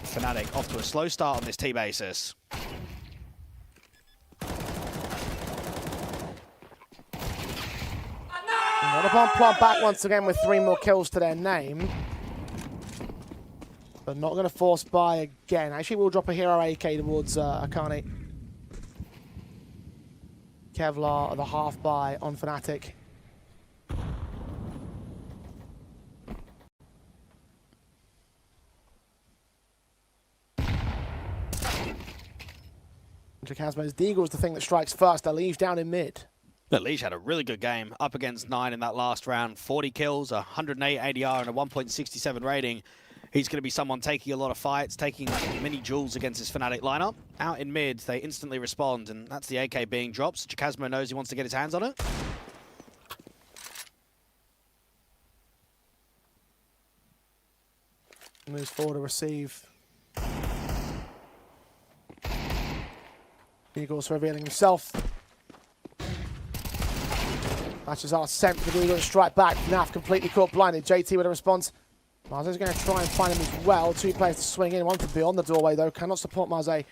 Fnatic off to a slow start on this T basis. Not upon Plant back once again with 3 more kills to their name. But not going to force buy again. Actually, we'll drop a hero AK towards Akane. Kevlar, the half buy on Fnatic. Jacazmo's Deagle's the thing that strikes first. Elige down in mid. Elige had a really good game up against 9 in that last round. 40 kills, 108 ADR, and a 1.67 rating. He's going to be someone taking a lot of fights, taking many duels against his Fnatic lineup. Out in mid, they instantly respond, and that's the AK being dropped. So Jacazmo knows he wants to get his hands on it. Moves forward to receive. Eagles revealing himself. Matches are sent for the Eagle to strike back. Naf completely caught blinded. JT with a response. Marze's going to try and find him as well. 2 players to swing in. One from beyond the doorway, though. Cannot support Marze.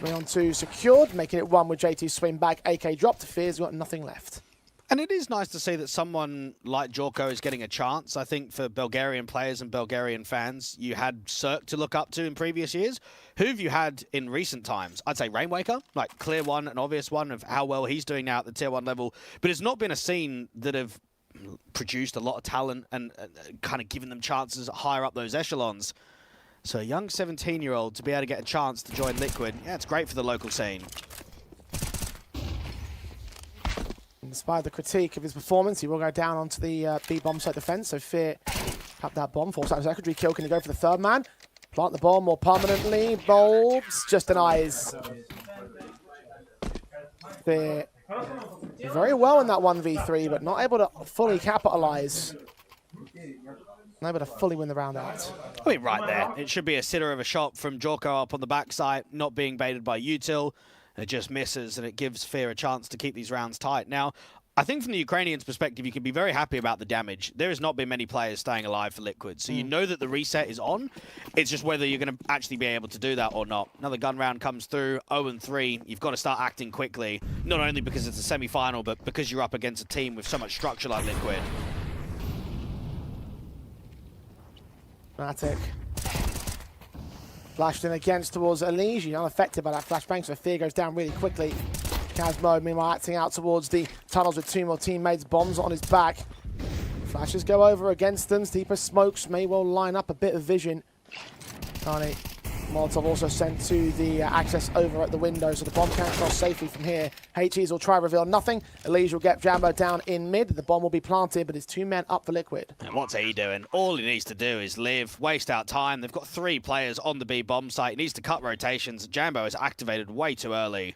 3-on-2 secured, making it 1 with JT swing back. AK drop to Fear's got nothing left. And it is nice to see that someone like Jorko is getting a chance. I think for Bulgarian players and Bulgarian fans, you had Cirque to look up to in previous years. Who have you had in recent times? I'd say Rainwaker, like clear one, an obvious one of how well he's doing now at the tier 1 level. But it's not been a scene that have produced a lot of talent and kind of given them chances higher up those echelons. So a young 17-year-old to be able to get a chance to join Liquid, yeah, it's great for the local scene. Despite the critique of his performance, he will go down onto the B bomb site defense. So Fear have that bomb, force out a secondary kill. Can he go for the third man? Plant the bomb more permanently. Bulbs just denies. Fear very well in that 1v3, but not able to fully capitalize. Not able to fully win the round out. I mean, right there. It should be a sitter of a shot from Jorko up on the backside, not being baited by Util. It just misses, and it gives Fear a chance to keep these rounds tight. Now, I think from the Ukrainians' perspective, you can be very happy about the damage. There has not been many players staying alive for Liquid, so you know that the reset is on. It's just whether you're going to actually be able to do that or not. Another gun round comes through, 0-3. You've got to start acting quickly, not only because it's a semi-final, but because you're up against a team with so much structure like Liquid. Fnatic flashed in against towards Elise, unaffected by that flashbang, so Fear goes down really quickly. Casmo, meanwhile, acting out towards the tunnels with 2 more teammates. Bombs on his back. Flashes go over against them. Steeper smokes may well line up a bit of vision. Carney. Molotov also sent to the access over at the window, so the bomb can't cross safely from here. HEs will try reveal nothing. Elise will get Jambo down in mid. The bomb will be planted, but it's 2 men up for Liquid. And what's he doing? All he needs to do is live, waste out time. They've got 3 players on the B bomb site. He needs to cut rotations. Jambo is activated way too early.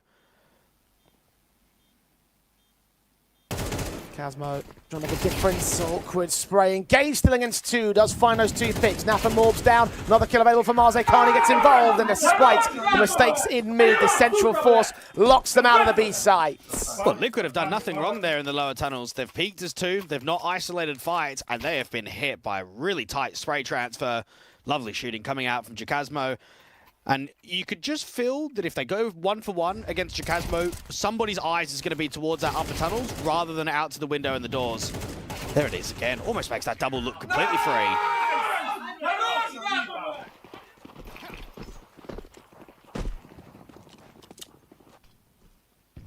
Casmo trying to make a difference. Awkward spray. Engaged still against 2. Does find those 2 picks. Napa Morbs down. Another kill available for Marze. Carney gets involved. And despite the mistakes in mid, the central force locks them out of the B sites. Well, Liquid have done nothing wrong there in the lower tunnels. They've peaked as 2. They've not isolated fights. And they have been hit by a really tight spray transfer. Lovely shooting coming out from Jacasmo. And you could just feel that if they go 1-for-1 against Jacasmo, somebody's eyes is going to be towards that upper tunnels rather than out to the window and the doors. There it is again. Almost makes that double look completely free.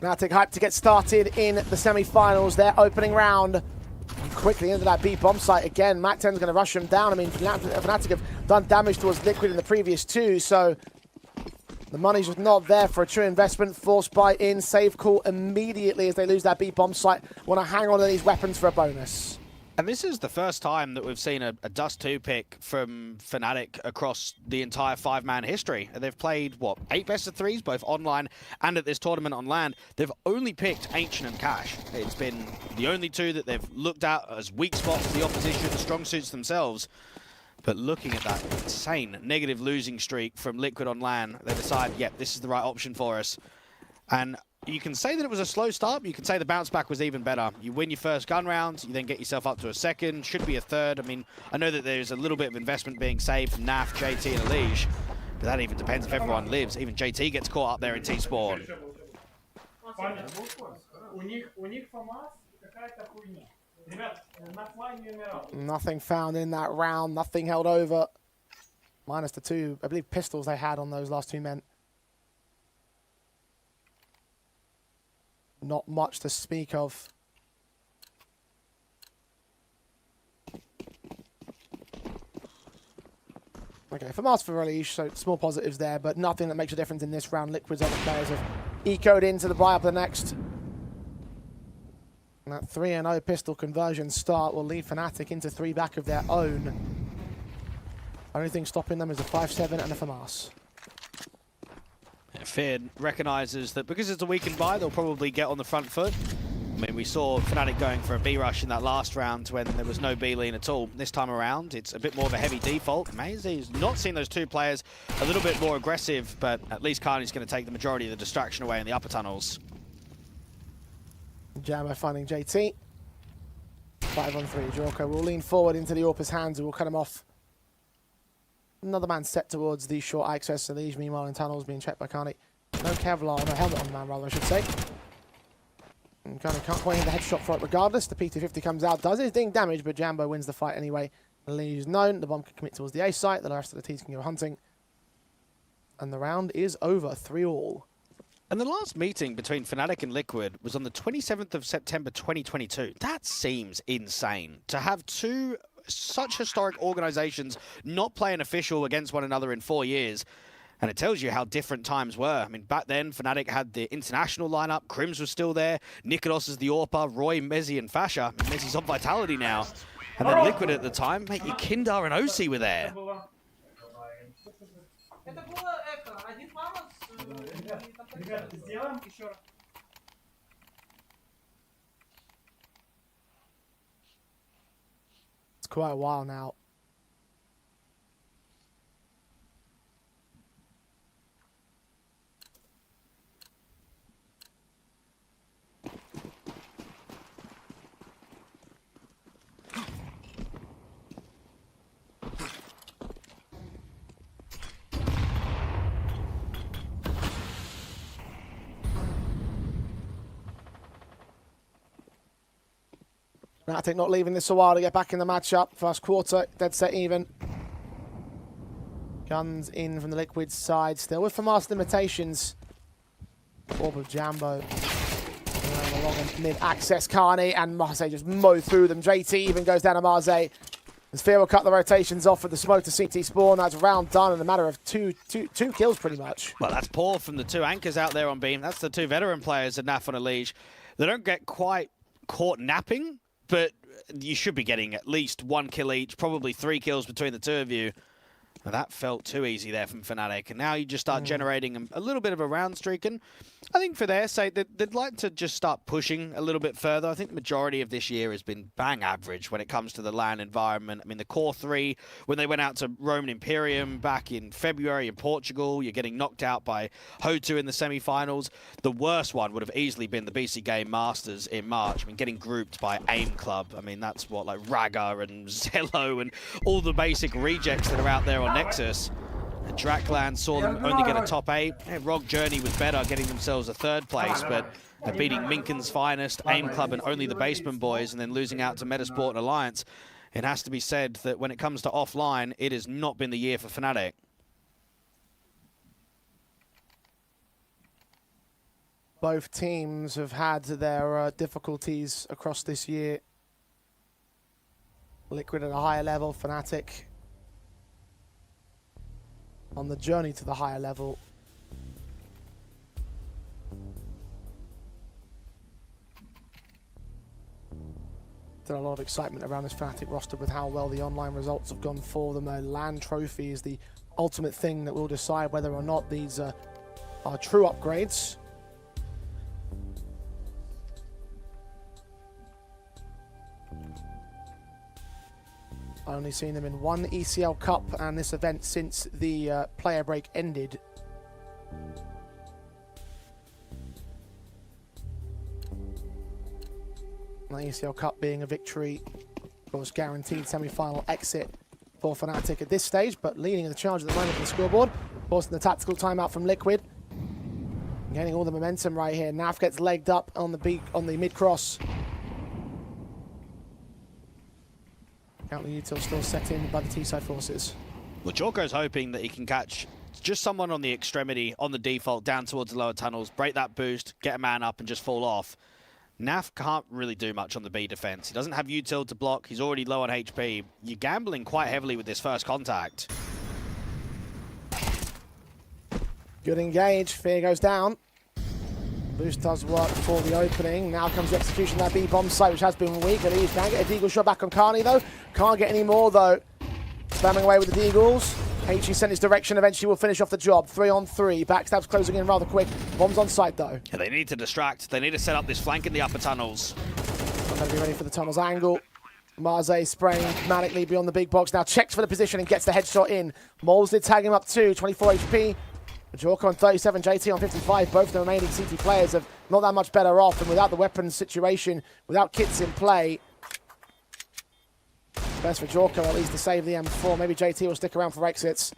Fnatic hyped to get started in the semi-finals. Their opening round. Quickly into that B bomb site again. Mac-10's going to rush them down. I mean, Fnatic have done damage towards Liquid in the previous 2, so the money's just not there for a true investment. Forced buy in, save call immediately as they lose that B bomb site. Want to hang on to these weapons for a bonus. And this is the first time that we've seen a Dust 2 pick from Fnatic across the entire 5-man history. They've played, what, 8 best-of-3s, both online and at this tournament on land. They've only picked Ancient and Cash. It's been the only 2 that they've looked at as weak spots for the opposition, strong suits themselves. But looking at that insane negative losing streak from Liquid on land, they decide, yep, this is the right option for us. And you can say that it was a slow start, but you can say the bounce back was even better. You win your first gun round, you then get yourself up to a second, should be a third. I mean, I know that there's a little bit of investment being saved from Naf, JT, and Elige, but that even depends if everyone lives. Even JT gets caught up there in T-Spawn. Nothing found in that round, nothing held over. Minus the 2, I believe, pistols they had on those last 2 men. Not much to speak of. Okay, for Master for Elige, so small positives there, but nothing that makes a difference in this round. Liquid's other players have ecoed into the buy up the next. And that 3-0 pistol conversion start will lead Fnatic into 3 back of their own. Only thing stopping them is a 5-7 and a FAMAS. Fear recognises that because it's a weakened buy, they'll probably get on the front foot. I mean, we saw Fnatic going for a B rush in that last round when there was no B lean at all. This time around, it's a bit more of a heavy default. Maze's not seen those 2 players a little bit more aggressive, but at least Carney's going to take the majority of the distraction away in the upper tunnels. Jammer finding JT. 5-on-3. Jorko will lean forward into the AWP's hands and will cut him off. Another man set towards the short access. Elige, meanwhile, in tunnels, being checked by Carney. No Kevlar, no helmet on the man, rather, I should say. And kind of can't quite hit the headshot for it regardless. The P250 comes out, does his ding damage, but Jambo wins the fight anyway. The lead is known. The bomb can commit towards the A site. The rest of the teams can go hunting. And the round is over, 3-all. And the last meeting between Fnatic and Liquid was on the 27th of September 2022. That seems insane. To have two such historic organizations not play an official against one another in 4 years. And it tells you how different times were. I mean, back then, Fnatic had the international lineup. Crims was still there. Nikolos is the Orpa, Roy, Mezzi, and Fasha. Mezzi's on Vitality now. And then Liquid at the time, mate, your Kindar and OC were there. It's quite a while now. Fnatic not leaving this a while to get back in the matchup. First quarter, dead set even. Guns in from the Liquid side, still with FAMAS limitations. Orb of Jambo. Along mid-access, Carney and Marseille just mow through them. JT even goes down to Marseille. As Fear will cut the rotations off with the smoke to CT spawn. That's round done in a matter of two kills pretty much. Well, that's poor from the two anchors out there on beam. That's the two veteran players of NAF on a leash. They don't get quite caught napping, but you should be getting at least 1 kill each, probably 3 kills between the two of you. And that felt too easy there from Fnatic. And now you just start generating a little bit of a round streak. And I think for their sake, they'd like to just start pushing a little bit further. I think the majority of this year has been bang average when it comes to the LAN environment. I mean, the core 3, when they went out to Roman Imperium back in February in Portugal, you're getting knocked out by Hotu in the semi-finals. The worst one would have easily been the BC Game Masters in March. I mean, getting grouped by AIM Club. I mean, that's what, like Raga and Zello and all the basic rejects that are out there on Nexus. And Drakland saw them only get a top 8. Rogue Journey was better, getting themselves a 3rd place, but beating Minkin's Finest, AIM Club, and only the Basement Boys, and then losing out to Metasport and Alliance. It has to be said that when it comes to offline, it has not been the year for Fnatic. Both teams have had their difficulties across this year. Liquid at a higher level, Fnatic on the journey to the higher level. There's a lot of excitement around this Fnatic roster with how well the online results have gone for them. Their LAN trophy is the ultimate thing that will decide whether or not these are true upgrades. Only seen them in 1 ECL Cup and this event since the player break ended. The ECL Cup being a victory, of course, guaranteed semi-final exit for Fnatic at this stage, but leading the charge at the moment on the scoreboard. Forcing the tactical timeout from Liquid. Getting all the momentum right here. Naf gets legged up on the mid-cross. Counter util still set in by the T-side forces. Well, Jorko's hoping that he can catch just someone on the extremity, on the default, down towards the lower tunnels, break that boost, get a man up and just fall off. Naf can't really do much on the B defense. He doesn't have util to block. He's already low on HP. You're gambling quite heavily with this first contact. Good engage. Fear goes down. Boost does work for the opening. Now comes the execution of that B-bomb site, which has been weak. And he can get a Deagle shot back on Carney, though. Can't get any more, though. Spamming away with the Deagles. HE sent his direction. Eventually will finish off the job. 3-on-3. Backstab's closing in rather quick. Bombs on site, though. Yeah, they need to distract. They need to set up this flank in the upper tunnels. Not going to be ready for the tunnels angle. Marseille spraying dramatically beyond the big box. Now checks for the position and gets the headshot in. Moles did tag him up too. 24 HP. Jorko on 37, JT on 55. Both the remaining CT players have not that much better off, and without the weapons situation, without kits in play, best for Jorko at least to save the M4. Maybe JT will stick around for exits.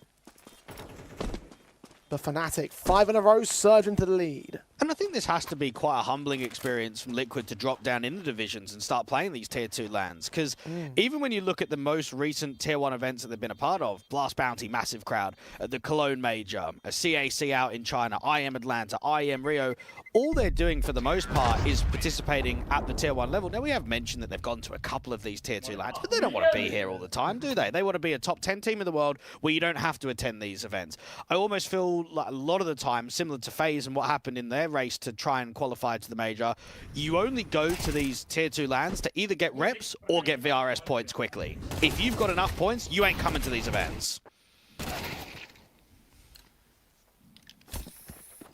for Fnatic. 5 in a row, surge into the lead. And I think this has to be quite a humbling experience from Liquid to drop down in the divisions and start playing these Tier 2 lands. Because even when you look at the most recent Tier 1 events that they've been a part of, Blast Bounty, massive crowd, the Cologne Major, a CAC out in China, IM Atlanta, IM Rio, all they're doing for the most part is participating at the Tier 1 level. Now, we have mentioned that they've gone to a couple of these Tier 2 lands, but they don't want to be here all the time, do they? They want to be a top 10 team in the world where you don't have to attend these events. I almost feel like a lot of the time, similar to FaZe and what happened in their race to try and qualify to the major, you only go to these Tier 2 lands to either get reps or get VRS points quickly. If you've got enough points, you ain't coming to these events.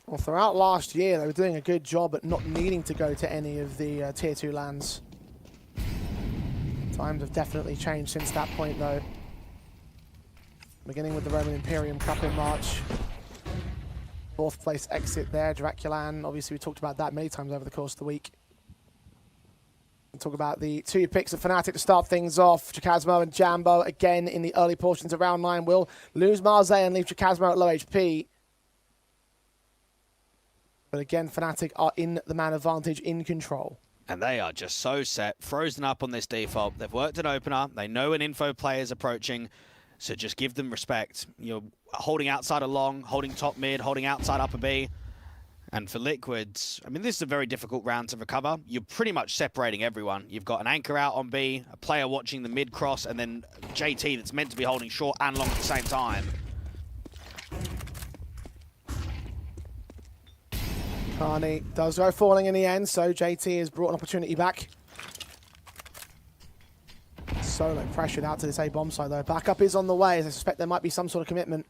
Well, throughout last year, they were doing a good job at not needing to go to any of the Tier 2 lands. Times have definitely changed since that point, though. Beginning with the Roman Imperium Cup in March. 4th place exit there, Draculan. Obviously, we talked about that many times over the course of the week. We'll talk about the 2 picks of Fnatic to start things off. Chikazmo and Jambo, again, in the early portions of round 9, will lose Marze and leave Chikazmo at low HP. But again, Fnatic are in the man advantage, in control. And they are just so set, frozen up on this default. They've worked an opener. They know an info player is approaching. So just give them respect. You're holding outside of long, holding top mid, holding outside upper B. And for Liquids, I mean, this is a very difficult round to recover. You're pretty much separating everyone. You've got an anchor out on B, a player watching the mid cross, and then JT that's meant to be holding short and long at the same time. Carney does go falling in the end, so JT has brought an opportunity back. Solo pressured out to this A-bomb side, though. Backup is on the way, as I suspect there might be some sort of commitment.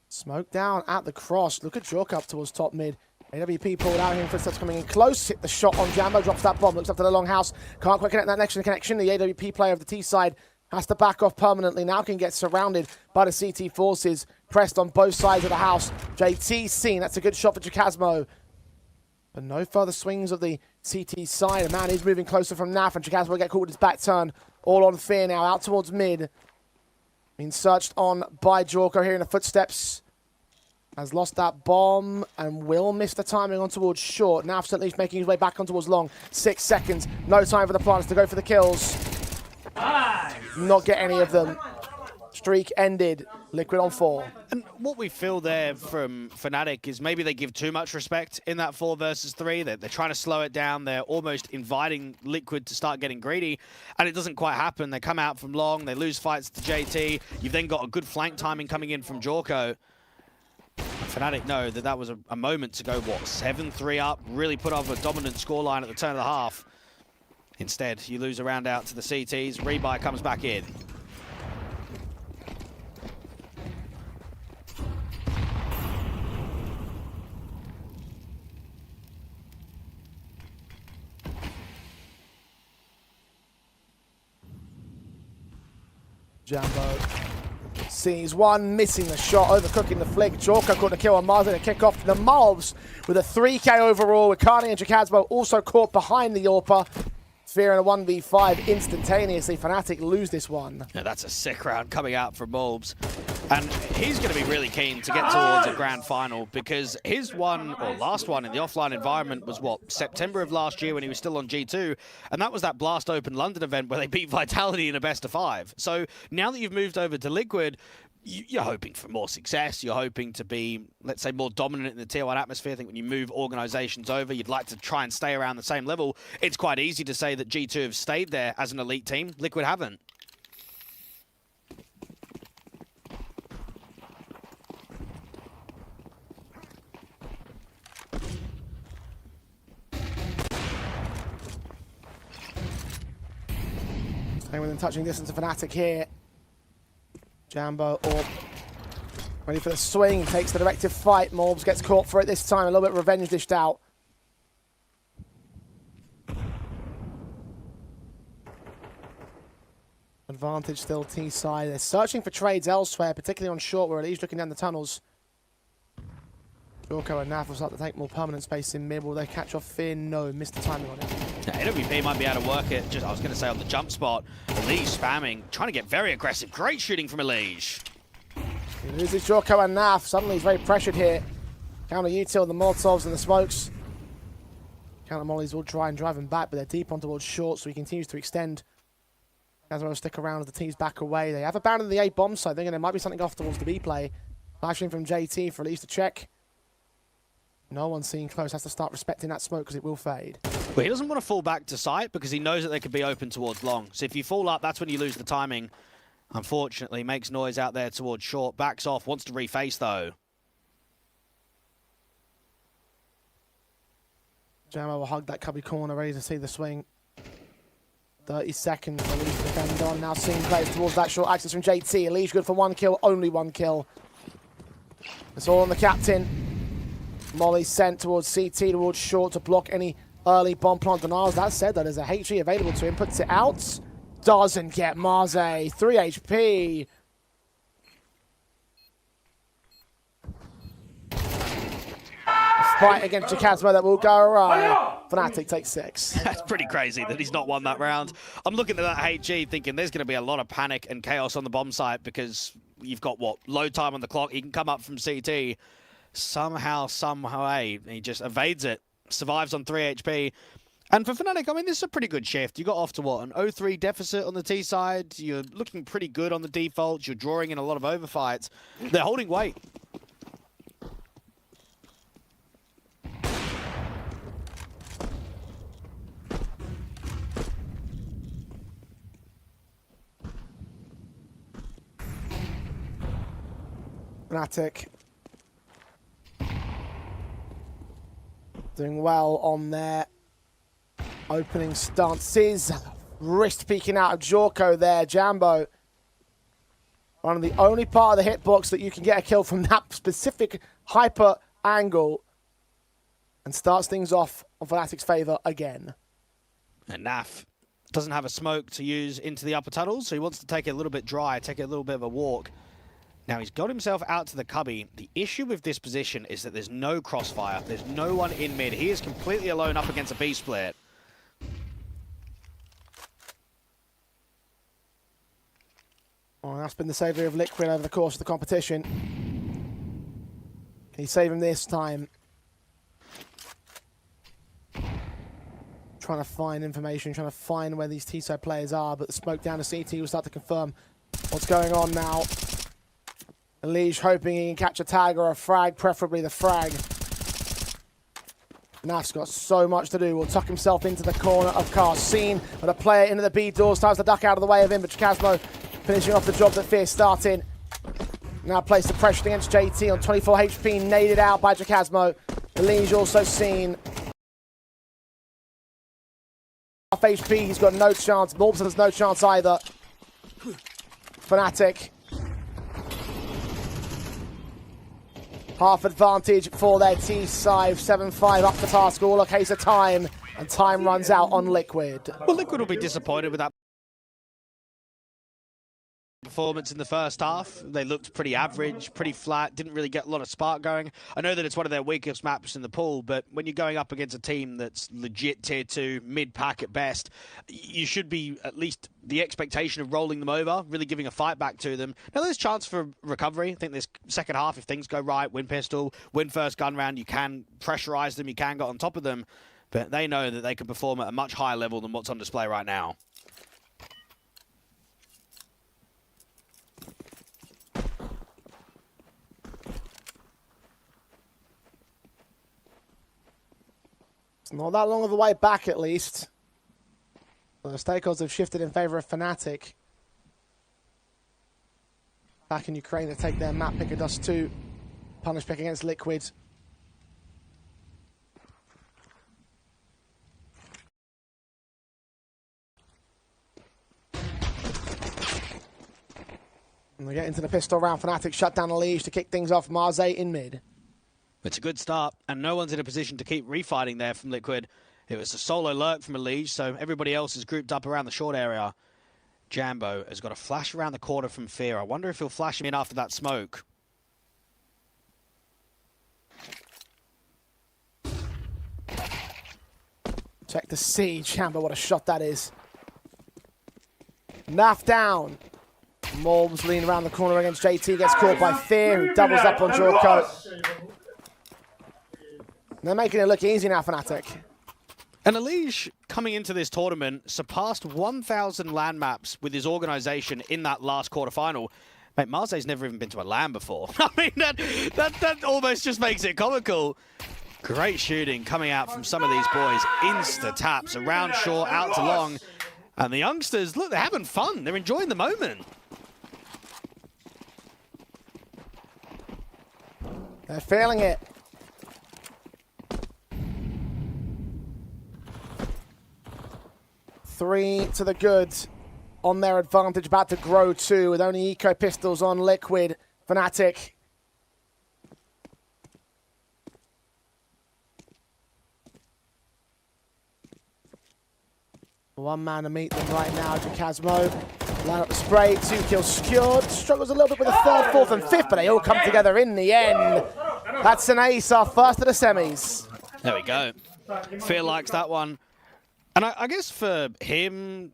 Smoke down at the cross. Look at Jork up towards top mid. AWP pulled out here, footsteps coming in close. Hit the shot on Jambo, drops that bomb, looks up to the long house. Can't quite connect that next connection. The AWP player of the T side has to back off permanently. Now can get surrounded by the CT forces. Pressed on both sides of the house. JT seen. That's a good shot for Chikazmo. But no further swings of the CT side. A man is moving closer from NAF, and Chikazmo will get caught with his back turn. All on Fear now, out towards mid. Being searched on by Jorko here in the footsteps. Has lost that bomb and will miss the timing on towards short. Naf's at least making his way back on towards long. 6 seconds. No time for the plants to go for the kills. Not get any of them. Streak ended. Liquid on 4. And what we feel there from Fnatic is maybe they give too much respect in that 4 versus 3. They're trying to slow it down. They're almost inviting Liquid to start getting greedy, and it doesn't quite happen. They come out from long. They lose fights to JT. You've then got a good flank timing coming in from Jorko. Fnatic know that that was a moment to go, what, 7-3 up, really put up a dominant scoreline at the turn of the half. Instead, you lose a round out to the CTs. Rebuy comes back in. Jambo sees one, missing the shot, overcooking the flick. Jorko caught the kill on Marze to kick off the Malbs with a 3k overall, with Carney and Chikazmo also caught behind the AWPer. Fear in a 1v5 instantaneously. Fnatic lose this one. Yeah, that's a sick round coming out from Malbs. And he's going to be really keen to get towards a grand final, because his one, or last one in the offline environment was, what, September of last year when he was still on G2. And that was that Blast Open London event where they beat Vitality in a best of 5. So now that you've moved over to Liquid, you're hoping for more success. You're hoping to be, let's say, more dominant in the Tier 1 atmosphere. I think when you move organizations over, you'd like to try and stay around the same level. It's quite easy to say that G2 have stayed there as an elite team. Liquid haven't. Staying within touching distance of Fnatic here. Jambo or ready for the swing, takes the directive fight. Morbs gets caught for it this time, a little bit revenge dished out. Advantage still T-side. They're searching for trades elsewhere, particularly on short, where he's looking down the tunnels. Jorko and Naf will start to take more permanent space in mid. Will they catch off Fear? No, missed the timing on it. AWP might be able to work it, just I was going to say on the jump spot. Elige spamming, trying to get very aggressive. Great shooting from Elige. He loses Jorko and Naf. Suddenly he's very pressured here. Counter util, the Molotovs and the smokes. Counter mollies will try and drive him back, but they're deep on towards short, so he continues to extend. Kazmo will stick around as the teams back away. They have abandoned the A bomb side, thinking there might be something off towards the B play. Flashing from JT for at least a check. No one's seen close, has to start respecting that smoke because it will fade. But he doesn't want to fall back to site because he knows that they could be open towards long. So if you fall up, that's when you lose the timing. Unfortunately, makes noise out there towards short. Backs off, wants to reface though. Jammo will hug that cubby corner, ready to see the swing. 30 seconds, Elise to defend on. Now seeing players towards that short access from JT. Elise good for 1 kill, only 1 kill. It's all on the captain. Molly sent towards CT, towards short to block any early bomb plant denials. That said, though, there's a HE available to him. Puts it out. Doesn't get Marze. 3 HP. Fight against Jakazmo that will go awry. Fnatic takes 6. That's pretty crazy that he's not won that round. I'm looking at that HG thinking there's going to be a lot of panic and chaos on the bomb site because you've got, what, load time on the clock. He can come up from CT. Somehow, some way, he just evades it. Survives on 3 HP. And for Fnatic, I mean, this is a pretty good shift. You got off to, what, an 0-3 deficit on the T side. You're looking pretty good on the defaults. You're drawing in a lot of overfights. They're holding weight. Fnatic doing well on their opening stances. Wrist peeking out of Jorko there. Jambo, one of the only part of the hitbox that you can get a kill from that specific hyper angle, and starts things off on Fnatic's favour again. And Naf doesn't have a smoke to use into the upper tunnels, so he wants to take it a little bit dry, take a little bit of a walk. Now, he's got himself out to the cubby. The issue with this position is that there's no crossfire. There's no one in mid. He is completely alone up against a B split. Well, that's been the saviour of Liquid over the course of the competition. Can he save him this time? Trying to find information, trying to find where these T-side players are, but the smoke down to CT will start to confirm what's going on now. Elige hoping he can catch a tag or a frag, preferably the frag. Naf's got so much to do. Will tuck himself into the corner of Carsine, but a player into the B doors tries to duck out of the way of him, but Chasmo finishing off the job that Fierce started. Now place the pressure against JT on 24 HP, naded out by Jakazmo. Elige also seen. Half HP, he's got no chance. Morbs has no chance either. Fnatic. Half advantage for their T-side, 7-5 up the task, all a case of time, and time runs out on Liquid. Well, Liquid will be disappointed with that performance in the first half. They looked pretty average, pretty flat, didn't really get a lot of spark going. I know that it's one of their weakest maps in the pool, but when you're going up against a team that's legit tier 2, mid-pack at best, you should be at least the expectation of rolling them over, really giving a fight back to them. Now, there's chance for recovery. I think this second half, if things go right, win pistol, win first gun round, you can pressurize them, you can get on top of them, but they know that they can perform at a much higher level than what's on display right now. It's not that long of a way back, at least. The stakeholders have shifted in favour of Fnatic. Back in Ukraine to take their map pick of Dust 2. Punish pick against Liquid. And we get into the pistol round. Fnatic shut down Elige to kick things off. Marze in mid. It's a good start, and no one's in a position to keep refighting there from Liquid. It was a solo lurk from Elige, so everybody else is grouped up around the short area. Jambo has got a flash around the corner from Fear. I wonder if he'll flash him in after that smoke. Check the siege. Jambo, what a shot that is. Naf down. Morbs lean around the corner against JT, gets caught by Fear, who doubles up on Jorko. They're making it look easy now, Fnatic. And Elige, coming into this tournament, surpassed 1,000 LAN maps with his organization in that last quarterfinal. Mate, Marseille's never even been to a LAN before. I mean, that almost just makes it comical. Great shooting coming out from some of these boys. Insta taps around short, out to long. And the youngsters, look, they're having fun. They're enjoying the moment. They're feeling it. Three to the good on their advantage, about to grow two with only eco pistols on Liquid. Fnatic. One man to meet them right now, Jacasmo. Line up the spray, 2 kills secured. Struggles a little bit with the third, fourth and fifth, but they all come together in the end. That's an ace, our first of the semis. There we go. Fear likes that one. And I guess for him,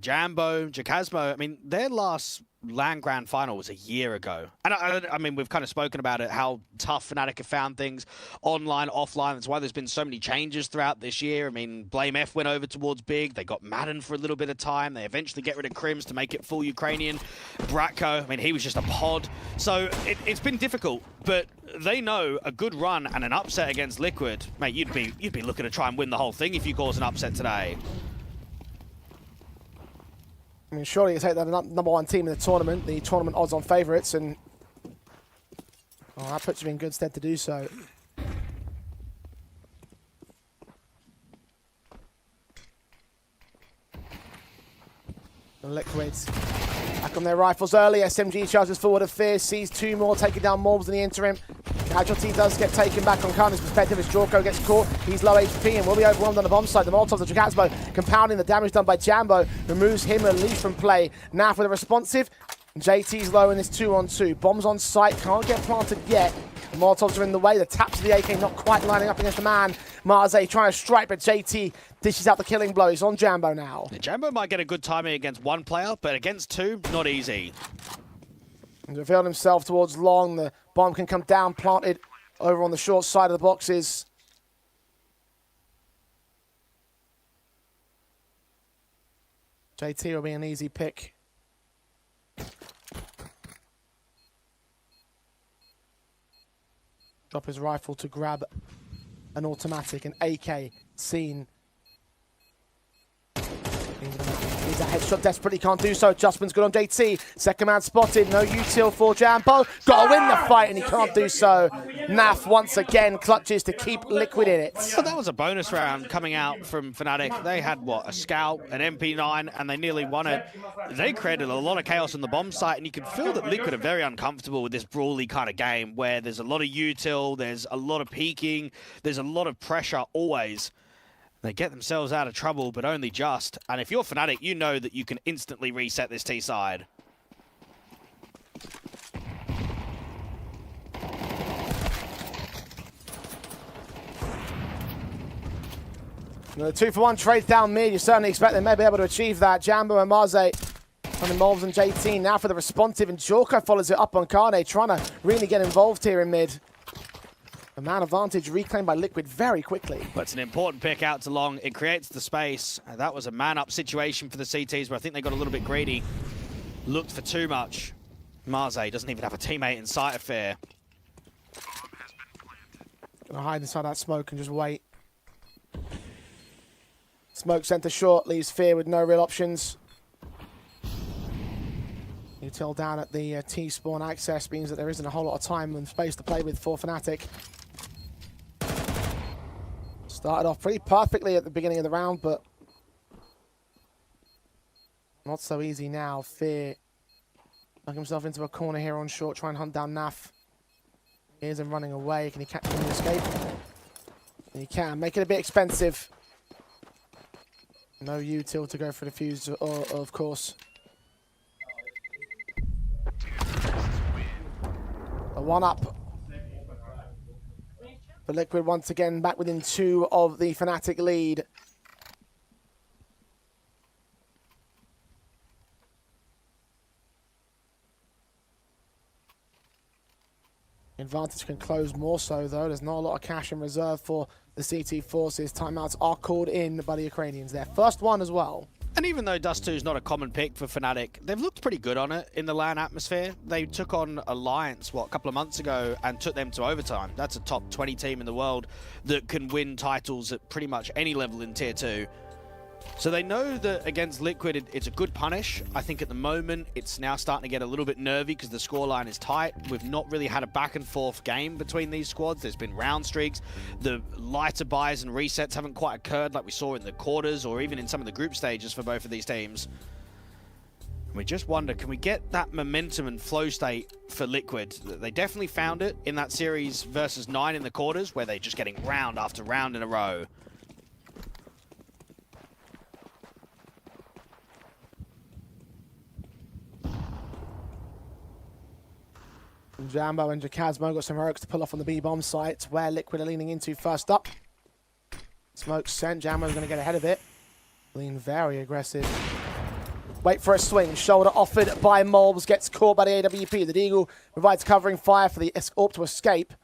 Jambo, Jacasmo, I mean, their last LAN Grand Final was a year ago. And I mean, we've kind of spoken about it, how tough Fnatic have found things online, offline. That's why there's been so many changes throughout this year. I mean, Blame F went over towards Big. They got Madden for a little bit of time. They eventually get rid of Crims to make it full Ukrainian. Bratko, I mean, he was just a pod. So it's been difficult, but they know a good run and an upset against Liquid. Mate, you'd be looking to try and win the whole thing if you cause an upset today. I mean, surely you take that number one team in the tournament odds on favourites, and that puts you in good stead to do so. The Liquids back on their rifles early. SMG charges forward of Fear, sees 2 more, taking down Morbs in the interim. Casualty does get taken back on Karna's perspective as Jorko gets caught. He's low HP and will be overwhelmed on the bomb site. The Molotovs of Jacasmo compounding the damage done by Jambo. Removes him at least from play. Now for the responsive. JT's low in this 2-on-2. Bombs on site, can't get planted yet. The Molotovs are in the way. The taps of the AK not quite lining up against the man. Marze trying to strike, but JT dishes out the killing blow. He's on Jambo now. Jambo might get a good timing against one player, but against two, not easy. He's revealed himself towards long. The bomb can come down, planted over on the short side of the boxes. JT will be an easy pick. Drop his rifle to grab an automatic, an AK seen. He's a headshot, desperately can't do so. Adjustment's good on JT. Second man spotted, no util for Jambo. Got to win the fight and he can't do so. Naf once again clutches to keep Liquid in it. Well, that was a bonus round coming out from Fnatic. They had, what, a Scout, an MP9, and they nearly won it. They created a lot of chaos on the bomb site, and you can feel that Liquid are very uncomfortable with this brawly kind of game where there's a lot of util, there's a lot of peeking, there's a lot of pressure always. They get themselves out of trouble, but only just. And if you're Fnatic, you know that you can instantly reset this T side. The 2-for-1 trades down mid. You certainly expect they may be able to achieve that. Jambo and Marze on the Morbs and JT. Now for the responsive, and Jorko follows it up on Kane, trying to really get involved here in mid. The man advantage reclaimed by Liquid very quickly. But it's an important pick out to long. It creates the space. That was a man-up situation for the CTs, where I think they got a little bit greedy. Looked for too much. Marze doesn't even have a teammate in sight of Fear. Gonna hide inside that smoke and just wait. Smoke sent to short, leaves Fear with no real options. Util down at the T-spawn access means that there isn't a whole lot of time and space to play with for Fnatic. Started off pretty perfectly at the beginning of the round, but not so easy now. Fear dug himself into a corner here on short, try and hunt down Naf. Here's him running away. Can he catch him in the escape? And he can. Make it a bit expensive. No util to go for the fuse, of course. A 1-up. The Liquid once again back within 2 of the Fnatic lead. Advantage can close more so, though. There's not a lot of cash in reserve for the CT forces. Timeouts are called in by the Ukrainians. Their first one as well. And even though Dust 2 is not a common pick for Fnatic, they've looked pretty good on it in the LAN atmosphere. They took on Alliance, a couple of months ago and took them to overtime. That's a top 20 team in the world that can win titles at pretty much any level in Tier 2. So they know that against Liquid, it's a good punish. I think at the moment, it's now starting to get a little bit nervy because the scoreline is tight. We've not really had a back and forth game between these squads. There's been round streaks. The lighter buys and resets haven't quite occurred like we saw in the quarters or even in some of the group stages for both of these teams. We just wonder, can we get that momentum and flow state for Liquid? They definitely found it in that series versus 9 in the quarters where they're just getting round after round in a row. Jambo and Jacasmo got some heroics to pull off on the B-bomb site, where Liquid are leaning into first up. Smoke sent. Jambo's going to get ahead of it. Lean very aggressive. Wait for a swing. Shoulder offered by Molbs. Gets caught by the AWP. The Deagle provides covering fire for the AWP to escape.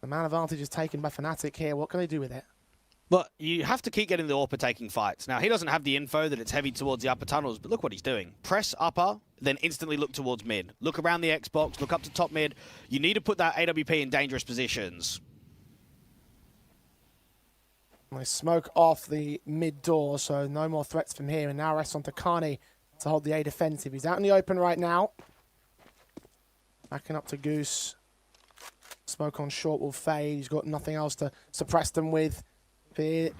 The man advantage is taken by Fnatic here. What can they do with it? But you have to keep getting the AWP taking fights. Now, he doesn't have the info that it's heavy towards the upper tunnels, but look what he's doing. Press upper, then instantly look towards mid. Look around the Xbox, look up to top mid. You need to put that AWP in dangerous positions. They smoke off the mid door, so no more threats from here. And now rests on Takani to hold the A defensive. He's out in the open right now. Backing up to Goose. Smoke on short will fade. He's got nothing else to suppress them with. The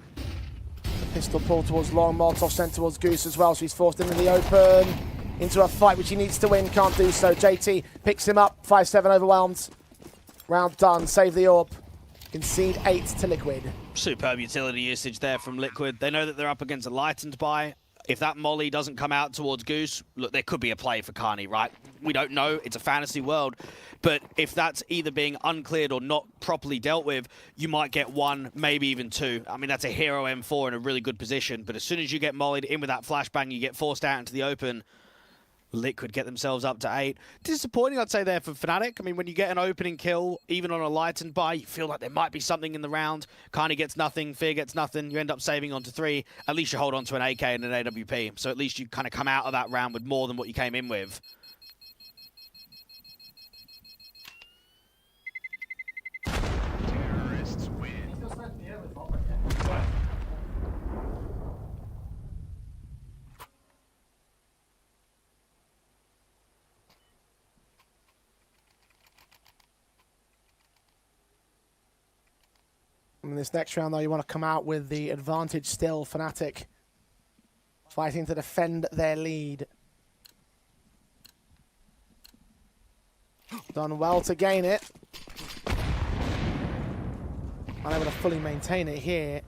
pistol pull towards long. Molotov sent towards Goose as well, so he's forced into the open. Into a fight which he needs to win. Can't do so. JT picks him up. 5-7 overwhelmed. Round done. Save the AWP. Concede 8 to Liquid. Superb utility usage there from Liquid. They know that they're up against a lightened buy. If that molly doesn't come out towards Goose, look, there could be a play for Carney, right? We don't know. It's a fantasy world. But if that's either being uncleared or not properly dealt with, you might get 1, maybe even 2. I mean, that's a hero M4 in a really good position. But as soon as you get mollied in with that flashbang, you get forced out into the open. Liquid get themselves up to 8. Disappointing, I'd say, there for Fnatic. I mean, when you get an opening kill, even on a lightened buy, you feel like there might be something in the round. Carney gets nothing, Fear gets nothing. You end up saving onto 3. At least you hold on to an AK and an AWP. So at least you kind of come out of that round with more than what you came in with. Terrorists win. In this next round, though, you want to come out with the advantage still. Fnatic fighting to defend their lead. Done well to gain it. Unable to fully maintain it here.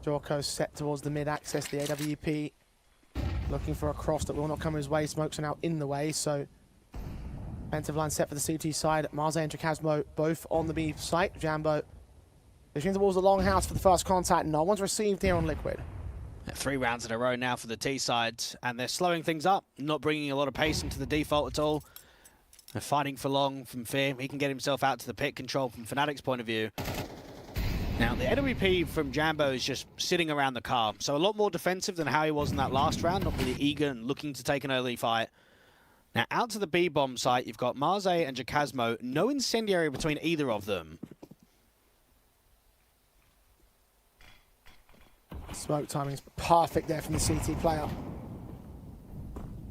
Jorko set towards the mid-access, the AWP. Looking for a cross that will not come his way. Smokes are now in the way, so... Defensive line set for the CT side. Marze and Jacasmo both on the B site. Jambo pushing towards the longhouse for the first contact. No one's received here on Liquid. 3 rounds in a row now for the T side, and they're slowing things up, not bringing a lot of pace into the default at all. They're fighting for long from Fear. He can get himself out to the pit control from Fnatic's point of view. Now, the AWP from Jambo is just sitting around the car, so a lot more defensive than how he was in that last round, not really eager and looking to take an early fight. Now, out to the B-bomb site, you've got Marze and Jacasmo. No incendiary between either of them. Smoke timing is perfect there from the CT player.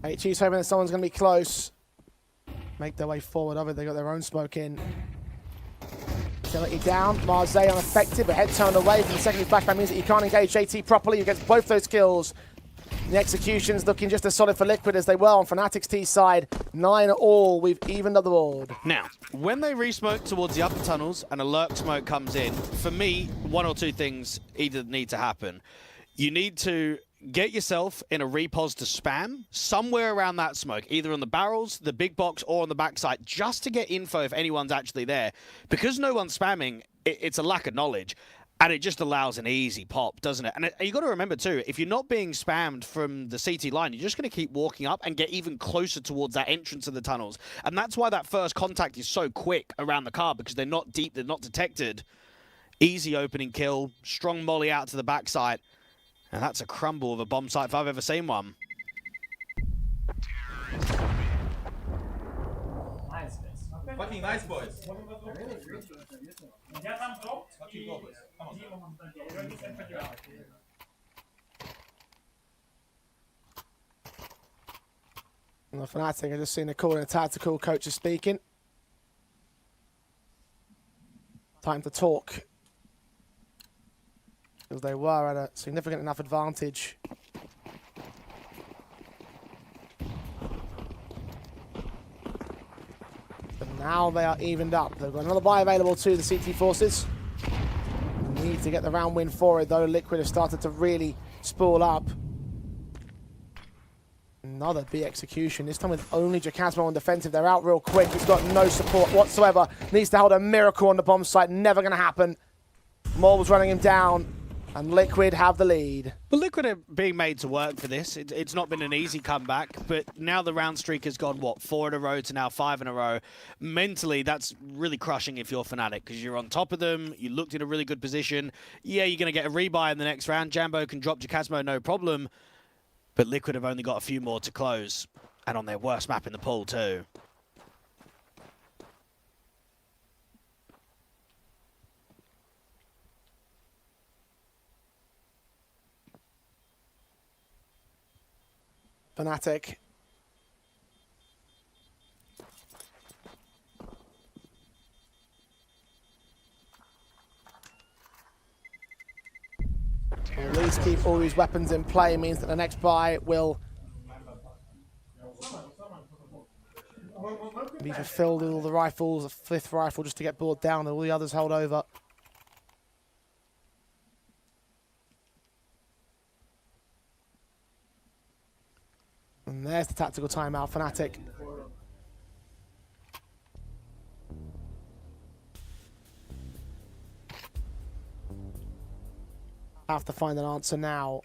HE's hoping that someone's going to be close. Make their way forward. Over, they got their own smoke in. Utility down. Marze unaffected, but head turned away from the secondary flashbang means that you can't engage JT properly. You get both those kills. The execution's looking just as solid for Liquid as they were on Fnatic's T side. 9 all, we've evened up the board. Now, when they re-smoke towards the upper tunnels and a lurk smoke comes in, for me, 1 or 2 things either need to happen. You need to get yourself in a repos to spam somewhere around that smoke, either on the barrels, the big box, or on the backside, just to get info if anyone's actually there. Because no one's spamming, it's a lack of knowledge. And it just allows an easy pop, doesn't it? And you got to remember too, if you're not being spammed from the CT line, you're just going to keep walking up and get even closer towards that entrance of the tunnels. And that's why that first contact is so quick around the car, because they're not deep, they're not detected. Easy opening kill, strong molly out to the backside. And that's a crumble of a bomb site if I've ever seen one. Fucking nice, boys. And the Fnatic, I just seen a call and a tactical coach is speaking. Time to talk. Because they were at a significant enough advantage. But now they are evened up. They've got another buy available to the CT forces. Need to get the round win for it, though. Liquid have started to really spool up. Another B execution, this time with only Jacasmo on defensive. They're out real quick. He's got no support whatsoever. Needs to hold a miracle on the bomb site. Never going to happen. Morb's running him down, and Liquid have the lead. Well, Liquid are being made to work for this. It's not been an easy comeback, but now the round streak has gone, what, 4 in a row to now 5 in a row. Mentally, that's really crushing if you're Fnatic, because you're on top of them, you looked in a really good position. Yeah, you're going to get a rebuy in the next round. Jambo can drop Jacasmo, no problem. But Liquid have only got a few more to close, and on their worst map in the pool too. Fnatic. At least keep all these weapons in play means that the next buy will be fulfilled with all the rifles, a 5th rifle just to get brought down, and all the others held over. And there's the tactical timeout, Fnatic. Have to find an answer now.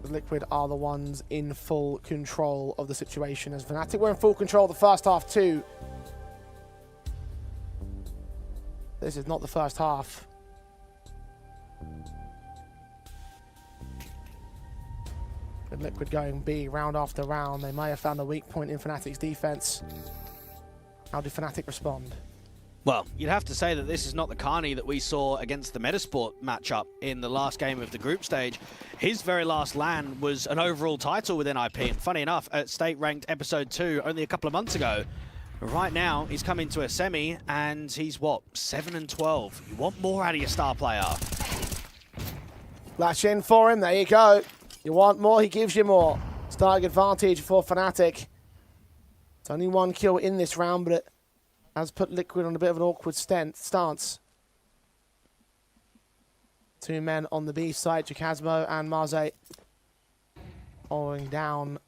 Liquid are the ones in full control of the situation, as Fnatic were in full control the first half too. This is not the first half. With Liquid going B round after round, they may have found a weak point in Fnatic's defense. How did Fnatic respond? Well, you'd have to say that this is not the Carney that we saw against the Metasport matchup in the last game of the group stage. His very last LAN was an overall title within IP, and funny enough, at State Ranked Episode 2 only a couple of months ago. Right now, he's come into a semi, and he's, what, 7-12. You want more out of your star player. Flash in for him, there you go. You want more, he gives you more. Starting advantage for Fnatic. It's only 1 kill in this round, but it has put Liquid on a bit of an awkward stance. 2 men on the B side, Jacasmo and Marze following down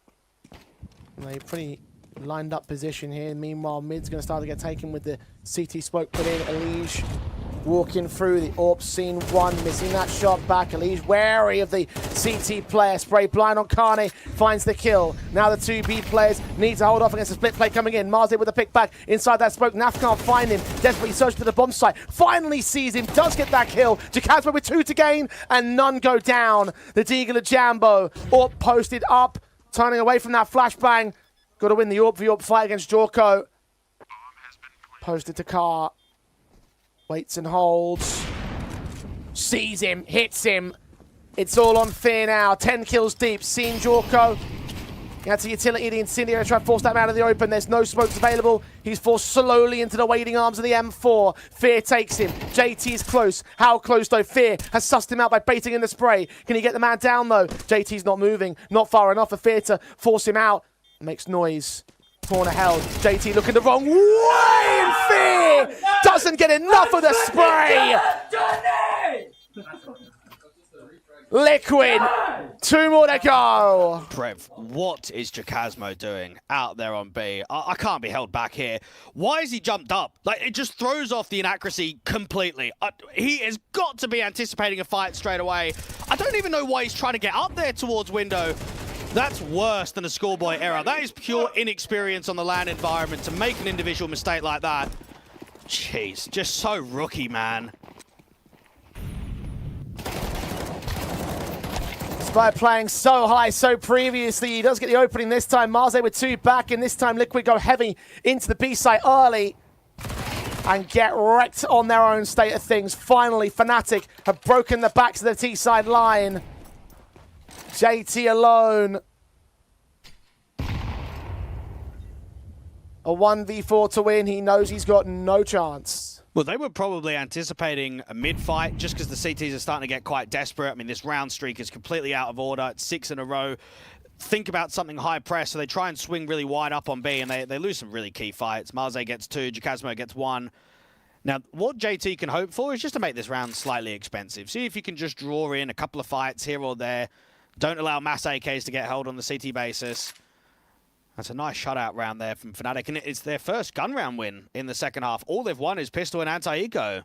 in a pretty lined up position here. Meanwhile, mid's going to start to get taken with the CT smoke put in. Elige walking through the AWP, seen 1, missing that shot back. Elige wary of the CT player, spray blind on Carney, finds the kill. Now the 2 B players need to hold off against a split play coming in. Marze with a pick back inside that smoke. Naf can't find him, desperately searches for the bomb site, finally sees him, does get that kill. Jacasmo with 2 to gain, and none go down. The Deagle of Jambo, AWP posted up, turning away from that flashbang. Got to win the AWP v AWP fight against Jorko. Posted to Carr. Waits and holds. Sees him, hits him. It's all on Fear now. 10 kills deep. Seen Jorko. He had to utility the Incendiary to try to force that man out of the open. There's no smokes available. He's forced slowly into the waiting arms of the M4. Fear takes him. JT's close. How close though? Fear has sussed him out by baiting in the spray. Can he get the man down though? JT's not moving. Not far enough for Fear to force him out. Makes noise. Corner held. JT looking the wrong way, and Fear doesn't get enough of the spray. Liquid, 2 more to go. Prev, what is Jacasmo doing out there on B? I can't be held back here. Why has he jumped up? Like, it just throws off the inaccuracy completely. He has got to be anticipating a fight straight away. I don't even know why he's trying to get up there towards window. That's worse than a schoolboy error. That is pure inexperience on the LAN environment to make an individual mistake like that. Jeez, just so rookie, man. Despite playing so high so previously, he does get the opening this time. Marze with 2 back, and this time Liquid go heavy into the B site early and get wrecked on their own state of things. Finally, Fnatic have broken the backs of the T side line. JT alone. A 1v4 to win. He knows he's got no chance. Well, they were probably anticipating a mid-fight just because the CTs are starting to get quite desperate. I mean, this round streak is completely out of order. It's 6 in a row. Think about something high press, so they try and swing really wide up on B, and they lose some really key fights. Marze gets 2, Jacasmo gets 1. Now, what JT can hope for is just to make this round slightly expensive. See if you can just draw in a couple of fights here or there. Don't allow mass AKs to get held on the CT basis. That's a nice shutout round there from Fnatic, and it's their first gun round win in the second half. All they've won is pistol and anti-eco.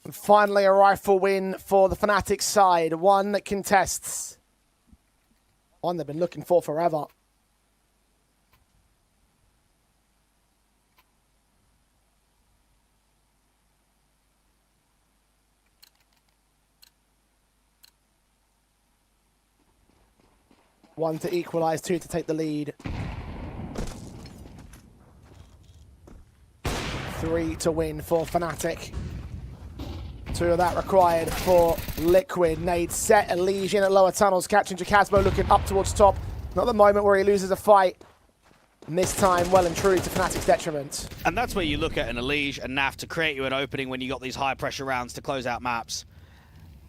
And finally, a rifle win for the Fnatic side. One that contests. One they've been looking for forever. One to equalize, 2 to take the lead. 3 to win for Fnatic. 2 of that required for Liquid. Nade set, Elige in at lower tunnels, catching Jacasmo looking up towards top. Not the moment where he loses a fight. And this time, well and truly to Fnatic's detriment. And that's where you look at an Elige and NAF to create you an opening when you got these high pressure rounds to close out maps.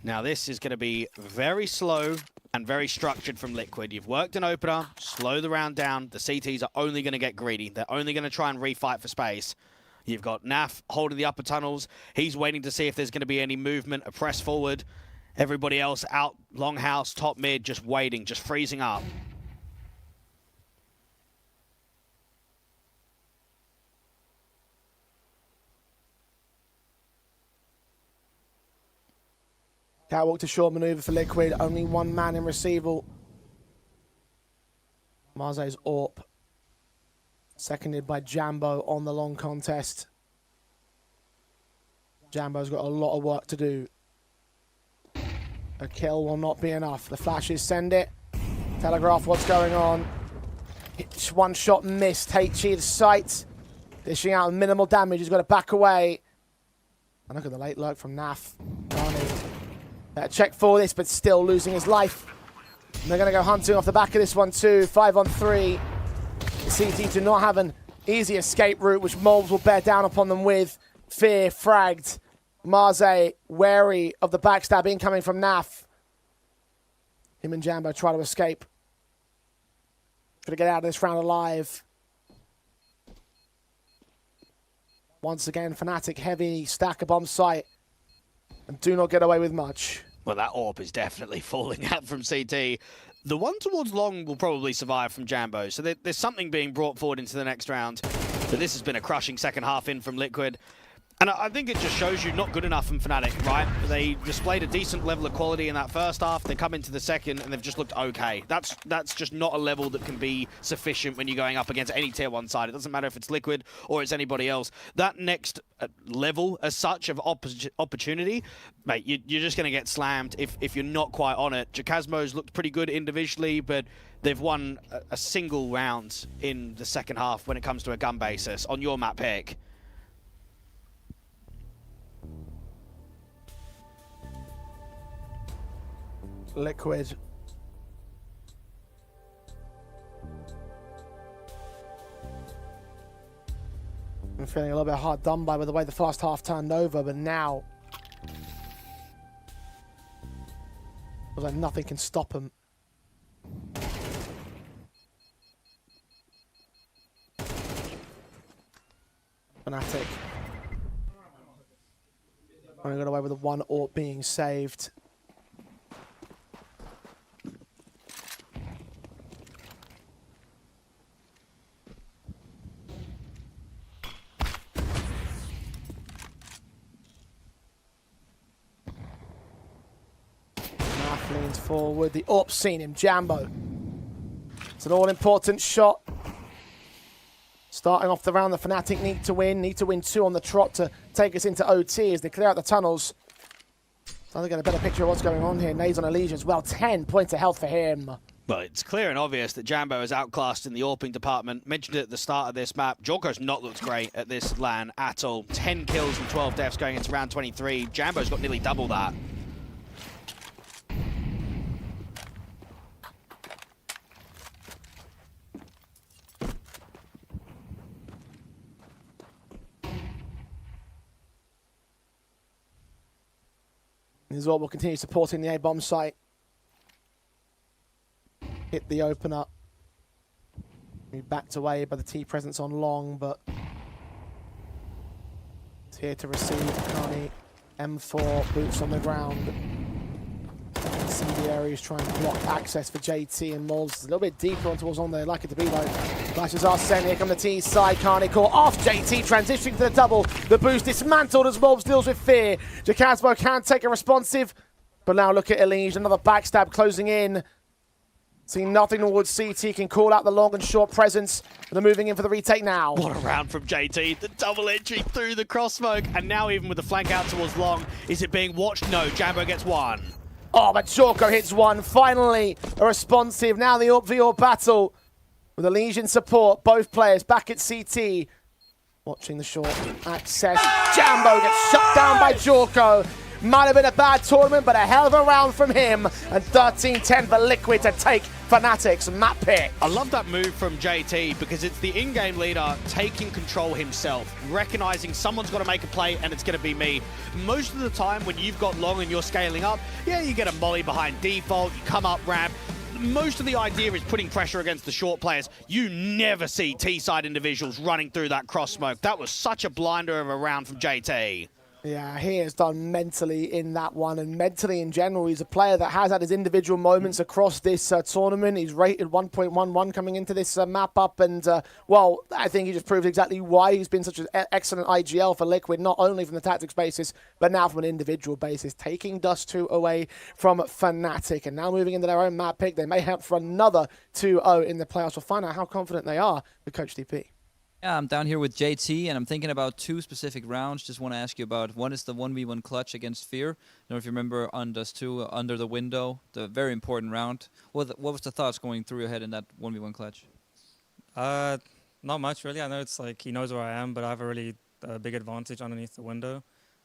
Now this is going to be very slow and very structured from Liquid. You've worked an opener, slow the round down. The CTs are only going to get greedy. They're only going to try and refight for space. You've got NAF holding the upper tunnels. He's waiting to see if there's going to be any movement, a press forward. Everybody else out, longhouse, top mid, just waiting, just freezing up. Catwalk to short maneuver for Liquid. Only 1 man in receival. Marze's AWP. Seconded by Jambo on the long contest. Jambo's got a lot of work to do. A kill will not be enough. The flashes send it. Telegraph what's going on. It's 1 shot missed. HE the sight. Dishing out minimal damage. He's got to back away. And look at the late lurk from NAF. Check for this, but still losing his life. And they're going to go hunting off the back of this one too. 5 on 3. The CT do not have an easy escape route, which Moles will bear down upon them with. Fear, fragged. Marze wary of the backstab incoming from NAF. Him and Jambo try to escape. Try to get out of this round alive. Once again, Fnatic heavy stack a bomb site. And do not get away with much. Well, that AWP is definitely falling out from CT. The one towards long will probably survive from Jambo. So there's something being brought forward into the next round. But this has been a crushing second half in from Liquid. And I think it just shows you not good enough from Fnatic, right? They displayed a decent level of quality in that first half. They come into the second and they've just looked okay. That's just not a level that can be sufficient when you're going up against any tier 1 side. It doesn't matter if it's Liquid or it's anybody else. That next level as such of opportunity, mate, you're just going to get slammed if you're not quite on it. Jacasmo's looked pretty good individually, but they've won a single round in the second half when it comes to a gun basis on your map pick. Liquid. I'm feeling a little bit hard done by with the way the first half turned over, but now feels like nothing can stop them. Fnatic. Only got away with the one AWP being saved. Math leans forward. The AWP's seen him. Jambo. It's an all-important shot. Starting off the round, the Fnatic need to win 2 on the trot to take us into OT as they clear out the tunnels. So they get a better picture of what's going on here. Nades on Elysian as well, 10 points of health for him. Well, it's clear and obvious that Jambo is outclassed in the AWPing department. Mentioned it at the start of this map. Jorko's not looked great at this LAN at all. 10 kills and 12 deaths going into round 23. Jambo's got nearly double that. Zorb will continue supporting the A-bomb site. Hit the opener. He backed away by the T presence on long, but it's here to receive. Carney, M4, boots on the ground. Incendiaries trying to block access for JT and Mols. A little bit deeper on towards on there, like it to be though. Flashes are sent here on the T side. Carney caught off JT, transitioning to the double. The boost dismantled as Mols deals with fear. Jacasmo can take a responsive, but now look at Elige, another backstab closing in. Seeing nothing towards CT, can call out the long and short presence. They're moving in for the retake now. What a round from JT. The double entry through the cross smoke. And now even with the flank out towards long, is it being watched? No, Jambo gets one. Oh, but Jorko hits one. Finally, a responsive. Now the AWP v AWP battle with the Legion support. Both players back at CT. Watching the short access. Jambo gets shut down by Jorko. Might have been a bad tournament, but a hell of a round from him. And 13-10 for Liquid to take Fnatic's map pick. I love that move from JT because it's the in-game leader taking control himself, recognizing someone's got to make a play and it's going to be me. Most of the time when you've got long and you're scaling up, yeah, you get a molly behind default, you come up ramp. Most of the idea is putting pressure against the short players. You never see T-side individuals running through that cross smoke. That was such a blinder of a round from JT. Yeah, he has done mentally in that one, and mentally in general. He's a player that has had his individual moments across this tournament. He's rated 1.11 coming into this map up, and, well, I think he just proves exactly why he's been such an excellent IGL for Liquid, not only from the tactics basis, but now from an individual basis, taking Dust 2 away from Fnatic, and now moving into their own map pick. They may help for another 2-0 in the playoffs. We'll find out how confident they are with Coach DP. Yeah, I'm down here with JT, and I'm thinking about 2 specific rounds. Just want to ask you about, one is the 1v1 clutch against Fear. I don't know if you remember on Dust 2, Under the Window, the very important round. What was the thoughts going through your head in that 1v1 clutch? Not much, really. I know it's like he knows where I am, but I have a really big advantage underneath the window.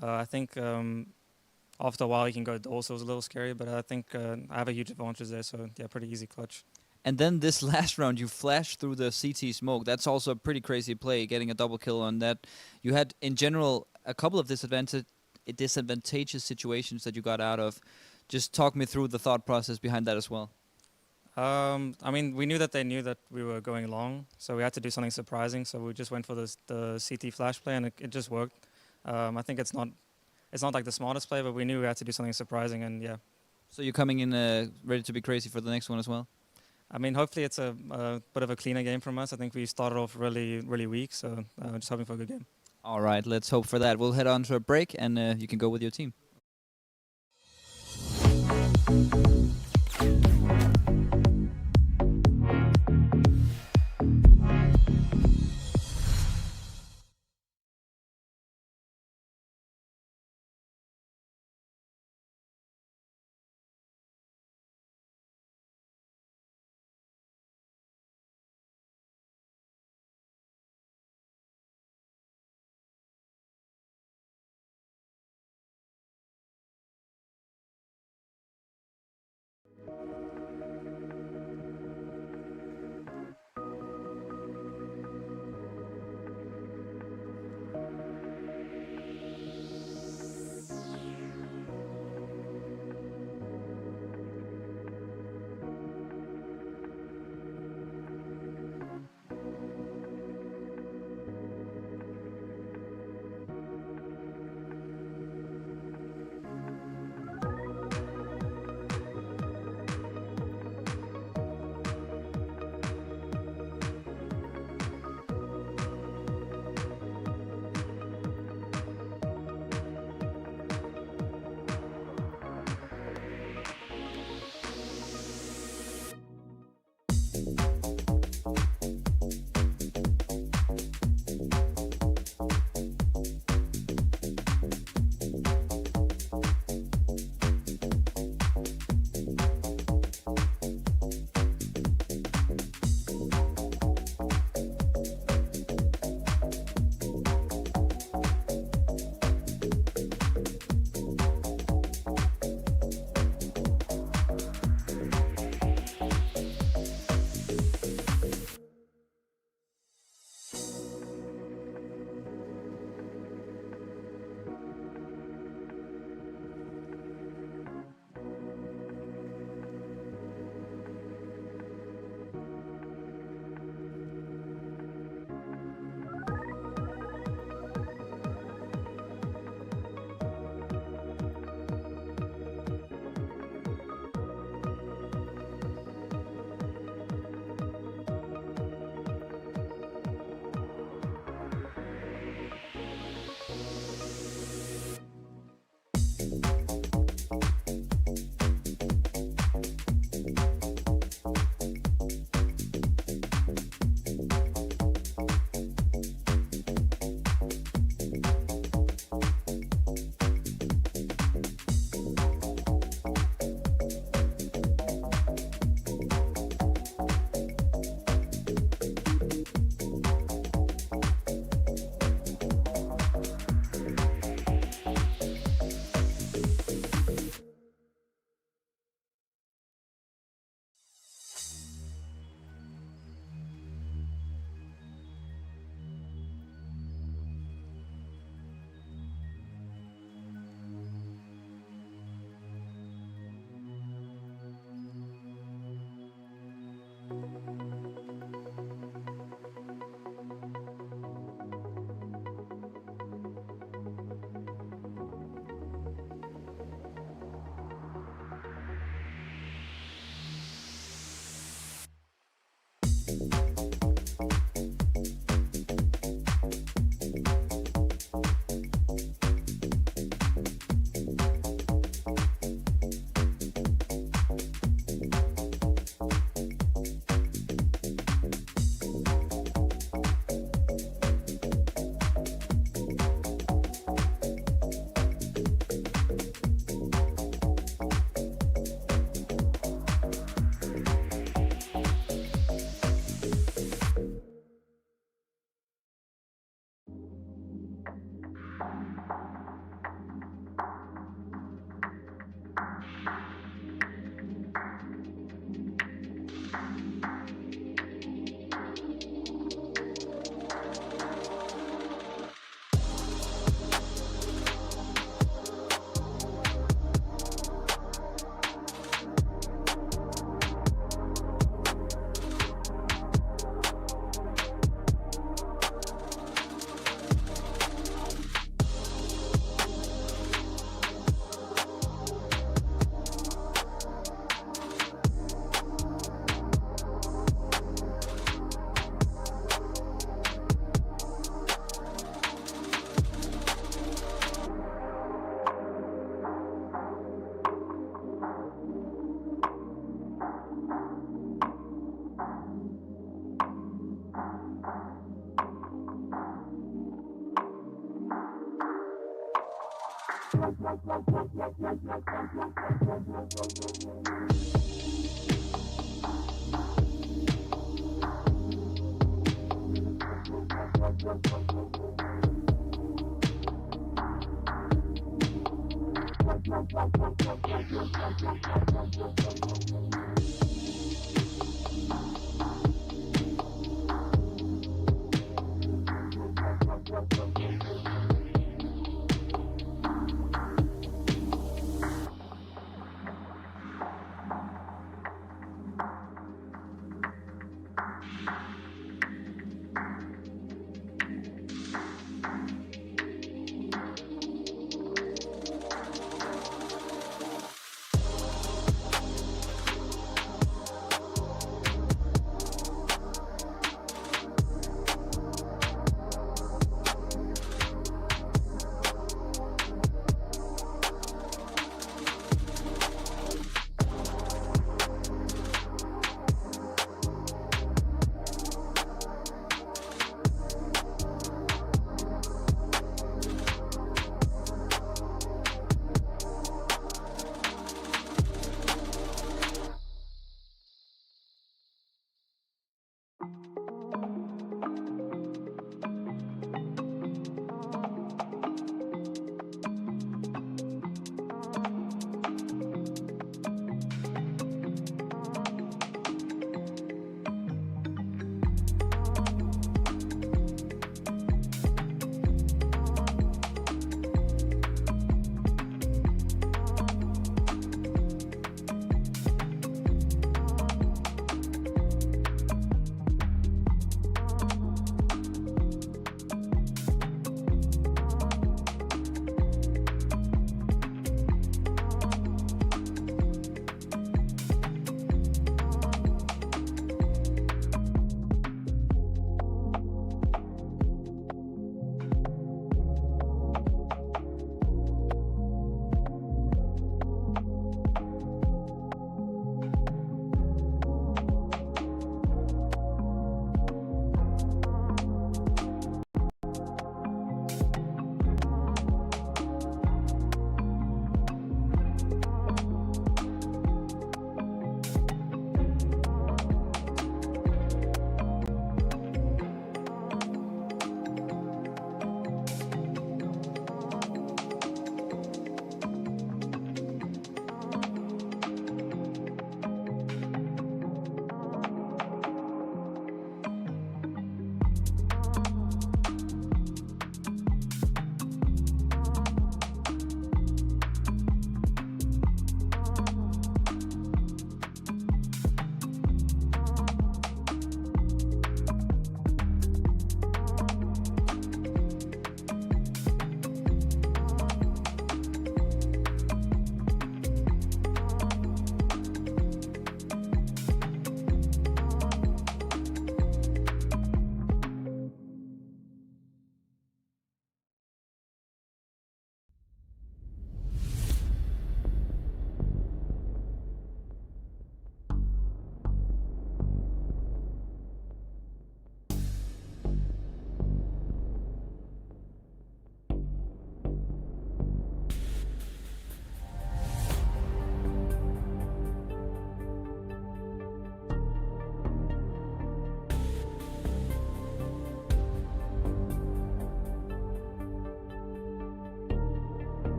I think after a while he can go also was a little scary, but I think I have a huge advantage there, so yeah, pretty easy clutch. And then this last round, you flashed through the CT smoke. That's also a pretty crazy play, getting a double kill on that. You had, in general, a couple of disadvantageous situations that you got out of. Just talk me through the thought process behind that as well. I mean, we knew that they knew that we were going long, so we had to do something surprising. So we just went for the CT flash play, and it just worked. I think it's not like the smartest play, but we knew we had to do something surprising, and yeah. So you're coming in ready to be crazy for the next one as well? I mean, hopefully it's a bit of a cleaner game from us. I think we started off really, really weak, so just hoping for a good game. All right, let's hope for that. We'll head on to a break, and you can go with your team.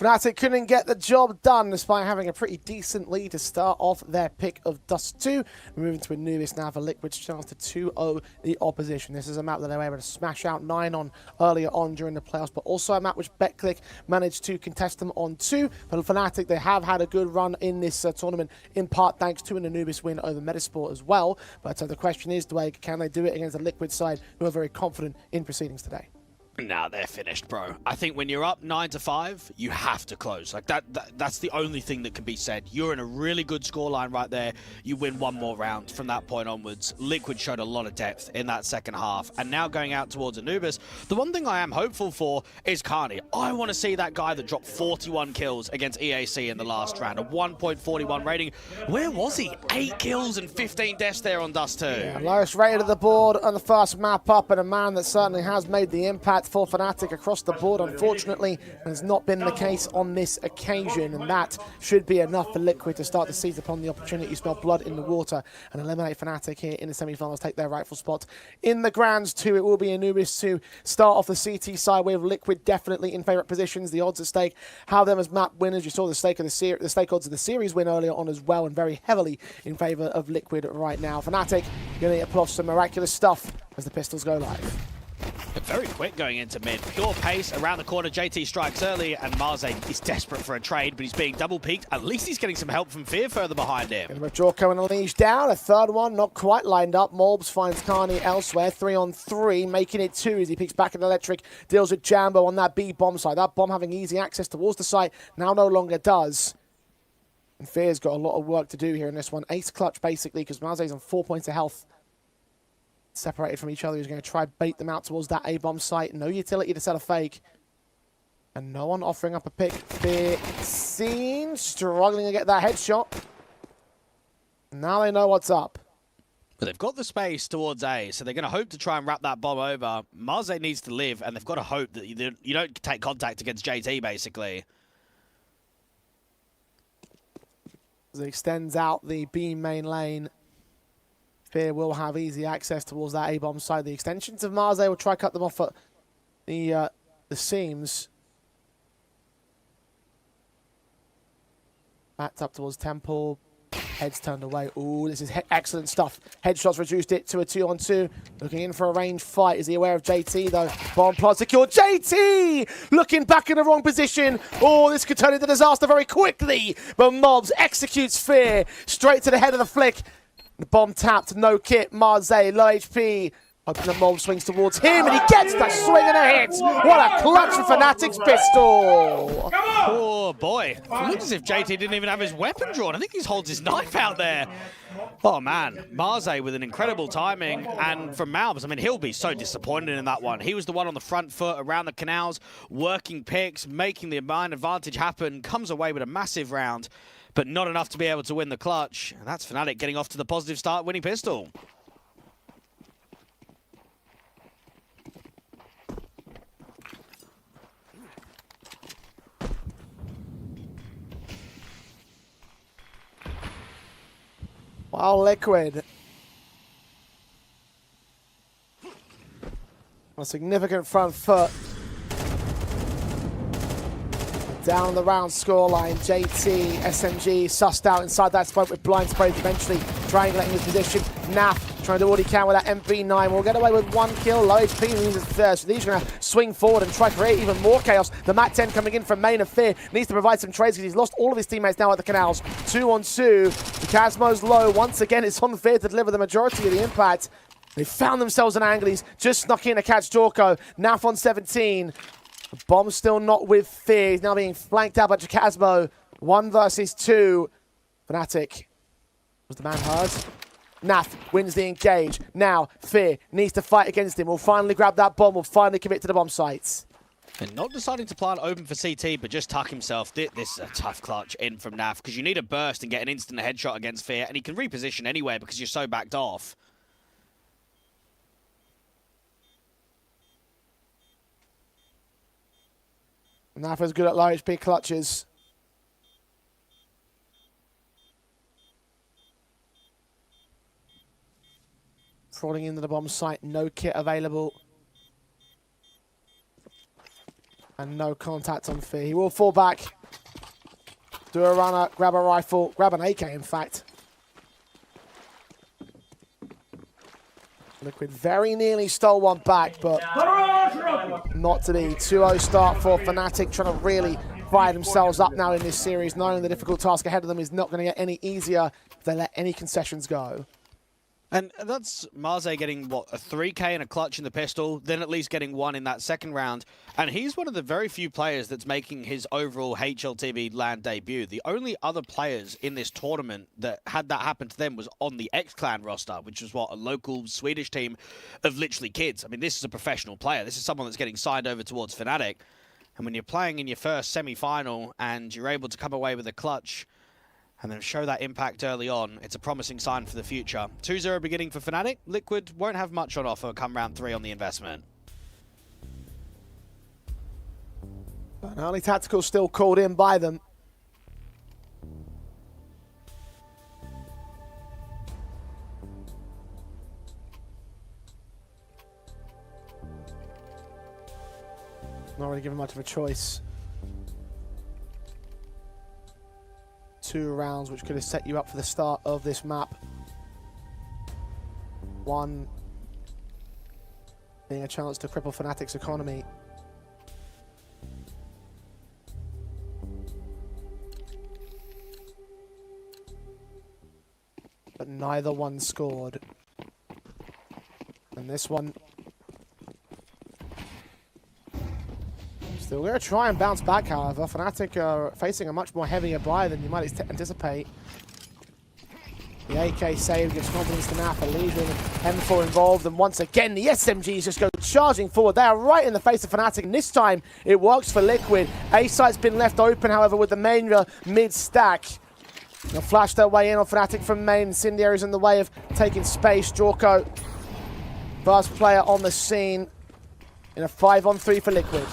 Fnatic couldn't get the job done despite having a pretty decent lead to start off their pick of Dust 2. We're moving to Anubis now for Liquid, chance to 2-0 the opposition. This is a map that they were able to smash out 9 on earlier on during the playoffs, but also a map which BetClick managed to contest them on 2. But Fnatic, they have had a good run in this tournament, in part thanks to an Anubis win over Metasport as well. But the question is, Dwayne, can they do it against a Liquid side who are very confident in proceedings today? Nah, they're finished, bro. I think when you're up 9-5, you have to close. Like that's the only thing that can be said. You're in a really good scoreline right there. You win one more round from that point onwards. Liquid showed a lot of depth in that second half. And now going out towards Anubis, the one thing I am hopeful for is Carney. I want to see that guy that dropped 41 kills against EAC in the last round. A 1.41 rating. Where was he? 8 kills and 15 deaths there on Dust 2. Yeah, lowest rated of the board on the first map up, and a man that certainly has made the impact for Fnatic across the board. Unfortunately, has not been the case on this occasion, and that should be enough for Liquid to start to seize upon the opportunity to smell blood in the water and eliminate Fnatic here in the semi-finals, take their rightful spot in the Grands 2. It will be Anubis to start off the CT side with Liquid definitely in favourite positions. The odds at stake have them as map winners. You saw the stake odds of the series win earlier on as well, and very heavily in favour of Liquid right now. Fnatic going to pull off some miraculous stuff as the Pistols go live. Very quick going into mid. Pure pace around the corner. JT strikes early, and Marze is desperate for a trade, but he's being double peaked. At least he's getting some help from Fear further behind him. Going to withdraw and Unleash down. A third one, not quite lined up. Morbs finds Carney elsewhere. 3-on-3, making it 2 as he peeks back at Electric. Deals with Jambo on that B bomb side. That bomb having easy access towards the site now no longer does. And Fear's got a lot of work to do here in this one. Ace clutch, basically, because Marze's on 4 points of health. Separated from each other. He's going to try bait them out towards that A-bomb site. No utility to set a fake. And no one offering up a pick. Fear seen. Struggling to get that headshot. Now they know what's up. But they've got the space towards A, so they're going to hope to try and wrap that bomb over. Marze needs to live, and they've got to hope that you don't take contact against JT, basically. As it extends out the B main lane, Fear will have easy access towards that A-bomb side. The extensions of Marze will try cut them off at the seams. Backed up towards Temple. Heads turned away. Ooh, this is excellent stuff. Headshots reduced it to a 2-on-2. Looking in for a range fight. Is he aware of JT, though? Bomb plot secured. JT! Looking back in the wrong position. Oh, this could turn into disaster very quickly. But Mobs executes Fear. Straight to the head of the flick. The bomb tapped, no kit, Marze, low HP. Hoping the mob swings towards him, and he gets that swing and a hit. What a clutch for Fnatic's pistol. Oh, boy. It looks as if JT didn't even have his weapon drawn. I think he holds his knife out there. Oh, man. Marze with an incredible timing. And from Malbs, I mean, he'll be so disappointed in that one. He was the one on the front foot around the canals, working picks, making the mine advantage happen, comes away with a massive round, but not enough to be able to win the clutch. And that's Fnatic getting off to the positive start, winning pistol. Wow, Liquid. A significant front foot. Down the round scoreline, JT, SMG sussed out inside that spot with blind spray, eventually triangulating his position. Naf trying to do what he can with that MP9. Will get away with 1 kill, low HP means it's third. So these are going to swing forward and try to create even more chaos. The Mat 10 coming in from main of Fear needs to provide some trades because he's lost all of his teammates now at the canals. 2-on-2. The Casmo's low. Once again, it's on Fear to deliver the majority of the impact. They found themselves an angle. He's just snuck in to catch Dorko. Naf on 17. The bomb's still not with Fear. He's now being flanked out by Jacasmo. 1 versus 2. Fnatic. Was the man heard? Naf wins the engage. Now, Fear needs to fight against him. Will finally grab that bomb. Will finally commit to the bomb sites. And not deciding to plant open for CT, but just tuck himself. This is a tough clutch in from Naf, because you need a burst and get an instant headshot against Fear, and he can reposition anywhere because you're so backed off. Naf is good at low HP clutches. Crawling into the bomb site, no kit available. And no contact on Fee. He will fall back. Do a runner, grab a rifle, grab an AK in fact. Liquid very nearly stole one back, but not to be. 2-0 start for Fnatic, trying to really fire themselves up now in this series, knowing the difficult task ahead of them is not going to get any easier if they let any concessions go. And that's Marze getting, what, a 3K and a clutch in the pistol, then at least getting one in that second round. And he's one of the very few players that's making his overall HLTV LAN debut. The only other players in this tournament that had that happen to them was on the X-Clan roster, which was, what, a local Swedish team of literally kids. I mean, this is a professional player. This is someone that's getting signed over towards Fnatic. And when you're playing in your first semi-final and you're able to come away with a clutch and then show that impact early on, it's a promising sign for the future. 2-0 beginning for Fnatic. Liquid won't have much on offer come round 3 on the investment. But early tactical still called in by them. Not really given much of a choice. 2 rounds which could have set you up for the start of this map. 1 being a chance to cripple Fnatic's economy. But neither one scored. And this one still going to try and bounce back, however. Fnatic are facing a much more heavier buy than you might anticipate. The AK save gives confidence to Napa, Legion, M4 involved, and once again the SMGs just go charging forward. They are right in the face of Fnatic, and this time it works for Liquid. A site's been left open, however, with the main mid-stack. They'll flash their way in on Fnatic from main. Incendiary's in the way of taking space. Jorko, first player on the scene in a 5-on-3 for Liquid.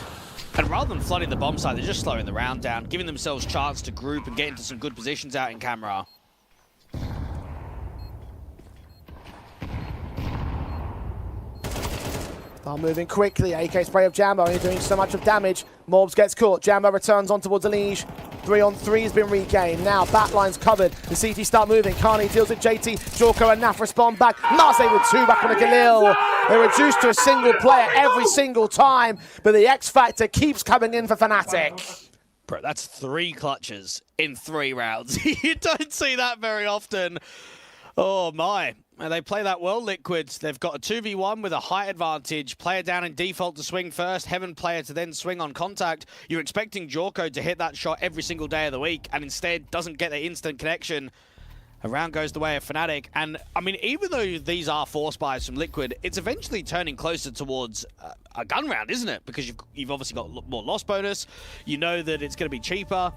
And rather than flooding the bomb site, they're just slowing the round down, giving themselves chance to group and get into some good positions out in camera. Start moving quickly. AK spray of Jambo, only doing so much of damage. Morbs gets caught. Jambo returns on towards Elige. 3-on-3 has been regained. Now backline's covered. The CT start moving. Carney deals with JT. Jorko and Naf respond back. Marze with 2 back on the Galil. They're reduced to a single player every single time, but the X Factor keeps coming in for Fnatic. Bro, that's 3 clutches in 3 rounds. You don't see that very often. Oh my. And they play that well, Liquids. They've got a 2v1 with a height advantage. Player down in default to swing first. Heaven player to then swing on contact. You're expecting Jorko to hit that shot every single day of the week, and instead doesn't get the instant connection. A round goes the way of Fnatic. And, I mean, even though these are force buys from Liquid, it's eventually turning closer towards a gun round, isn't it? Because you've obviously got more loss bonus. You know that it's going to be cheaper.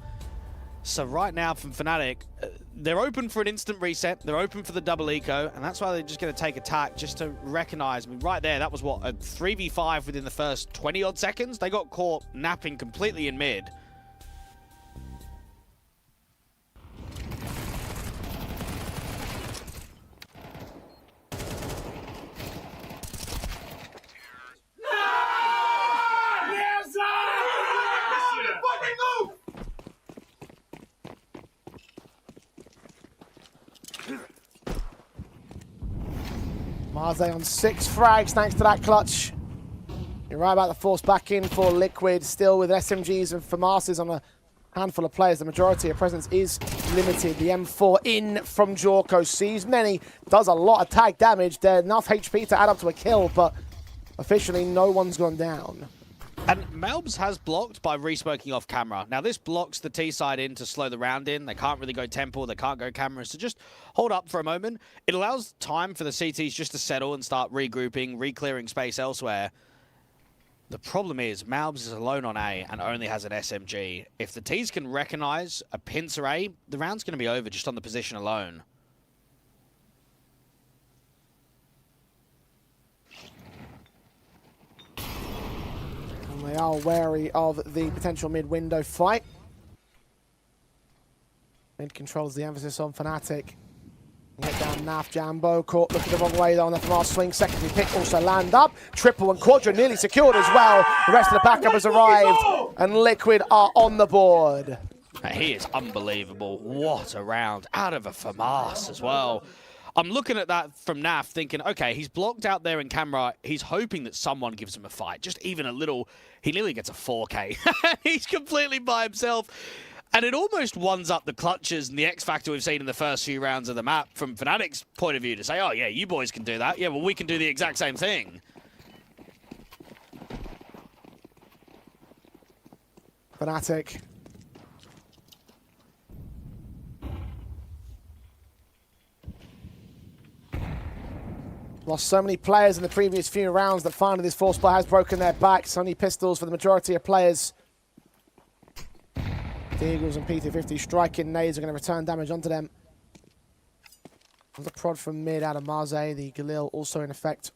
So right now from Fnatic, they're open for an instant reset. They're open for the double eco, and that's why they're just going to take attack just to recognize. I mean, right there, that was what, a 3v5 within the first 20-odd seconds? They got caught napping completely in mid. Marze on 6 frags thanks to that clutch. You're right about the force back in for Liquid, still with SMGs and FAMASs on a handful of players. The majority of presence is limited. The M4 in from Jorko, sees many, does a lot of tag damage. There's enough HP to add up to a kill, but officially no one's gone down. And Melbs has blocked by re-smoking off camera. Now, this blocks the T side in to slow the round in. They can't really go temple. They can't go cameras. So just hold up for a moment. It allows time for the CTs just to settle and start regrouping, re-clearing space elsewhere. The problem is Melbs is alone on A and only has an SMG. If the Ts can recognize a pincer A, the round's going to be over just on the position alone. They are wary of the potential mid-window fight. Mid controls the emphasis on Fnatic. Hit down Naf, Jambo, caught looking the wrong way though on the FMR swing. Secondary pick also land up. Triple and Quadra nearly secured as well. The rest of the backup has arrived and Liquid are on the board. He is unbelievable. What a round out of a FAMAS as well. I'm looking at that from Naf thinking, okay, he's blocked out there in camera. He's hoping that someone gives him a fight. Just even a little, he nearly gets a 4K. He's completely by himself. And it almost ones up the clutches and the X factor we've seen in the first few rounds of the map from Fnatic's point of view to say, oh yeah, you boys can do that. Yeah, well, we can do the exact same thing. Fnatic. Lost so many players in the previous few rounds that finally this fourth spot has broken their backs. Only pistols for the majority of players. The Eagles and P250 striking nades are going to return damage onto them. The prod from mid out of Marze, the Galil also in effect.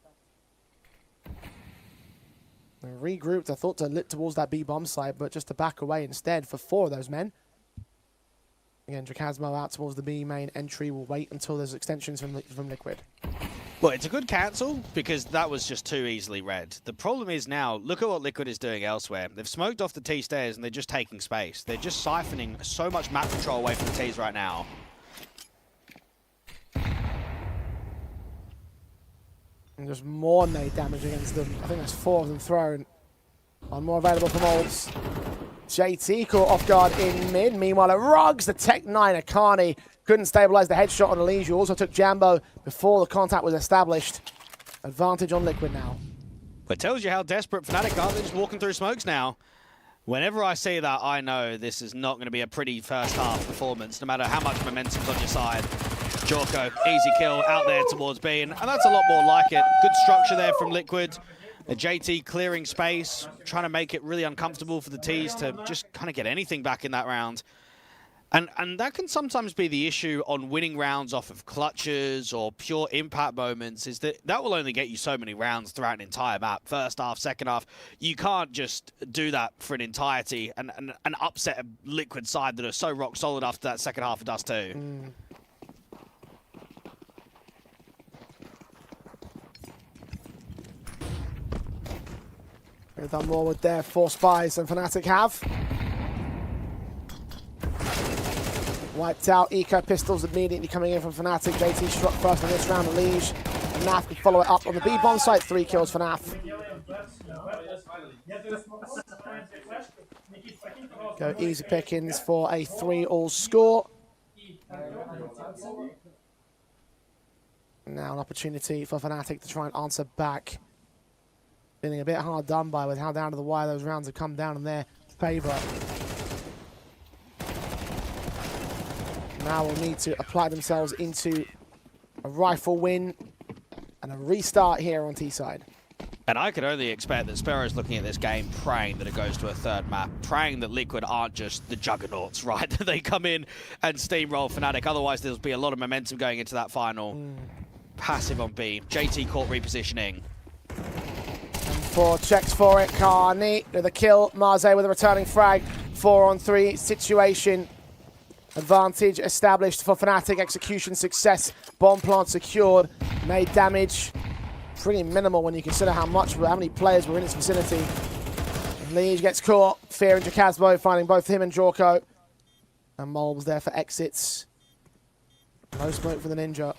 They regrouped, I thought to lit towards that B-bomb side, but just to back away instead for 4 of those men. Again, Drakazmo out towards the B main entry. Will wait until there's extensions from Liquid. Well, it's a good cancel because that was just too easily read. The problem is now, look at what Liquid is doing elsewhere. They've smoked off the T stairs and they're just taking space. They're just siphoning so much map control away from the Ts right now. And there's more nade damage against them. I think there's 4 of them thrown. One more available for Molds. JT caught off guard in mid. Meanwhile, at Ruggs, the Tech 9 Akani couldn't stabilize the headshot on Elise, who also took Jambo before the contact was established. Advantage on Liquid now. It tells you how desperate Fnatic are. They're just walking through smokes now. Whenever I see that, I know this is not going to be a pretty first half performance, no matter how much momentum's on your side. Jorko, easy kill out there towards B, and that's a lot more like it. Good structure there from Liquid. The JT clearing space, trying to make it really uncomfortable for the Ts to just kind of get anything back in that round. And that can sometimes be the issue on winning rounds off of clutches or pure impact moments, is that that will only get you so many rounds throughout an entire map. First half, second half. You can't just do that for an entirety and upset a Liquid side that are so rock solid after that second half of Dust 2. They've done more with their 4 spies than Fnatic have. Wiped out Eco Pistols immediately coming in from Fnatic. JT struck first on this round of Liege. And Naf can follow it up on the B-bomb site. 3 kills for Naf. Go easy pickings for a 3-all score. Now an opportunity for Fnatic to try and answer back. Feeling a bit hard done by with how down to the wire those rounds have come down in their favour. Now will need to apply themselves into a rifle win and a restart here on T-side. And I could only expect that Sparrow's looking at this game praying that it goes to a third map, praying that Liquid aren't just the juggernauts, right? That they come in and steamroll Fnatic. Otherwise, there'll be a lot of momentum going into that final. Passive on B. JT caught repositioning. And 4 checks for it. Carney with a kill. Marze with a returning frag. 4-on-3 situation. Advantage established for Fnatic. Execution success. Bomb plant secured. Made damage. Pretty minimal when you consider how many players were in this vicinity. Liege gets caught. Fear and Drakazmo finding both him and Jorko. And Molb's there for exits. No smoke for the Ninja.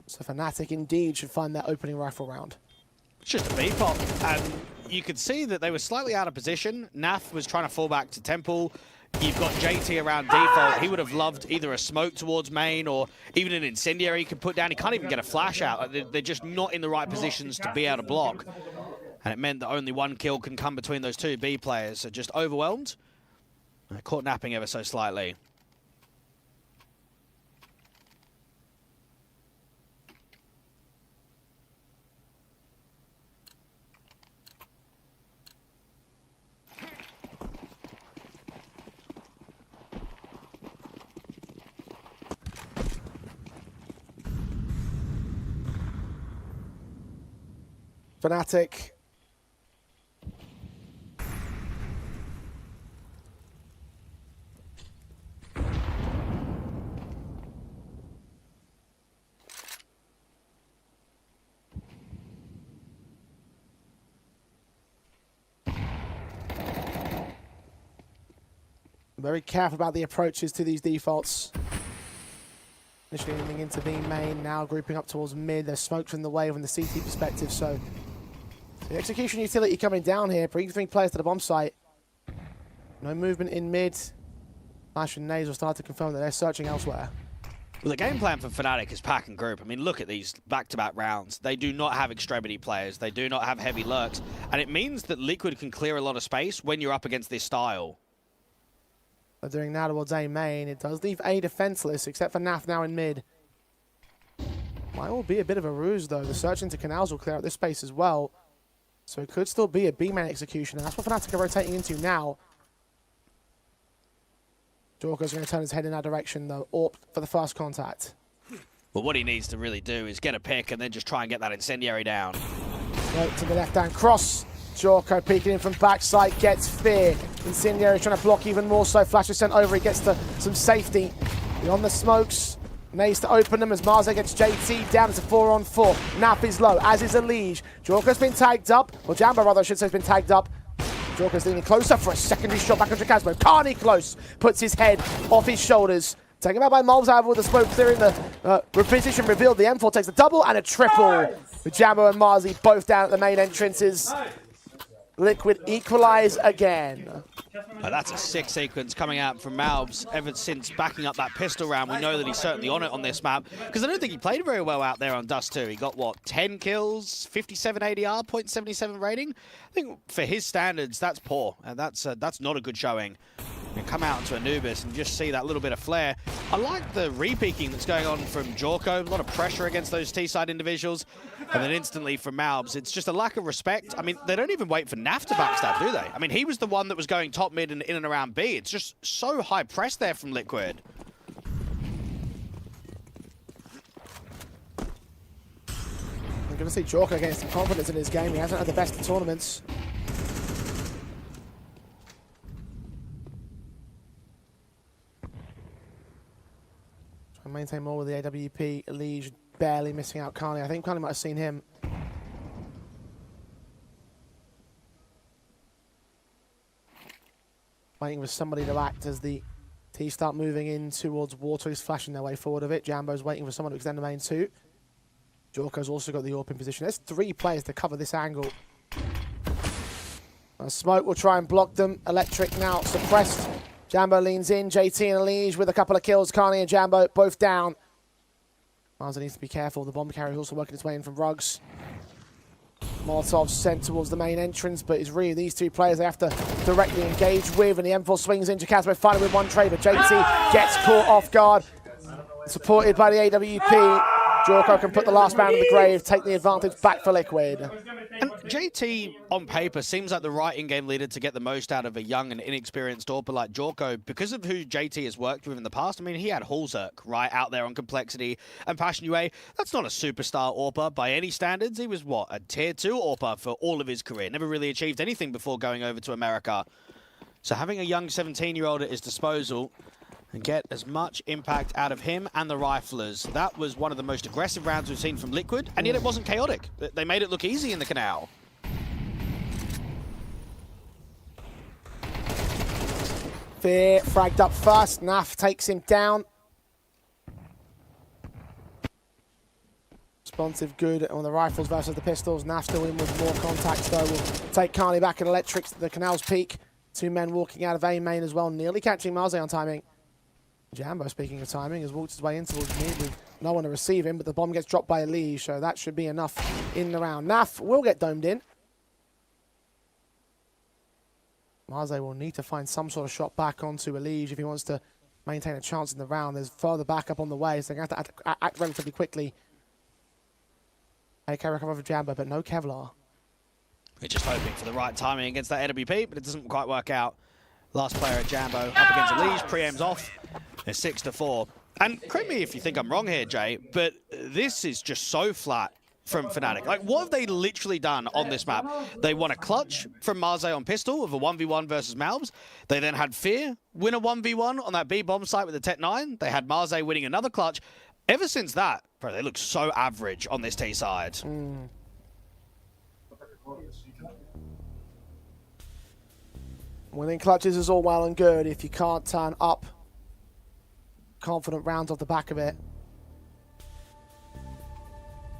So Fnatic indeed should find their opening rifle round. It's just a B-pop, and you could see that they were slightly out of position. Naf was trying to fall back to Temple. You've got JT around default. He would have loved either a smoke towards main or even an incendiary he could put down. He can't even get a flash out. They're just not in the right positions to be able to block. And it meant that only 1 kill can come between those 2 B players. So just overwhelmed. Caught napping ever so slightly. Fnatic. Very careful about the approaches to these defaults. Initially leaning into B main, now grouping up towards mid. There's smokes in the way from the CT perspective, so the execution utility coming down here, bringing 3 players to the bomb site. No movement in mid. Flash and Naze will start to confirm that they're searching elsewhere. Well, the game plan for Fnatic is pack and group. I mean, look at these back-to-back rounds. They do not have extremity players. They do not have heavy lurks. And it means that Liquid can clear a lot of space when you're up against this style. They're doing now towards A main. It does leave A defenseless, except for Naf now in mid. Might all be a bit of a ruse, though. The search into canals will clear out this space as well. So it could still be a B main execution, and that's what Fnatic are rotating into now. Jorko's going to turn his head in that direction, though. Orp for the first contact. But what he needs to really do is get a pick and then just try and get that incendiary down. Right to the left-hand cross. Jorko peeking in from backside, gets fear. Incendiary trying to block even more so. Flash is sent over, he gets to some safety. Beyond the smokes. Nays to open them as Marze gets JT down. It's a 4-on-4. Nap is low, as is Elige. Jorko's been tagged up. Well, Jambo, rather, I should say, has been tagged up. Jorko's leaning closer for a secondary shot back onto Casmo. Carney close, puts his head off his shoulders. Taken out by Malves, however, with the smoke clearing the position revealed. The M4 takes a double and a triple. With Jambo and Marze both down at the main entrances. Liquid equalize again. That's a sick sequence coming out from Malves ever since backing up that pistol round. We know that he's certainly on it on this map, because I don't think he played very well out there on Dust 2. He got, what, 10 kills, 57 ADR, 0.77 rating? I think for his standards, that's poor, and that's not a good showing. And come out into Anubis and just see that little bit of flair. I like the re-peeking that's going on from Jorko. A lot of pressure against those T-side individuals. And then instantly from Malves, it's just a lack of respect. I mean, they don't even wait for Naf to backstab, do they? I mean, he was the one that was going top mid and in and around B. It's just so high press there from Liquid. I'm going to see Jorko getting some confidence in his game. He hasn't had the best of tournaments. Trying to maintain more with the AWP. Elige barely missing out Carney. I think Carney might have seen him. Waiting for somebody to act as the T start moving in towards Water. He's flashing their way forward of it. Jambo's waiting for someone to extend the main too. Jorko's also got the AWP in position. There's 3 players to cover this angle. Smoke will try and block them. Electric now suppressed. Jambo leans in. JT and Elige with a couple of kills. Carney and Jambo both down. Marze needs to be careful. The bomb carrier is also working its way in from Rugs. Molotov sent towards the main entrance, but it's really these 2 players they have to directly engage with, and the M4 swings into Casmo finally with one trade, but JT gets caught off guard. Supported by the AWP. Jorko can put the last man in the grave, take the advantage back for Liquid. And JT, on paper, seems like the right in-game leader to get the most out of a young and inexperienced AWPer like Jorko. Because of who JT has worked with in the past, I mean, he had Hulzerk right out there on Complexity and Passion UA. That's not a superstar AWPer by any standards. He was, what, a tier 2 AWPer for all of his career. Never really achieved anything before going over to America. So having a young 17-year-old at his disposal and get as much impact out of him and the Riflers. That was one of the most aggressive rounds we've seen from Liquid, and yet it wasn't chaotic. They made it look easy in the canal. Fear fragged up first. Naf takes him down. Responsive good on the rifles versus the pistols. Naf still in with more contacts, though. Will take Carney back at Electrics to the canal's peak. 2 men walking out of A main as well, nearly catching Marze on timing. Jambo, speaking of timing, has walked his way in towards mid with no one to receive him, but the bomb gets dropped by Elige, so that should be enough in the round. Naf will get domed in. Marze will need to find some sort of shot back onto Elige if he wants to maintain a chance in the round. There's further backup on the way, so they're going to have to act relatively quickly. AK recover for Jambo, but no Kevlar. We're just hoping for the right timing against that AWP, but it doesn't quite work out. Last player at Jambo up against Elige, pre-aims off. It's 6-4. And correct me if you think I'm wrong here, Jay, but this is just so flat from Fnatic. Like, what have they literally done on this map? They won a clutch from Marze on pistol of a 1v1 versus Malves. They then had Fear win a 1v1 on that B bomb site with the Tech 9. They had Marze winning another clutch. Ever since that, bro, they look so average on this T side. Winning clutches is all well and good if you can't turn up confident rounds off the back of it.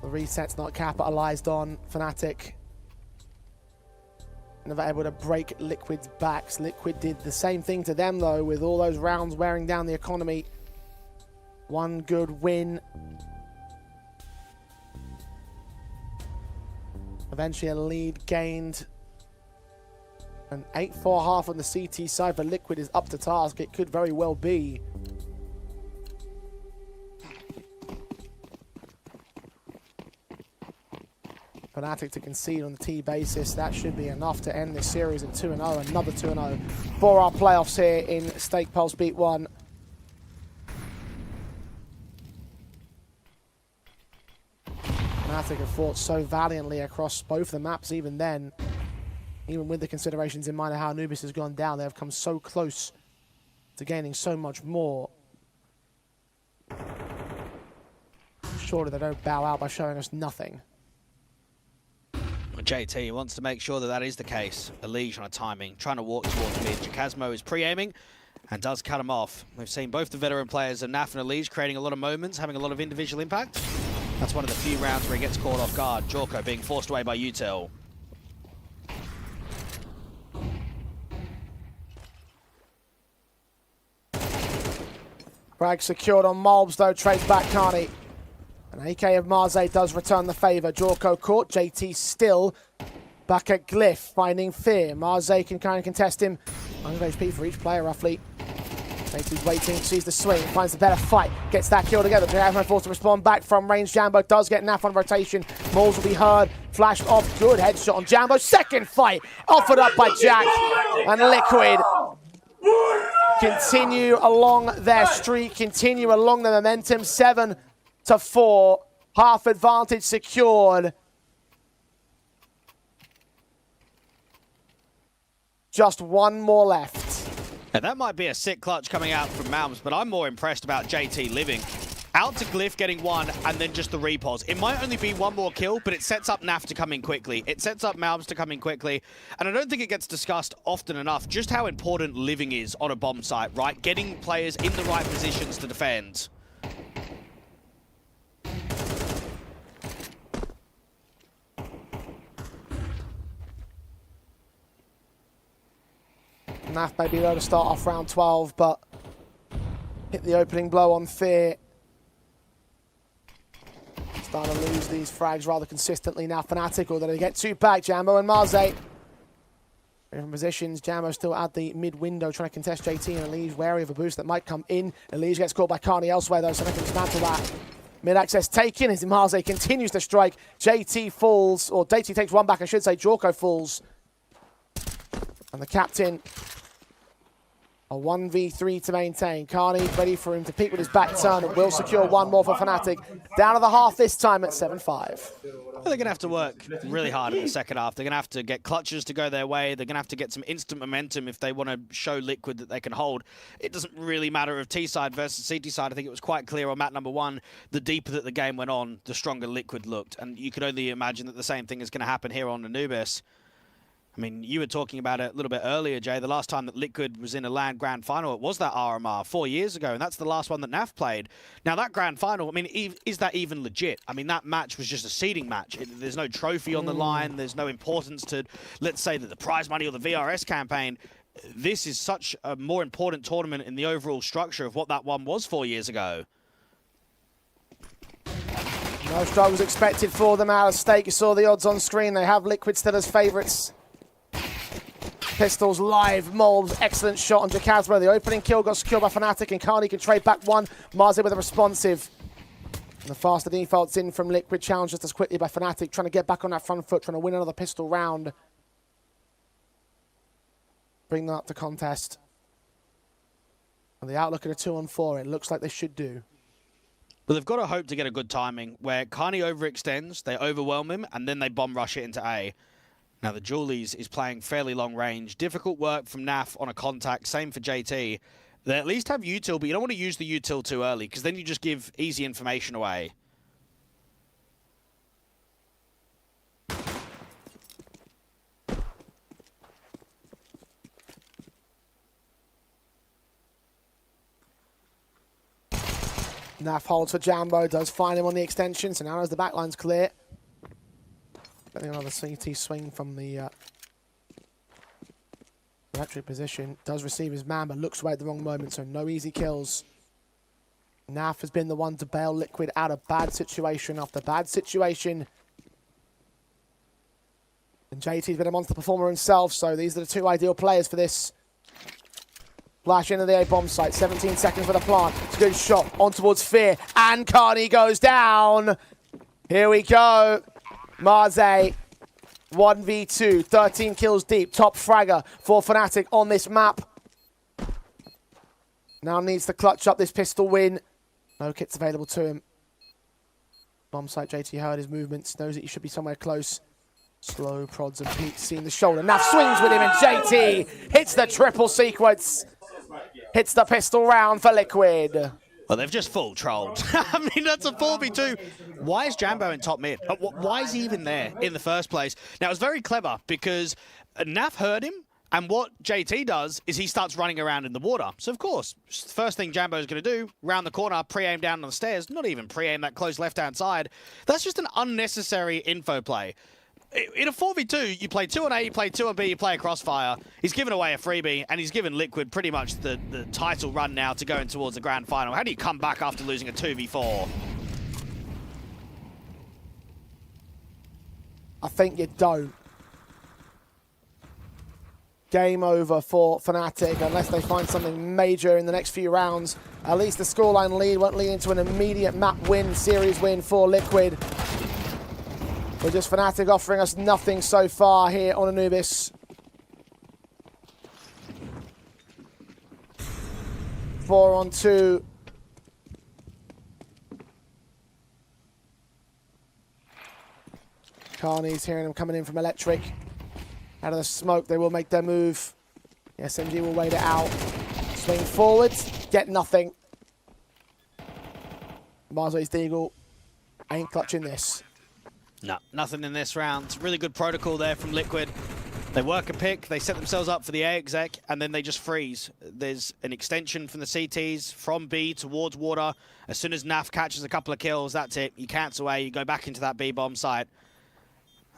The reset's not capitalized on. Fnatic never able to break Liquid's backs. Liquid did the same thing to them, though, with all those rounds wearing down the economy. One good win. Eventually a lead gained. An 8-4 half on the CT side for Liquid is up to task. It could very well be. Fnatic to concede on the T basis. That should be enough to end this series at 2-0. Another 2-0 for our playoffs here in Stake Pulse Beat 1. Fnatic have fought so valiantly across both the maps even then. Even with the considerations in mind of how Anubis has gone down, they have come so close to gaining so much more. Surely they don't bow out by showing us nothing. Well, JT wants to make sure that that is the case. Elige on a timing, trying to walk towards mid. Jacasmo is pre-aiming and does cut him off. We've seen both the veteran players of Naf and Elige creating a lot of moments, having a lot of individual impact. That's one of the few rounds where he gets caught off guard. Jorko being forced away by Util. Frag secured on Mulbs, though, trades back Carney. And AK of Marze does return the favour. Jorko caught, JT still back at Glyph, finding Fear. Marze can kind of contest him. 100 HP for each player, roughly. JT's waiting, sees the swing, finds the better fight, gets that kill together. Jacasmo forced to respond back from range. Jambo does get Naf on rotation. Mauls will be heard, flashed off, good headshot on Jambo. Second fight, offered up by Jack. And Liquid continue along their streak, continue along the momentum. 7-4, half advantage secured. Just one more left. And that might be a sick clutch coming out from Malms, but I'm more impressed about JT living. Out to Glyph getting one, and then just the repos. It might only be one more kill, but it sets up Naf to come in quickly. It sets up Malms to come in quickly. And I don't think it gets discussed often enough just how important living is on a bomb site, right? Getting players in the right positions to defend. Naf may be able to start off round 12, but hit the opening blow on Fear. Starting to lose these frags rather consistently now. Fnatic, although they get two back. Jambo and Marze. Different positions. Jambo still at the mid window trying to contest JT and Elige, wary of a boost that might come in. Elige gets caught by Carney elsewhere though, so they can dismantle that. Mid access taken as Marze continues to strike. JT falls, or JT takes one back, I should say. Jorko falls. And the captain, a 1v3 to maintain. Carney ready for him to peek with his back turn and will secure one more for Fnatic. Down to the half this time at 7-5. Well, they're going to have to work really hard in the second half. They're going to have to get clutches to go their way. They're going to have to get some instant momentum if they want to show Liquid that they can hold. It doesn't really matter if T-side versus CT side. I think it was quite clear on map number 1, the deeper that the game went on, the stronger Liquid looked. And you could only imagine that the same thing is going to happen here on Anubis. I mean, you were talking about it a little bit earlier, Jay. The last time that Liquid was in a LAN Grand Final, it was that RMR 4 years ago, and that's the last one that NAF played. Now, that Grand Final, I mean, is that even legit? I mean, that match was just a seeding match. There's no trophy on the line. There's no importance to, let's say, the prize money or the VRS campaign. This is such a more important tournament in the overall structure of what that one was 4 years ago. No struggles expected for them out of Stake. You saw the odds on screen. They have Liquid still as favourites. Pistols live, Mulbs, excellent shot on Jacasmo. The opening kill got secured by Fnatic and Carney can trade back one. Marze with a responsive. And the faster defaults in from Liquid, challenged just as quickly by Fnatic, trying to get back on that front foot, trying to win another pistol round. Bring them up to contest. And the outlook at a 2-on-4, it looks like they should do. But they've got to hope to get a good timing where Carney overextends, they overwhelm him, and then they bomb rush it into A. Now, the Julies is playing fairly long range. Difficult work from Naf on a contact. Same for JT. They at least have util, but you don't want to use the util too early, because then you just give easy information away. Naf holds for Jambo, does find him on the extension, so now as the backline's clear. Getting another CT swing from the electric position. Does receive his man, but looks away at the wrong moment, so no easy kills. Naf has been the one to bail Liquid out of bad situation after bad situation. And JT's been a monster performer himself, so these are the two ideal players for this. Flash into the A-bomb site, 17 seconds for the plant. It's a good shot on towards Fear, and Carney goes down. Here we go. Marze, 1v2, 13 kills deep, top fragger for Fnatic on this map. Now needs to clutch up this pistol win. No kits available to him. Bomb site, JT heard his movements, knows that he should be somewhere close. Slow prods and peeks, seeing the shoulder. Now swings with him, and JT hits the triple sequence. Hits the pistol round for Liquid. Well, they've just full trolled. I mean, that's a 4v2. Why is Jambo in top mid? Why is he even there in the first place? Now, it was very clever because Naf heard him, and what JT does is he starts running around in the water. So, of course, first thing Jambo's going to do, round the corner, pre-aim down on the stairs, not even pre-aim that close left-hand side. That's just an unnecessary info play. In a 4v2, you play 2 on A, you play 2 on B, you play a crossfire. He's given away a freebie, and he's given Liquid pretty much the title run now to going towards the grand final. How do you come back after losing a 2v4? I think you don't. Game over for Fnatic unless they find something major in the next few rounds. At least the scoreline lead won't lead into an immediate map win, series win for Liquid. We're just Fnatic offering us nothing so far here on Anubis. Four on two. Carney's hearing them coming in from Electric. Out of the smoke, they will make their move. The SMG will wait it out. Swing forward, get nothing. Marzo's Deagle ain't clutching this. No, nothing in this round. Really good protocol there from Liquid. They work a pick, they set themselves up for the A exec, and then they just freeze. There's an extension from the CTs from B towards water. As soon as Naf catches a couple of kills, that's it. You cancel A, you go back into that B bomb site.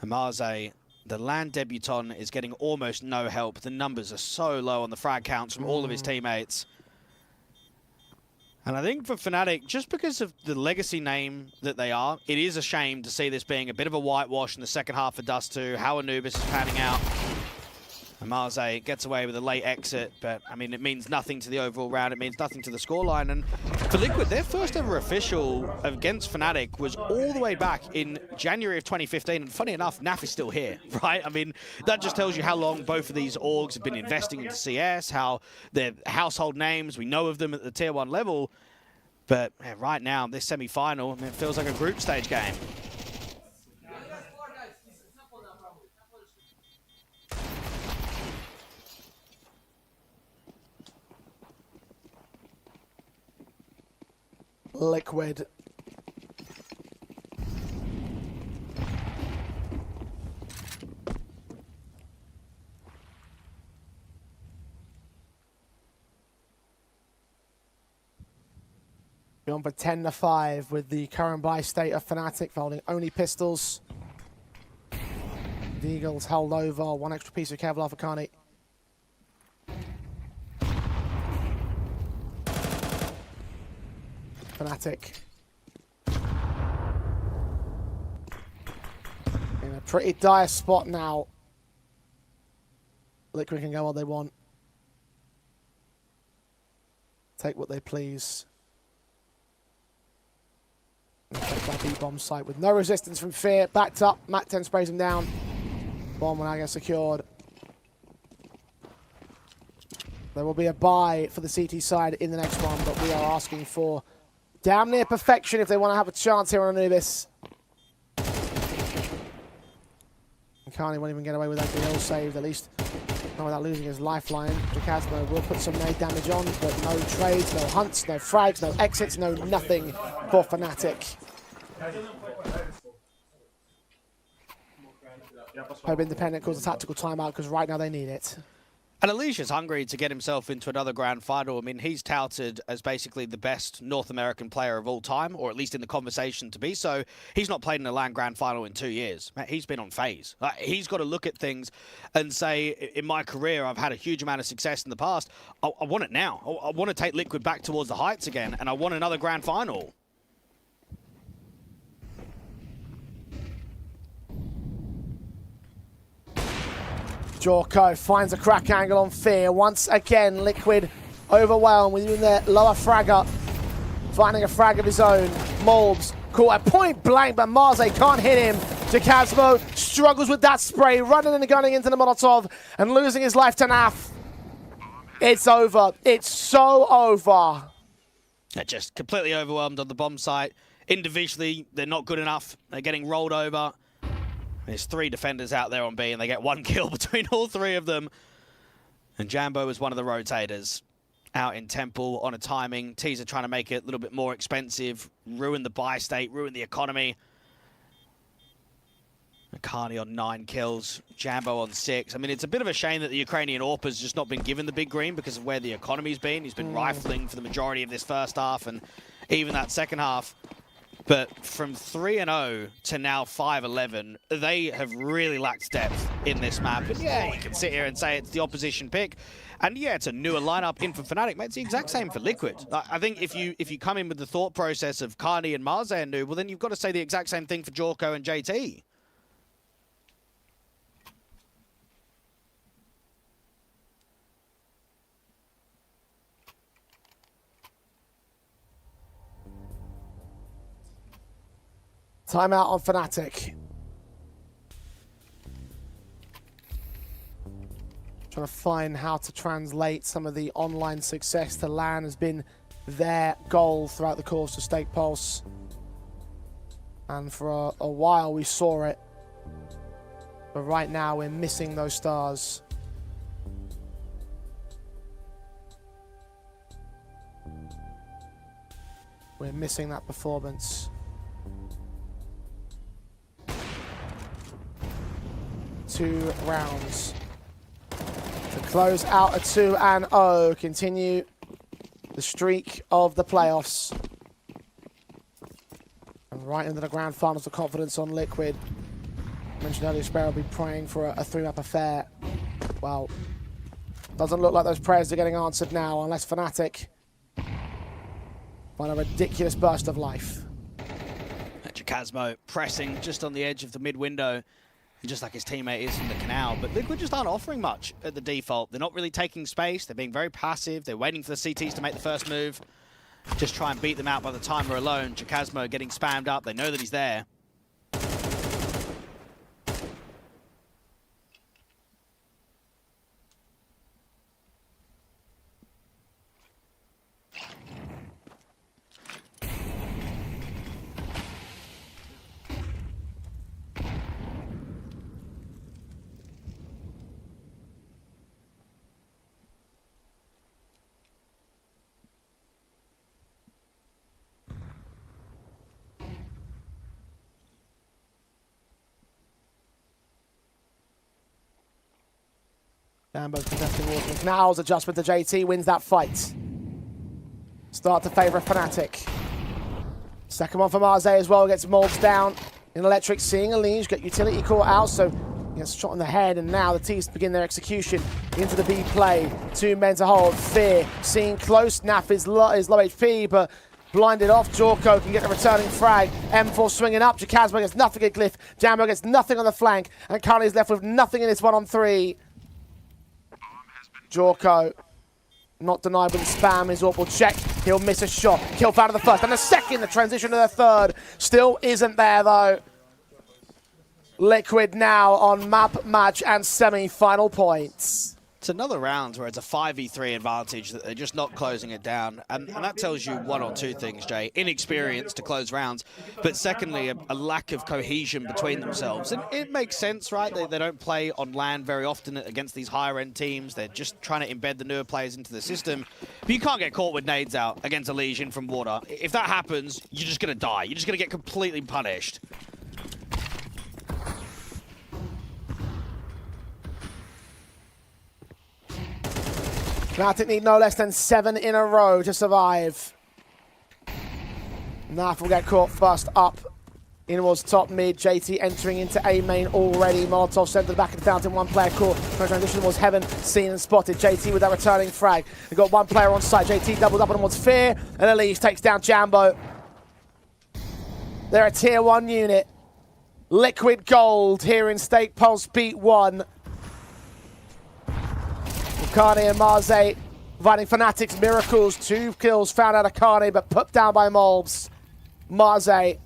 Marze, the land debutant, is getting almost no help. The numbers are so low on the frag counts from all of his teammates. And I think for Fnatic, just because of the legacy name that they are, it is a shame to see this being a bit of a whitewash in the second half for Dust 2, how Anubis is panning out. And Marze gets away with a late exit, but, I mean, it means nothing to the overall round. It means nothing to the scoreline. And for Liquid, their first ever official against Fnatic was all the way back in January of 2015. And funny enough, Naf is still here, right? I mean, that just tells you how long both of these orgs have been investing into CS, how they're household names. We know of them at the Tier 1 level. But right now, this semi-final, I mean, it feels like a group stage game. Liquid. Beyond for 10-5 with the current buy state of Fnatic holding only pistols. The Eagles held over, one extra piece of Kevlar for Carney. Fnatic in a pretty dire spot now. Liquid can go all they want. Take what they please. Take that B-bomb site with no resistance from Fear. Backed up. Mac 10 sprays him down. Bomb will now get secured. There will be a buy for the CT side in the next one, but we are asking for damn near perfection if they want to have a chance here on Anubis. Carney won't even get away with that deal saved, at least not without losing his lifeline. Jacasmo will put some nade damage on, but no trades, no hunts, no frags, no exits, no nothing for Fnatic. Hope Independent calls a tactical timeout because right now they need it. And Alicia's hungry to get himself into another grand final. I mean, he's touted as basically the best North American player of all time, or at least in the conversation to be so. He's not played in a LAN grand final in 2 years. He's been on phase. He's got to look at things and say, in my career, I've had a huge amount of success in the past. I want it now. I want to take Liquid back towards the heights again, and I want another grand final. Jorko finds a crack angle on Fear. Once again, Liquid overwhelmed within their lower fragger. Finding a frag of his own. Molbs caught at point blank, but Marze can't hit him. Jacasmo struggles with that spray, running and gunning into the Molotov and losing his life to Naf. It's over. It's so over. They're just completely overwhelmed on the bomb site. Individually, they're not good enough. They're getting rolled over. There's 3 defenders out there on B, and they get 1 kill between all 3 of them. And Jambo was one of the rotators out in Temple on a timing. Teaser trying to make it a little bit more expensive, ruin the buy state, ruin the economy. Akani on 9 kills, Jambo on 6. I mean, it's a bit of a shame that the Ukrainian AWP's just not been given the big green because of where the economy's been. He's been rifling for the majority of this first half and even that second half. But from 3-0 to now 5-11, they have really lacked depth in this map. And yeah, you can sit here and say it's the opposition pick. And yeah, it's a newer lineup in for Fnatic. Mate, it's the exact same for Liquid. I think if you come in with the thought process of Carney and Marze and Nu, well, then you've got to say the exact same thing for Jorko and JT. Timeout on Fnatic. Trying to find how to translate some of the online success to LAN has been their goal throughout the course of Stake Pulse. And for a while we saw it. But right now we're missing those stars. We're missing that performance. 2 rounds to close out a 2-0, continue the streak of the playoffs. And right into the grand finals of confidence on Liquid. I mentioned earlier, Sparrow will be praying for a 3-map affair. Well, doesn't look like those prayers are getting answered now unless Fnatic find a ridiculous burst of life. Jacasmo pressing just on the edge of the mid window. Just like his teammate is from the canal, but Liquid just aren't offering much at the default. They're not really taking space. They're being very passive. They're waiting for the CTs to make the first move. Just try and beat them out by the timer alone. Jacasmo getting spammed up. They know that he's there. Dambo contesting Waterman's now's adjustment to JT wins that fight. Start to favour Fnatic. Second one for Marze as well, gets Molbs down. In Electric, seeing a lead, get utility caught out, so he gets shot in the head, and now the Teams begin their execution into the B play. 2 men to hold. Fear seen close. Naf is low HP, but blinded off. Jorko can get the returning frag. M4 swinging up. Jacasmo gets nothing at Glyph. Jambo gets nothing on the flank, and Carney is left with nothing in this 1-on-3. Jorko, not denied with the spam. His AWP will check. He'll miss a shot. Kill found in the first and the second. The transition to the third still isn't there though. Liquid now on map, match, and semi-final points. It's another round where it's a 5v3 advantage that they're just not closing it down. And that tells you one or two things, Jay. Inexperience to close rounds, but secondly, a lack of cohesion between themselves. And it makes sense, right? They don't play on LAN very often against these higher-end teams. They're just trying to embed the newer players into the system. But you can't get caught with nades out against a Legion from water. If that happens, you're just going to die. You're just going to get completely punished. Fnatic need no less than 7 in a row to survive. Naf will get caught first up in towards top mid. JT entering into A main already. Molotov sent to the back of the fountain. One player caught. Transition was Heaven, seen and spotted. JT with that returning frag. They've got one player on site. JT doubled up on towards Fear. And Elise takes down Jambo. They're a tier 1 unit. Liquid Gold here in Stake Pulse beat 1. Kane and Marze providing Fnatic's miracles. 2 kills found out of Kane, but put down by Molbs. Marze. A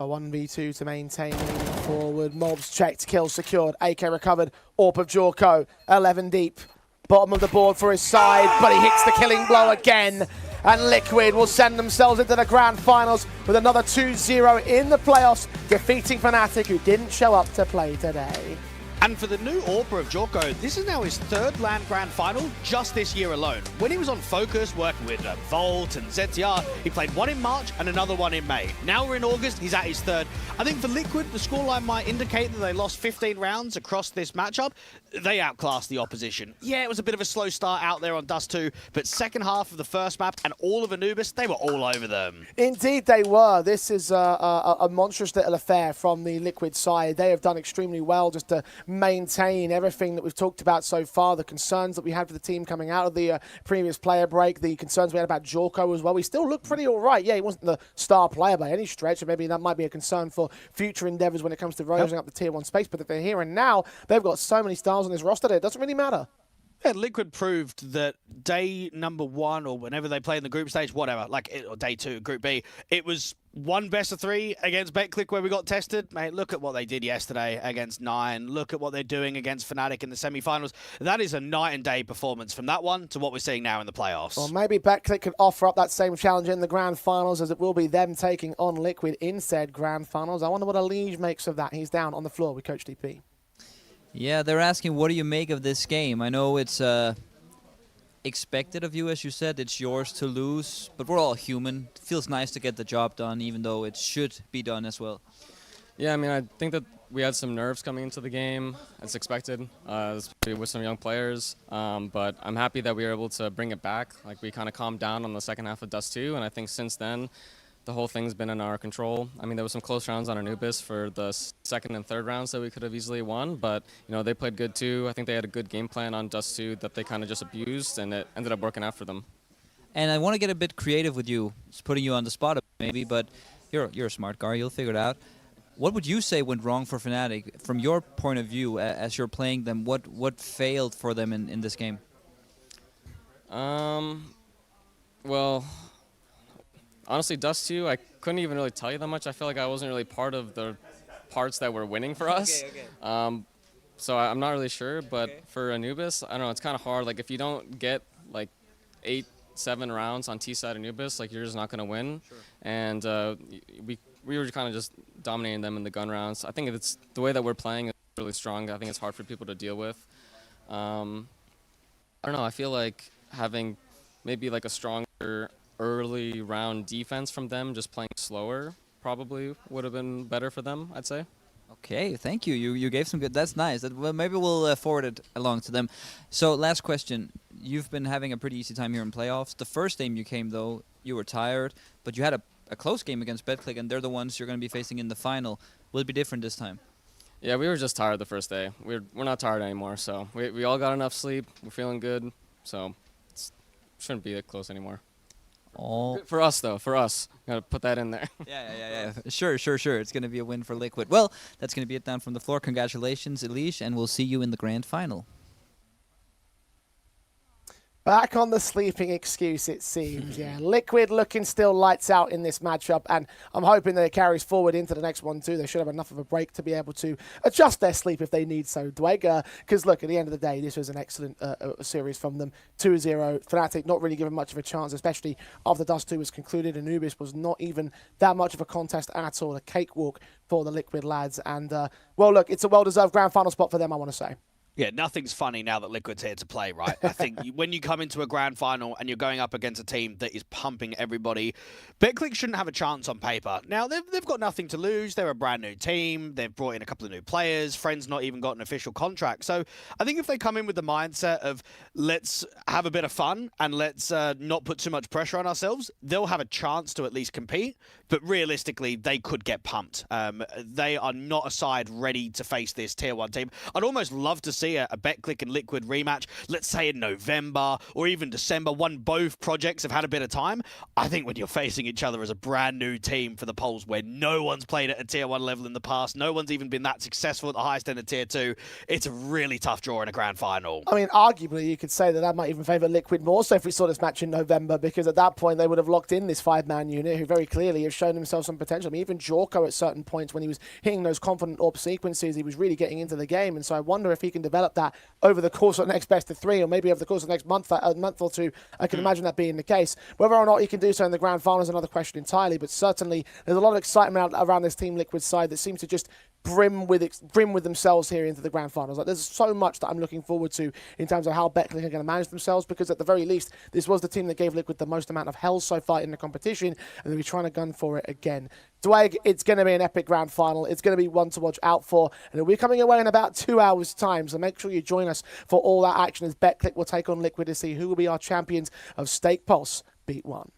1v2 to maintain forward. Mobs checked, kill secured. AK recovered. AWP of Jorko, 11 deep. Bottom of the board for his side, but he hits the killing blow again. And Liquid will send themselves into the grand finals with another 2-0 in the playoffs, defeating Fnatic, who didn't show up to play today. And for the new AWP of Jorko, this is now his 3rd LAN Grand Final just this year alone. When he was on Focus working with Volt and ZTR, he played one in March and another one in May. Now we're in August, he's at his 3rd. I think for Liquid, the scoreline might indicate that they lost 15 rounds across this matchup. They outclassed the opposition. Yeah, it was a bit of a slow start out there on Dust 2, but second half of the first map and all of Anubis, they were all over them. Indeed they were. This is a monstrous little affair from the Liquid side. They have done extremely well just to maintain everything that we've talked about so far, the concerns that we had for the team coming out of the previous player break, the concerns we had about Jorko as well. We still look pretty all right. Yeah, he wasn't the star player by any stretch, and maybe that might be a concern for future endeavors when it comes to rising up the tier 1 space, but if they're here and now, they've got so many stars on this roster that it doesn't really matter. Yeah, Liquid proved that day number 1 or whenever they played in the group stage, whatever, or day 2, Group B, it was 1 best of 3 against BetClick where we got tested. Mate, look at what they did yesterday against 9. Look at what they're doing against Fnatic in the semi-finals. That is a night and day performance from that one to what we're seeing now in the playoffs. Well, maybe BetClick could offer up that same challenge in the grand finals, as it will be them taking on Liquid in said grand finals. I wonder what Elige makes of that. He's down on the floor with Coach DP. Yeah, they're asking, what do you make of this game? I know it's expected of you, as you said. It's yours to lose, but we're all human. It feels nice to get the job done, even though it should be done as well. Yeah, I mean, I think that we had some nerves coming into the game, as expected, especially with some young players. But I'm happy that we were able to bring it back. Like, we kind of calmed down on the second half of Dust 2, and I think since then, the whole thing's been in our control. I mean, there was some close rounds on Anubis for the second and third rounds that we could have easily won, but they played good too. I think they had a good game plan on Dust 2 that they kind of just abused, and it ended up working out for them. And I want to get a bit creative with you, just putting you on the spot maybe, but you're a smart guy, you'll figure it out. What would you say went wrong for Fnatic from your point of view as you're playing them? What failed for them in this game? Well, honestly, Dust 2, I couldn't even really tell you that much. I feel like I wasn't really part of the parts that were winning for us. Okay. So I'm not really sure, but for Anubis, I don't know, it's kind of hard. Like, if you don't get like 8-7 rounds on T-side Anubis, like, you're just not going to win. Sure. And we were kind of just dominating them in the gun rounds. I think it's the way that we're playing is really strong. I think it's hard for people to deal with. I don't know, I feel like having maybe like a stronger early round defense from them, just playing slower, probably would have been better for them, I'd say. Okay, thank you. You gave some good. That's nice. Well, maybe we'll forward it along to them. So, last question. You've been having a pretty easy time here in playoffs. The first game you came, though, you were tired, but you had a close game against BetClick, and they're the ones you're going to be facing in the final. Will it be different this time? Yeah, we were just tired the first day. We're not tired anymore, so we all got enough sleep. We're feeling good, so it shouldn't be that close anymore. For us, though, for us. Gotta put that in there. Yeah. Sure. It's going to be a win for Liquid. Well, that's going to be it down from the floor. Congratulations, Elige, and we'll see you in the grand final. Back on the sleeping excuse, it seems. Yeah, Liquid looking still lights out in this matchup, and I'm hoping that it carries forward into the next one too. They should have enough of a break to be able to adjust their sleep if they need so, Dweg. Because look, at the end of the day, this was an excellent series from them. 2-0. Fnatic not really given much of a chance, especially after Dust 2 was concluded. Anubis was not even that much of a contest at all. A cakewalk for the Liquid lads. And, well, look, it's a well-deserved grand final spot for them, I want to say. Yeah, nothing's funny now that Liquid's here to play, right? I think when you come into a grand final and you're going up against a team that is pumping everybody, BetClick shouldn't have a chance on paper. Now, they've got nothing to lose. They're a brand new team. They've brought in a couple of new players. Friend's not even got an official contract. So I think if they come in with the mindset of let's have a bit of fun and let's not put too much pressure on ourselves, they'll have a chance to at least compete. But realistically, they could get pumped. They are not a side ready to face this Tier 1 team. I'd almost love to see a BetClick and Liquid rematch, let's say in November or even December, when both projects have had a bit of time. I think when you're facing each other as a brand new team for the polls where no one's played at a Tier 1 level in the past, no one's even been that successful at the highest end of Tier 2, it's a really tough draw in a grand final. I mean, arguably, you could say that might even favour Liquid more so if we saw this match in November, because at that point they would have locked in this 5-man unit who very clearly have shown themselves some potential. I mean, even Jorko at certain points when he was hitting those confident AWP sequences, he was really getting into the game, and so I wonder if he can develop that over the course of the next best of 3, or maybe over the course of the next month or two. I can imagine that being the case. Whether or not he can do so in the grand final is another question entirely, but certainly there's a lot of excitement around this Team Liquid side that seems to just brim with themselves here into the grand finals. Like, there's so much that I'm looking forward to in terms of how BetClick are going to manage themselves, because at the very least, this was the team that gave Liquid the most amount of hell so far in the competition, and they'll be trying to gun for it again. Dwayne, it's going to be an epic grand final. It's going to be one to watch out for, and we're coming away in about 2 hours' time, so make sure you join us for all that action as BetClick will take on Liquid to see who will be our champions of Stake Pulse Beat 1.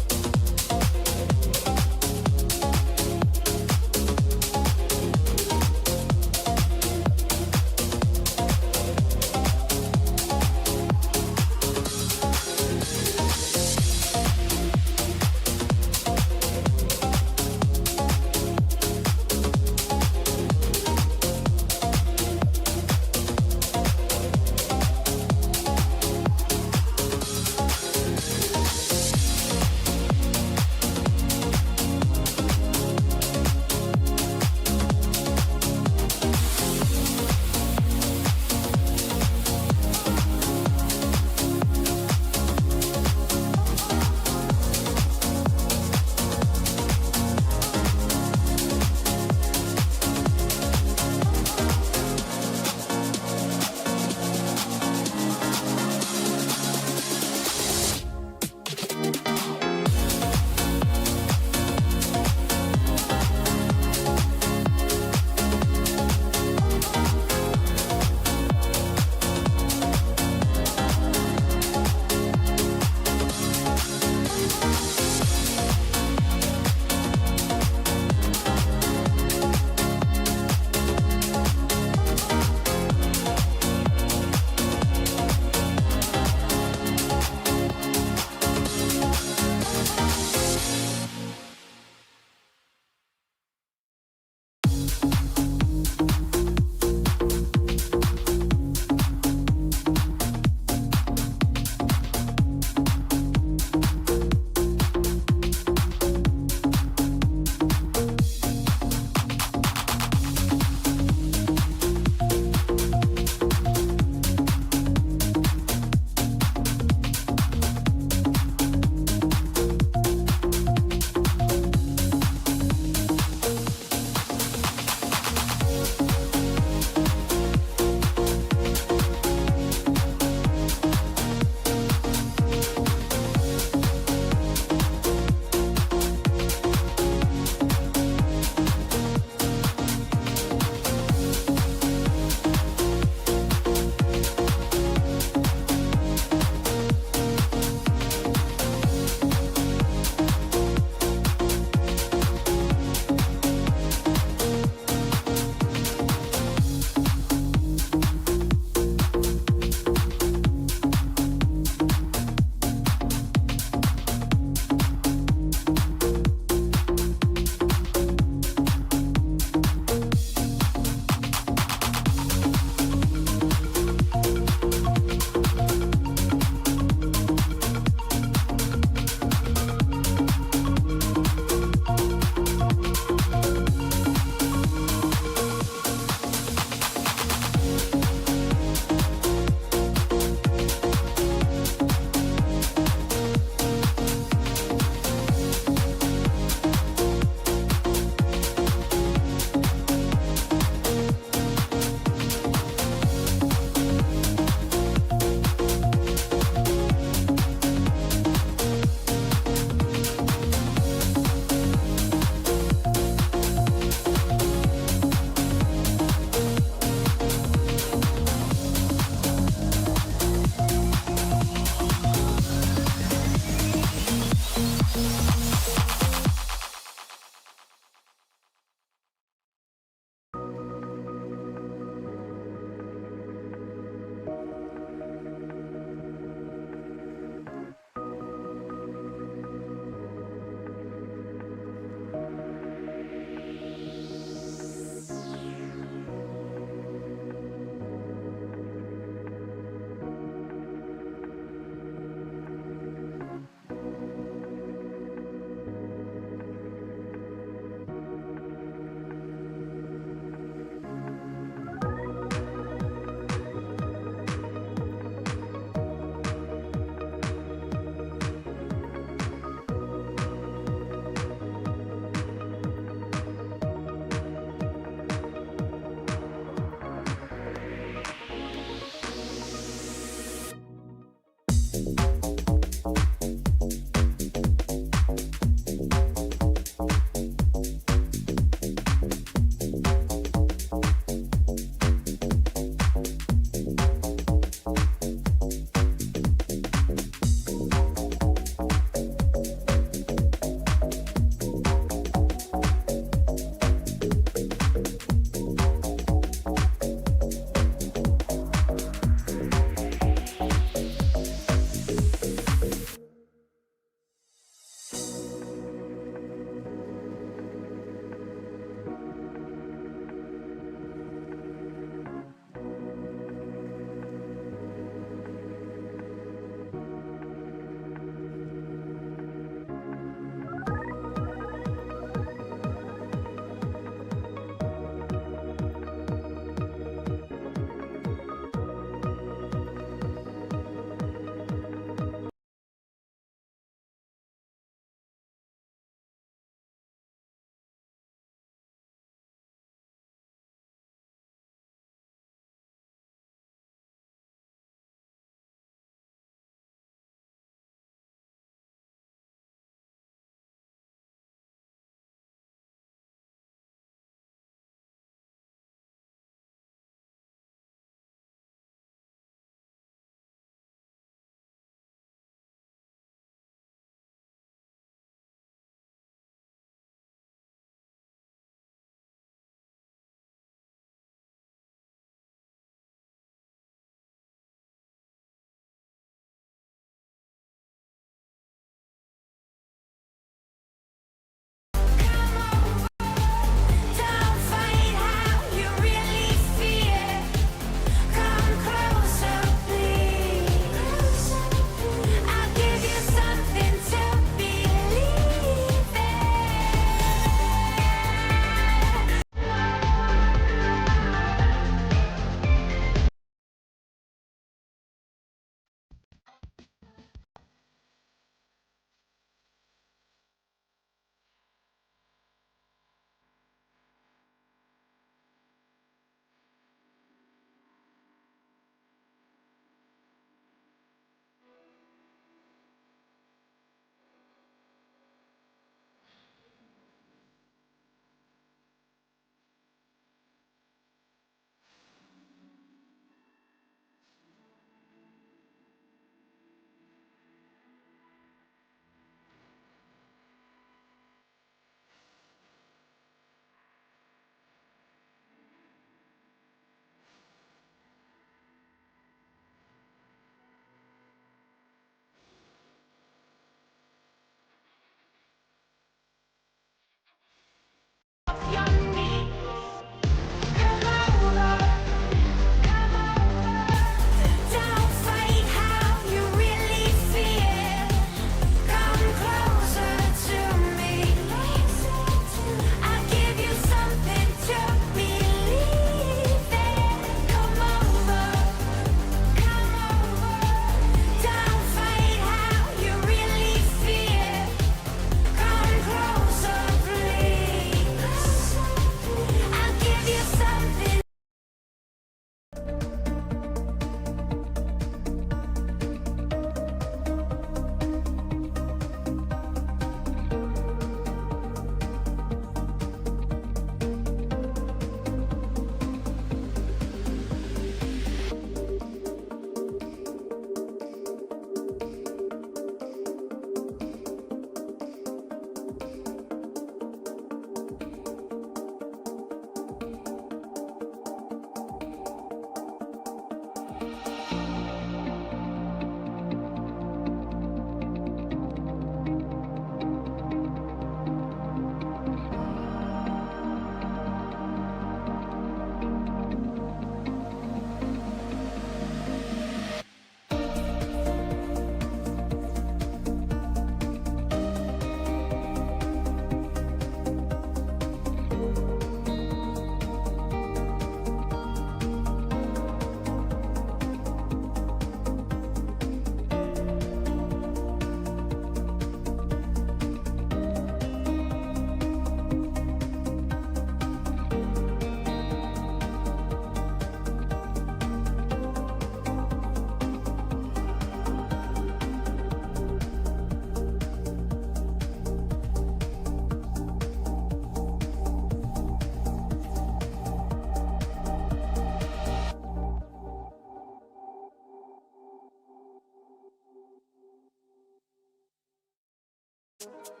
Esports.